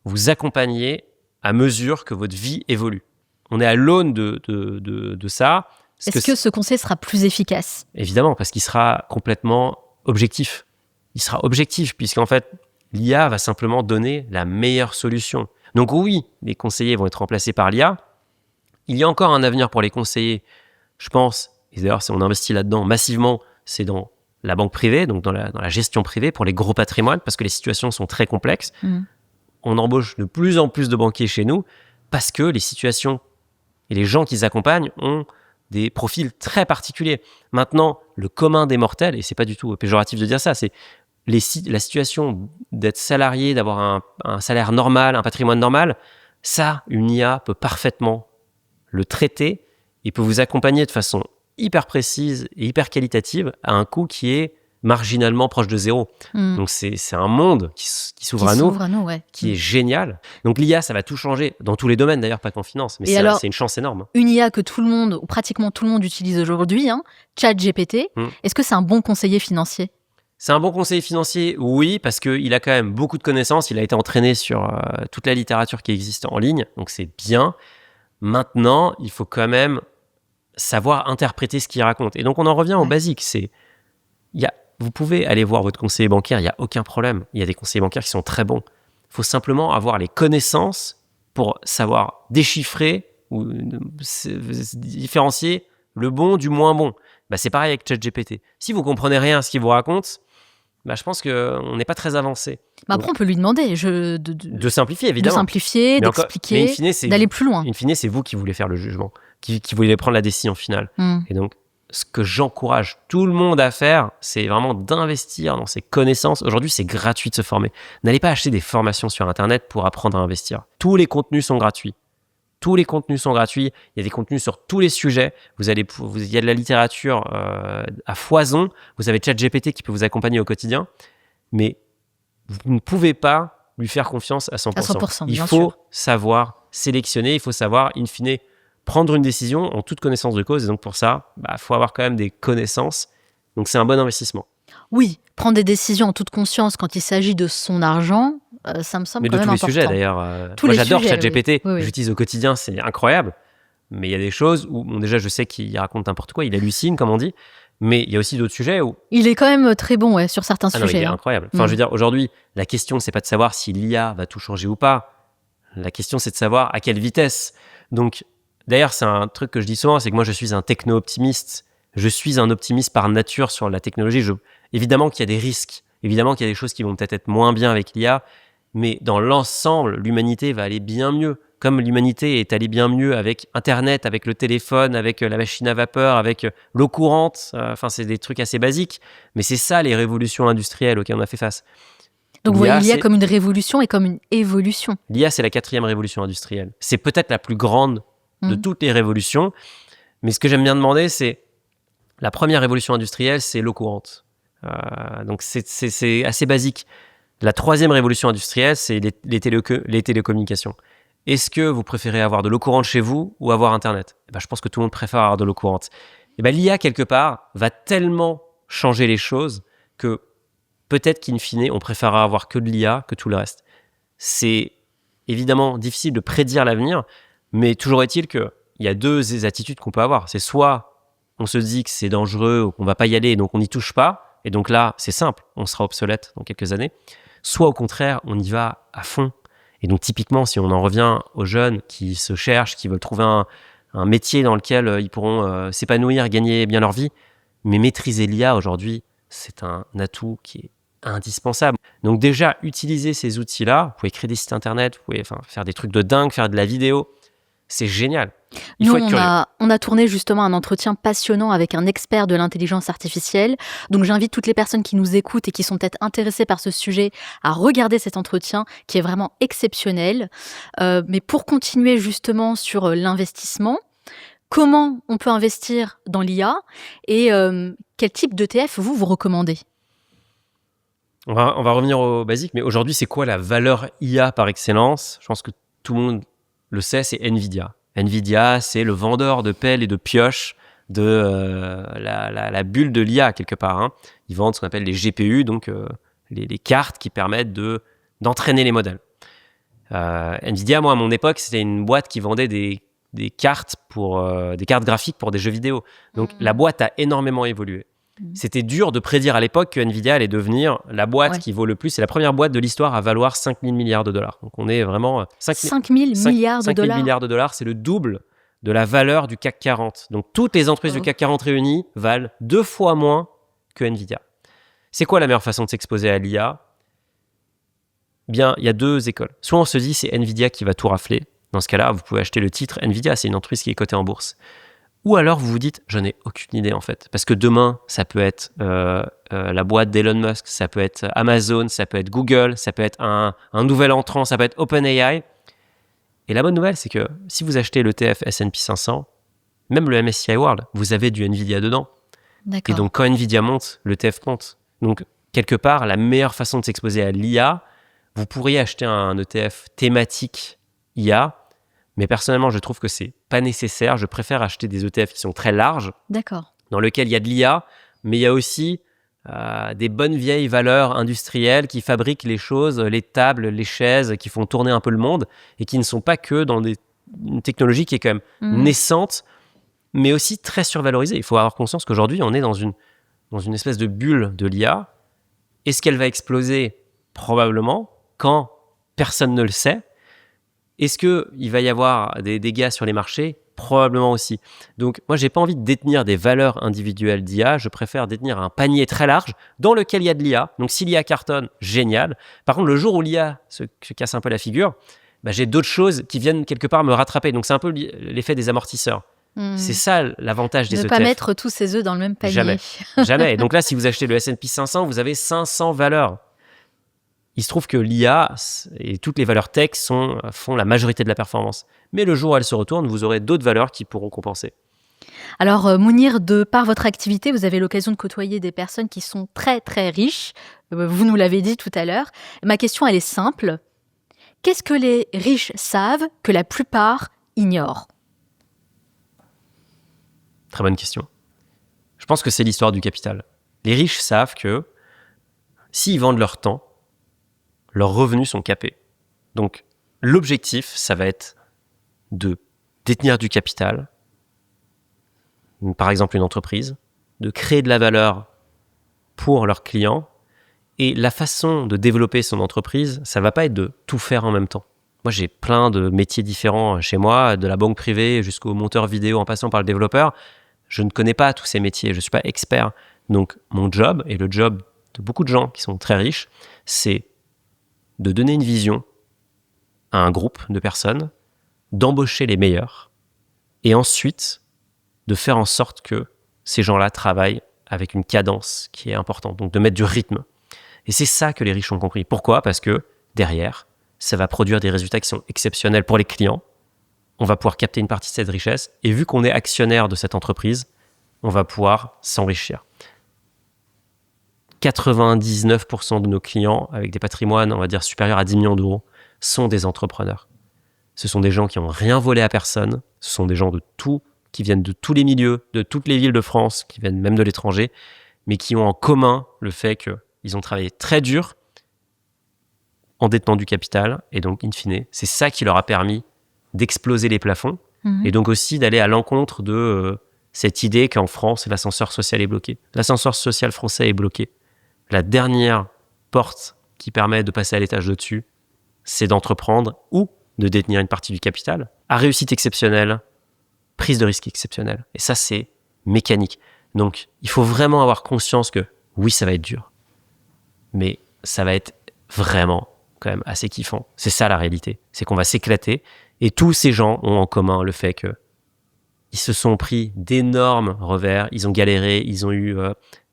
vous accompagner à mesure que votre vie évolue. On est à l'aune de ça. Est-ce que ce conseil sera plus efficace ? Évidemment, parce qu'il sera complètement objectif. Il sera objectif, puisqu'en fait, l'IA va simplement donner la meilleure solution. Donc oui, les conseillers vont être remplacés par l'IA. Il y a encore un avenir pour les conseillers Je pense, et d'ailleurs, si on investit là-dedans massivement, c'est dans la banque privée, donc dans la gestion privée pour les gros patrimoines, parce que les situations sont très complexes. On embauche de plus en plus de banquiers chez nous parce que les situations et les gens qu'ils accompagnent ont des profils très particuliers. Maintenant, le commun des mortels, et c'est pas du tout péjoratif de dire ça, c'est la situation d'être salarié, d'avoir un salaire normal, un patrimoine normal, ça, une IA peut parfaitement le traiter et peut vous accompagner de façon hyper précise et hyper qualitative à un coût qui est marginalement proche de zéro. Donc c'est un monde qui s'ouvre à nous, ouais. qui est génial. Donc l'IA, ça va tout changer, dans tous les domaines d'ailleurs, pas qu'en finance, mais c'est une chance énorme. Une IA que tout le monde, ou pratiquement tout le monde utilise aujourd'hui, ChatGPT, est-ce que c'est un bon conseiller financier ? C'est un bon conseiller financier, oui, parce qu'il a quand même beaucoup de connaissances, il a été entraîné sur toute la littérature qui existe en ligne, donc c'est bien. Maintenant, il faut quand même savoir interpréter ce qu'il raconte. Et donc on en revient au basique, vous pouvez aller voir votre conseiller bancaire, il n'y a aucun problème. Il y a des conseillers bancaires qui sont très bons. Il faut simplement avoir les connaissances pour savoir déchiffrer ou différencier le bon du moins bon. C'est pareil avec ChatGPT. Si vous ne comprenez rien à ce qu'il vous raconte, je pense qu'on n'est pas très avancé. Après, on peut lui demander de simplifier, évidemment. De simplifier, d'expliquer, d'aller plus loin. In fine, c'est vous qui voulez faire le jugement, qui voulez prendre la décision finale. Et donc, ce que j'encourage tout le monde à faire, c'est vraiment d'investir dans ses connaissances. Aujourd'hui, c'est gratuit de se former. N'allez pas acheter des formations sur Internet pour apprendre à investir. Tous les contenus sont gratuits. Il y a des contenus sur tous les sujets. Il y a de la littérature à foison. Vous avez ChatGPT qui peut vous accompagner au quotidien. Mais vous ne pouvez pas lui faire confiance à 100%. À 100%, il faut savoir sélectionner. Il faut savoir, in fine, prendre une décision en toute connaissance de cause. Et donc, pour ça, faut avoir quand même des connaissances. Donc, c'est un bon investissement. Oui, prendre des décisions en toute conscience quand il s'agit de son argent, ça me semble quand même important. Mais de tous les sujets, d'ailleurs. Moi, j'adore ChatGPT. Oui. J'utilise au quotidien, c'est incroyable. Mais il y a des choses où, déjà, je sais qu'il raconte n'importe quoi. Il hallucine, comme on dit. Mais il y a aussi d'autres sujets où... Il est quand même très bon sur certains sujets. Non, il est incroyable. Enfin, je veux dire, aujourd'hui, la question, c'est pas de savoir si l'IA va tout changer ou pas. La question, c'est de savoir à quelle vitesse. Donc, d'ailleurs, c'est un truc que je dis souvent, c'est que moi, je suis un techno-optimiste. Je suis un optimiste par nature sur la technologie. Évidemment qu'il y a des risques. Évidemment qu'il y a des choses qui vont peut-être être moins bien avec l'IA. Mais dans l'ensemble, l'humanité va aller bien mieux. Comme l'humanité est allée bien mieux avec Internet, avec le téléphone, avec la machine à vapeur, avec l'eau courante. C'est des trucs assez basiques. Mais c'est ça, les révolutions industrielles auxquelles on a fait face. Donc vous voyez l'IA comme une révolution et comme une évolution. L'IA, c'est la 4e révolution industrielle. C'est peut-être la plus grande de toutes les révolutions. Mais ce que j'aime bien demander, c'est la première révolution industrielle, c'est l'eau courante. Donc c'est assez basique. La 3e révolution industrielle, c'est les télécommunications. Est-ce que vous préférez avoir de l'eau courante chez vous ou avoir Internet ? Je pense que tout le monde préfère avoir de l'eau courante. L'IA, quelque part, va tellement changer les choses que peut-être qu'in fine, on préférera avoir que de l'IA que tout le reste. C'est évidemment difficile de prédire l'avenir, mais toujours est-il qu'il y a deux attitudes qu'on peut avoir. C'est soit on se dit que c'est dangereux ou qu'on ne va pas y aller, et donc on n'y touche pas, et donc là, c'est simple, on sera obsolète dans quelques années. Soit au contraire, on y va à fond. Et donc typiquement, si on en revient aux jeunes qui se cherchent, qui veulent trouver un métier dans lequel ils pourront s'épanouir, gagner bien leur vie, mais maîtriser l'IA aujourd'hui, c'est un atout qui est indispensable. Donc déjà, utiliser ces outils-là, vous pouvez créer des sites internet, vous pouvez faire des trucs de dingue, faire de la vidéo, c'est génial. Nous, on a tourné justement un entretien passionnant avec un expert de l'intelligence artificielle. Donc j'invite toutes les personnes qui nous écoutent et qui sont peut-être intéressées par ce sujet à regarder cet entretien qui est vraiment exceptionnel. Mais pour continuer justement sur l'investissement, comment on peut investir dans l'IA et quel type d'ETF vous recommandez ? On va revenir au basique, mais aujourd'hui, c'est quoi la valeur IA par excellence ? Je pense que tout le monde le sait, c'est NVIDIA. NVIDIA, c'est le vendeur de pelles et de pioches de la bulle de l'IA, quelque part. Ils vendent ce qu'on appelle les GPU, donc les cartes qui permettent d'entraîner les modèles. NVIDIA, moi, à mon époque, c'était une boîte qui vendait des cartes des cartes graphiques pour des jeux vidéo. Donc, la boîte a énormément évolué. C'était dur de prédire à l'époque que NVIDIA allait devenir la boîte qui vaut le plus. C'est la première boîte de l'histoire à valoir $5 000 milliards. Donc on est vraiment... 5 000 milliards de dollars. 5 000 milliards de dollars, c'est le double de la valeur du CAC 40. Donc, toutes les entreprises du CAC 40 réunies valent 2 fois moins que Nvidia. C'est quoi la meilleure façon de s'exposer à l'IA ? Bien, il y a 2 écoles. Soit on se dit c'est Nvidia qui va tout rafler. Dans ce cas-là, vous pouvez acheter le titre Nvidia, c'est une entreprise qui est cotée en bourse. Ou alors vous vous dites, je n'ai aucune idée en fait. Parce que demain, ça peut être la boîte d'Elon Musk, ça peut être Amazon, ça peut être Google, ça peut être un nouvel entrant, ça peut être OpenAI. Et la bonne nouvelle, c'est que si vous achetez l'ETF S&P 500, même le MSCI World, vous avez du Nvidia dedans. D'accord. Et donc quand Nvidia monte, l'ETF monte. Donc quelque part, la meilleure façon de s'exposer à l'IA, vous pourriez acheter un ETF thématique IA, mais personnellement, je trouve que c'est pas nécessaire. Je préfère acheter des ETF qui sont très larges, D'accord. dans lesquels il y a de l'IA, mais il y a aussi des bonnes vieilles valeurs industrielles qui fabriquent les choses, les tables, les chaises, qui font tourner un peu le monde et qui ne sont pas que dans une technologie qui est quand même naissante, mais aussi très survalorisée. Il faut avoir conscience qu'aujourd'hui, on est dans une espèce de bulle de l'IA. Est-ce qu'elle va exploser ? Probablement. Quand ? Personne ne le sait. Est-ce qu'il va y avoir des dégâts sur les marchés ? Probablement aussi. Donc, moi, j'ai pas envie de détenir des valeurs individuelles d'IA. Je préfère détenir un panier très large dans lequel il y a de l'IA. Donc, si l'IA cartonne, génial. Par contre, le jour où l'IA se casse un peu la figure, j'ai d'autres choses qui viennent quelque part me rattraper. Donc, c'est un peu l'effet des amortisseurs. C'est ça l'avantage des ETF. Ne pas mettre tous ses œufs dans le même panier. Jamais. Et donc là, si vous achetez le S&P 500, vous avez 500 valeurs. Il se trouve que l'IA et toutes les valeurs tech font la majorité de la performance. Mais le jour où elles se retournent, vous aurez d'autres valeurs qui pourront compenser. Alors, Mounir, de par votre activité, vous avez l'occasion de côtoyer des personnes qui sont très, très riches. Vous nous l'avez dit tout à l'heure. Ma question, elle est simple. Qu'est-ce que les riches savent que la plupart ignorent ? Très bonne question. Je pense que c'est l'histoire du capital. Les riches savent que s'ils vendent leur temps, leurs revenus sont capés. Donc, l'objectif, ça va être de détenir du capital, par exemple une entreprise, de créer de la valeur pour leurs clients. Et la façon de développer son entreprise, ça va pas être de tout faire en même temps. Moi, j'ai plein de métiers différents chez moi, de la banque privée jusqu'au monteur vidéo en passant par le développeur. Je ne connais pas tous ces métiers, je ne suis pas expert. Donc, mon job, et le job de beaucoup de gens qui sont très riches, c'est de donner une vision à un groupe de personnes, d'embaucher les meilleurs, et ensuite de faire en sorte que ces gens-là travaillent avec une cadence qui est importante, donc de mettre du rythme. Et c'est ça que les riches ont compris. Pourquoi ? Parce que derrière, ça va produire des résultats qui sont exceptionnels pour les clients. On va pouvoir capter une partie de cette richesse, et vu qu'on est actionnaire de cette entreprise, on va pouvoir s'enrichir. 99% de nos clients avec des patrimoines, on va dire, supérieurs à 10 millions d'euros, sont des entrepreneurs. Ce sont des gens qui n'ont rien volé à personne. Ce sont des gens qui viennent de tous les milieux, de toutes les villes de France, qui viennent même de l'étranger, mais qui ont en commun le fait qu'ils ont travaillé très dur en détenant du capital. Et donc, in fine, c'est ça qui leur a permis d'exploser les plafonds et donc aussi d'aller à l'encontre de cette idée qu'en France, l'ascenseur social est bloqué. L'ascenseur social français est bloqué. La dernière porte qui permet de passer à l'étage au-dessus, c'est d'entreprendre ou de détenir une partie du capital à réussite exceptionnelle, prise de risque exceptionnelle. Et ça, c'est mécanique. Donc, il faut vraiment avoir conscience que oui, ça va être dur, mais ça va être vraiment quand même assez kiffant. C'est ça la réalité. C'est qu'on va s'éclater et tous ces gens ont en commun le fait que ils se sont pris d'énormes revers, ils ont galéré, ils ont eu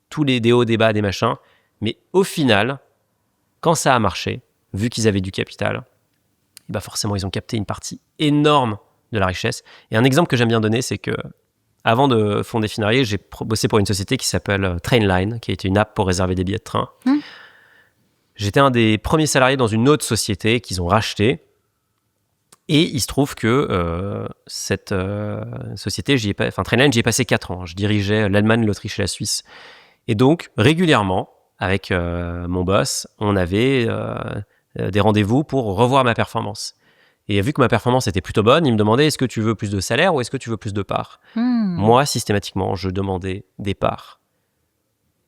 tous des hauts, des bas, des machins. Mais au final, quand ça a marché, vu qu'ils avaient du capital, forcément, ils ont capté une partie énorme de la richesse. Et un exemple que j'aime bien donner, c'est que avant de fonder Finarié, j'ai bossé pour une société qui s'appelle Trainline, qui était une app pour réserver des billets de train. J'étais un des premiers salariés dans une autre société qu'ils ont rachetée. Et il se trouve que cette société, Trainline, j'y ai passé 4 ans. Je dirigeais l'Allemagne, l'Autriche et la Suisse. Et donc, régulièrement, avec mon boss, on avait des rendez-vous pour revoir ma performance. Et vu que ma performance était plutôt bonne, il me demandait est-ce que tu veux plus de salaire ou est-ce que tu veux plus de parts ? Moi, systématiquement, je demandais des parts.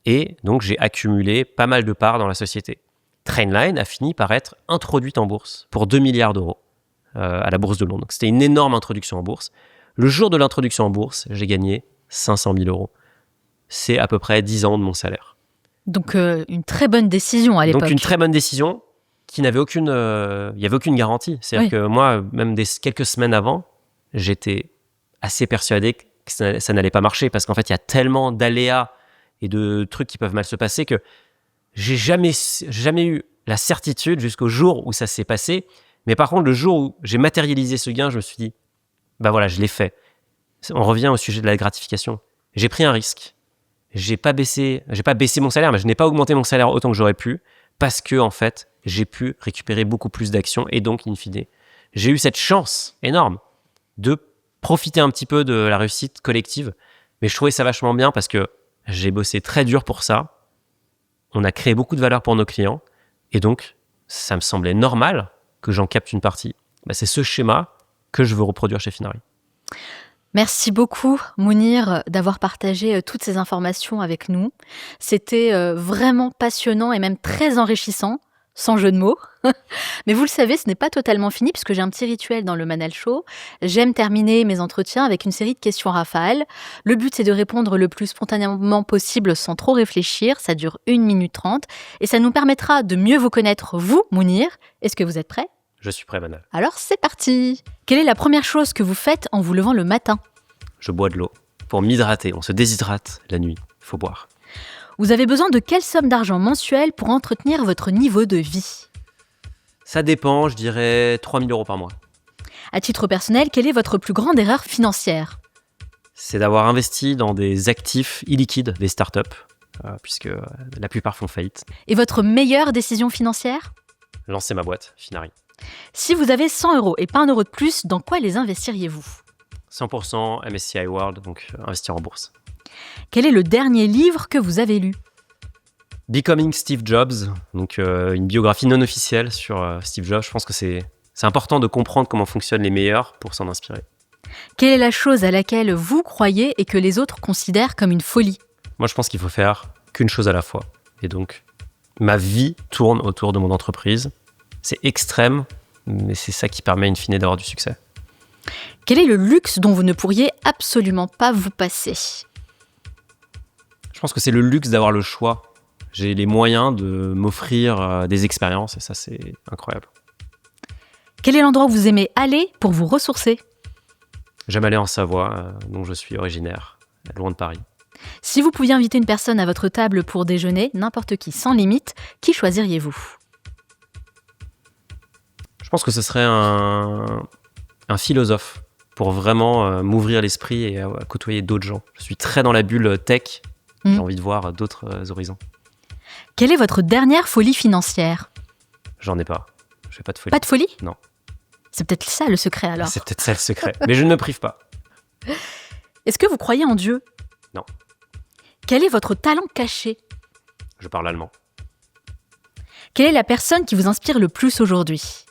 Et donc, j'ai accumulé pas mal de parts dans la société. Trainline a fini par être introduite en bourse pour 2 milliards d'euros à la bourse de Londres. Donc, c'était une énorme introduction en bourse. Le jour de l'introduction en bourse, j'ai gagné 500 000 euros. C'est à peu près 10 ans de mon salaire. Donc, une très bonne décision à l'époque. Donc, une très bonne décision qui n'avait aucune... il n'y avait aucune garantie. C'est-à-dire que moi, même quelques semaines avant, j'étais assez persuadé que ça n'allait pas marcher parce qu'en fait, il y a tellement d'aléas et de trucs qui peuvent mal se passer que j'ai jamais eu la certitude jusqu'au jour où ça s'est passé. Mais par contre, le jour où j'ai matérialisé ce gain, je me suis dit, bah voilà, je l'ai fait. On revient au sujet de la gratification. J'ai pris un risque. J'ai pas baissé mon salaire, mais je n'ai pas augmenté mon salaire autant que j'aurais pu parce que, en fait, j'ai pu récupérer beaucoup plus d'actions et donc, in fine, j'ai eu cette chance énorme de profiter un petit peu de la réussite collective. Mais je trouvais ça vachement bien parce que j'ai bossé très dur pour ça. On a créé beaucoup de valeur pour nos clients et donc, ça me semblait normal que j'en capte une partie. Bah, c'est ce schéma que je veux reproduire chez Finari. Merci beaucoup, Mounir, d'avoir partagé toutes ces informations avec nous. C'était vraiment passionnant et même très enrichissant, sans jeu de mots. Mais vous le savez, ce n'est pas totalement fini puisque j'ai un petit rituel dans le Manal Show. J'aime terminer mes entretiens avec une série de questions rafales. Le but, c'est de répondre le plus spontanément possible sans trop réfléchir. Ça dure 1 minute 30 et ça nous permettra de mieux vous connaître, vous, Mounir. Est-ce que vous êtes prêt ? Je suis prêt, Manal. Alors, c'est parti. Quelle est la première chose que vous faites en vous levant le matin ? Je bois de l'eau. Pour m'hydrater, on se déshydrate la nuit. Il faut boire. Vous avez besoin de quelle somme d'argent mensuelle pour entretenir votre niveau de vie ? Ça dépend, je dirais 3 000 euros par mois. À titre personnel, quelle est votre plus grande erreur financière ? C'est d'avoir investi dans des actifs illiquides, des startups, puisque la plupart font faillite. Et votre meilleure décision financière ? Lancer ma boîte, Finari. Si vous avez 100 euros et pas 1 euro de plus, dans quoi les investiriez-vous ? 100% MSCI World, donc investir en bourse. Quel est le dernier livre que vous avez lu ? Becoming Steve Jobs, donc une biographie non officielle sur Steve Jobs. Je pense que c'est important de comprendre comment fonctionnent les meilleurs pour s'en inspirer. Quelle est la chose à laquelle vous croyez et que les autres considèrent comme une folie ? Moi, je pense qu'il faut faire qu'une chose à la fois. Et donc, ma vie tourne autour de mon entreprise. C'est extrême, mais c'est ça qui permet in fine d'avoir du succès. Quel est le luxe dont vous ne pourriez absolument pas vous passer ? Je pense que c'est le luxe d'avoir le choix. J'ai les moyens de m'offrir des expériences et ça, c'est incroyable. Quel est l'endroit où vous aimez aller pour vous ressourcer ? J'aime aller en Savoie, dont je suis originaire, loin de Paris. Si vous pouviez inviter une personne à votre table pour déjeuner, n'importe qui, sans limite, qui choisiriez-vous ? Je pense que ce serait un philosophe pour vraiment m'ouvrir l'esprit et côtoyer d'autres gens. Je suis très dans la bulle tech. J'ai envie de voir d'autres horizons. Quelle est votre dernière folie financière ? J'en ai pas. Je fais pas de folie. Pas de folie ? Non. C'est peut-être ça le secret alors. C'est peut-être ça le secret. Mais je ne me prive pas. Est-ce que vous croyez en Dieu ? Non. Quel est votre talent caché ? Je parle allemand. Quelle est la personne qui vous inspire le plus aujourd'hui ?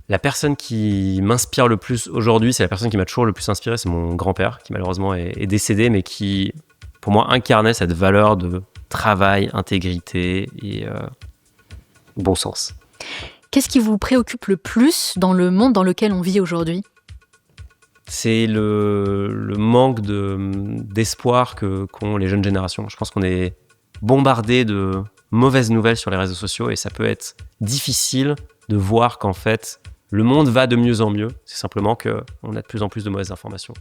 La personne qui m'inspire le plus aujourd'hui, c'est la personne qui m'a toujours le plus inspiré, c'est mon grand-père, qui malheureusement est décédé, mais qui, pour moi, incarnait cette valeur de travail, intégrité et bon sens. Qu'est-ce qui vous préoccupe le plus dans le monde dans lequel on vit aujourd'hui ? C'est le manque d'espoir qu'ont les jeunes générations. Je pense qu'on est bombardé de mauvaises nouvelles sur les réseaux sociaux et ça peut être difficile de voir qu'en fait, le monde va de mieux en mieux. C'est simplement qu'on a de plus en plus de mauvaises informations.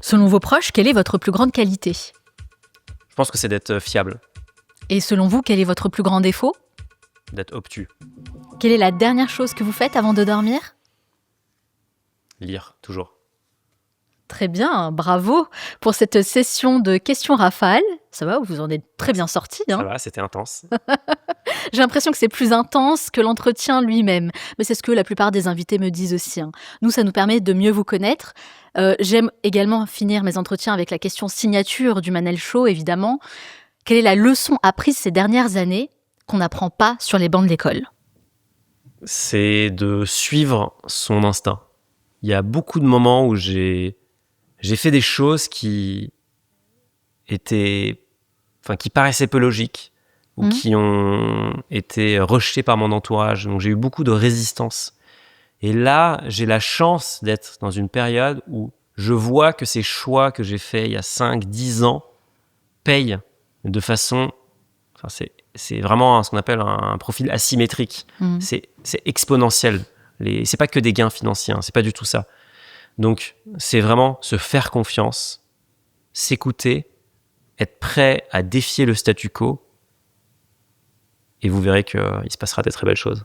Selon vos proches, quelle est votre plus grande qualité ? Je pense que c'est d'être fiable, Et selon vous, quel est votre plus grand défaut ? d'être obtus. Quelle est la dernière chose que vous faites avant de dormir ? Lire, toujours. Très bien, bravo pour cette session de questions rafales. Ça va, vous en êtes très bien sortis. Ça va, c'était intense. J'ai l'impression que c'est plus intense que l'entretien lui-même. Mais c'est ce que la plupart des invités me disent aussi. Nous, ça nous permet de mieux vous connaître. J'aime également finir mes entretiens avec la question signature du Manal Show, évidemment. Quelle est la leçon apprise ces dernières années qu'on n'apprend pas sur les bancs de l'école ? C'est de suivre son instinct. Il y a beaucoup de moments où j'ai fait des choses qui paraissaient peu logiques ou qui ont été rejetées par mon entourage. Donc j'ai eu beaucoup de résistance. Et là, j'ai la chance d'être dans une période où je vois que ces choix que j'ai faits il y a 5, 10 ans payent de façon... Enfin, c'est vraiment ce qu'on appelle un profil asymétrique. C'est exponentiel. C'est pas que des gains financiers, c'est pas du tout ça. Donc, c'est vraiment se faire confiance, s'écouter, être prêt à défier le statu quo, et vous verrez qu'il se passera des très belles choses.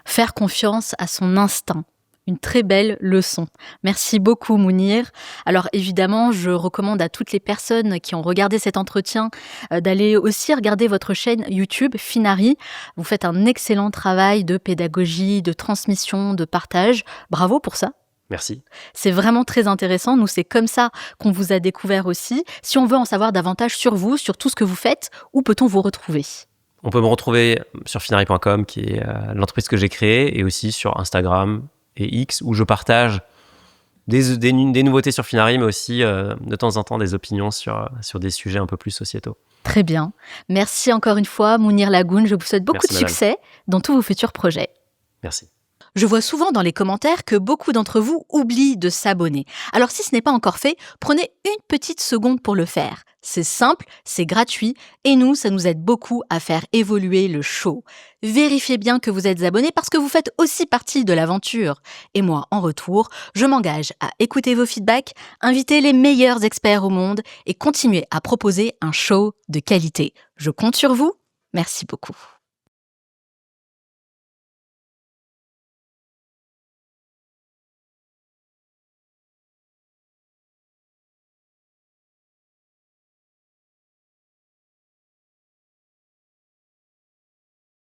Faire confiance à son instinct. Une très belle leçon. Merci beaucoup Mounir. Alors évidemment, je recommande à toutes les personnes qui ont regardé cet entretien d'aller aussi regarder votre chaîne YouTube Finari. Vous faites un excellent travail de pédagogie, de transmission, de partage. Bravo pour ça. Merci. C'est vraiment très intéressant. Nous, c'est comme ça qu'on vous a découvert aussi. Si on veut en savoir davantage sur vous, sur tout ce que vous faites, où peut-on vous retrouver ? On peut me retrouver sur finari.com, qui est l'entreprise que j'ai créée, et aussi sur Instagram et X, où je partage des nouveautés sur Finari, mais aussi de temps en temps des opinions sur des sujets un peu plus sociétaux. Très bien. Merci encore une fois, Mounir Lagoun. Je vous souhaite beaucoup de succès dans tous vos futurs projets. Merci. Je vois souvent dans les commentaires que beaucoup d'entre vous oublient de s'abonner. Alors si ce n'est pas encore fait, prenez une petite seconde pour le faire. C'est simple, c'est gratuit et nous, ça nous aide beaucoup à faire évoluer le show. Vérifiez bien que vous êtes abonné parce que vous faites aussi partie de l'aventure. Et moi, en retour, je m'engage à écouter vos feedbacks, inviter les meilleurs experts au monde et continuer à proposer un show de qualité. Je compte sur vous. Merci beaucoup.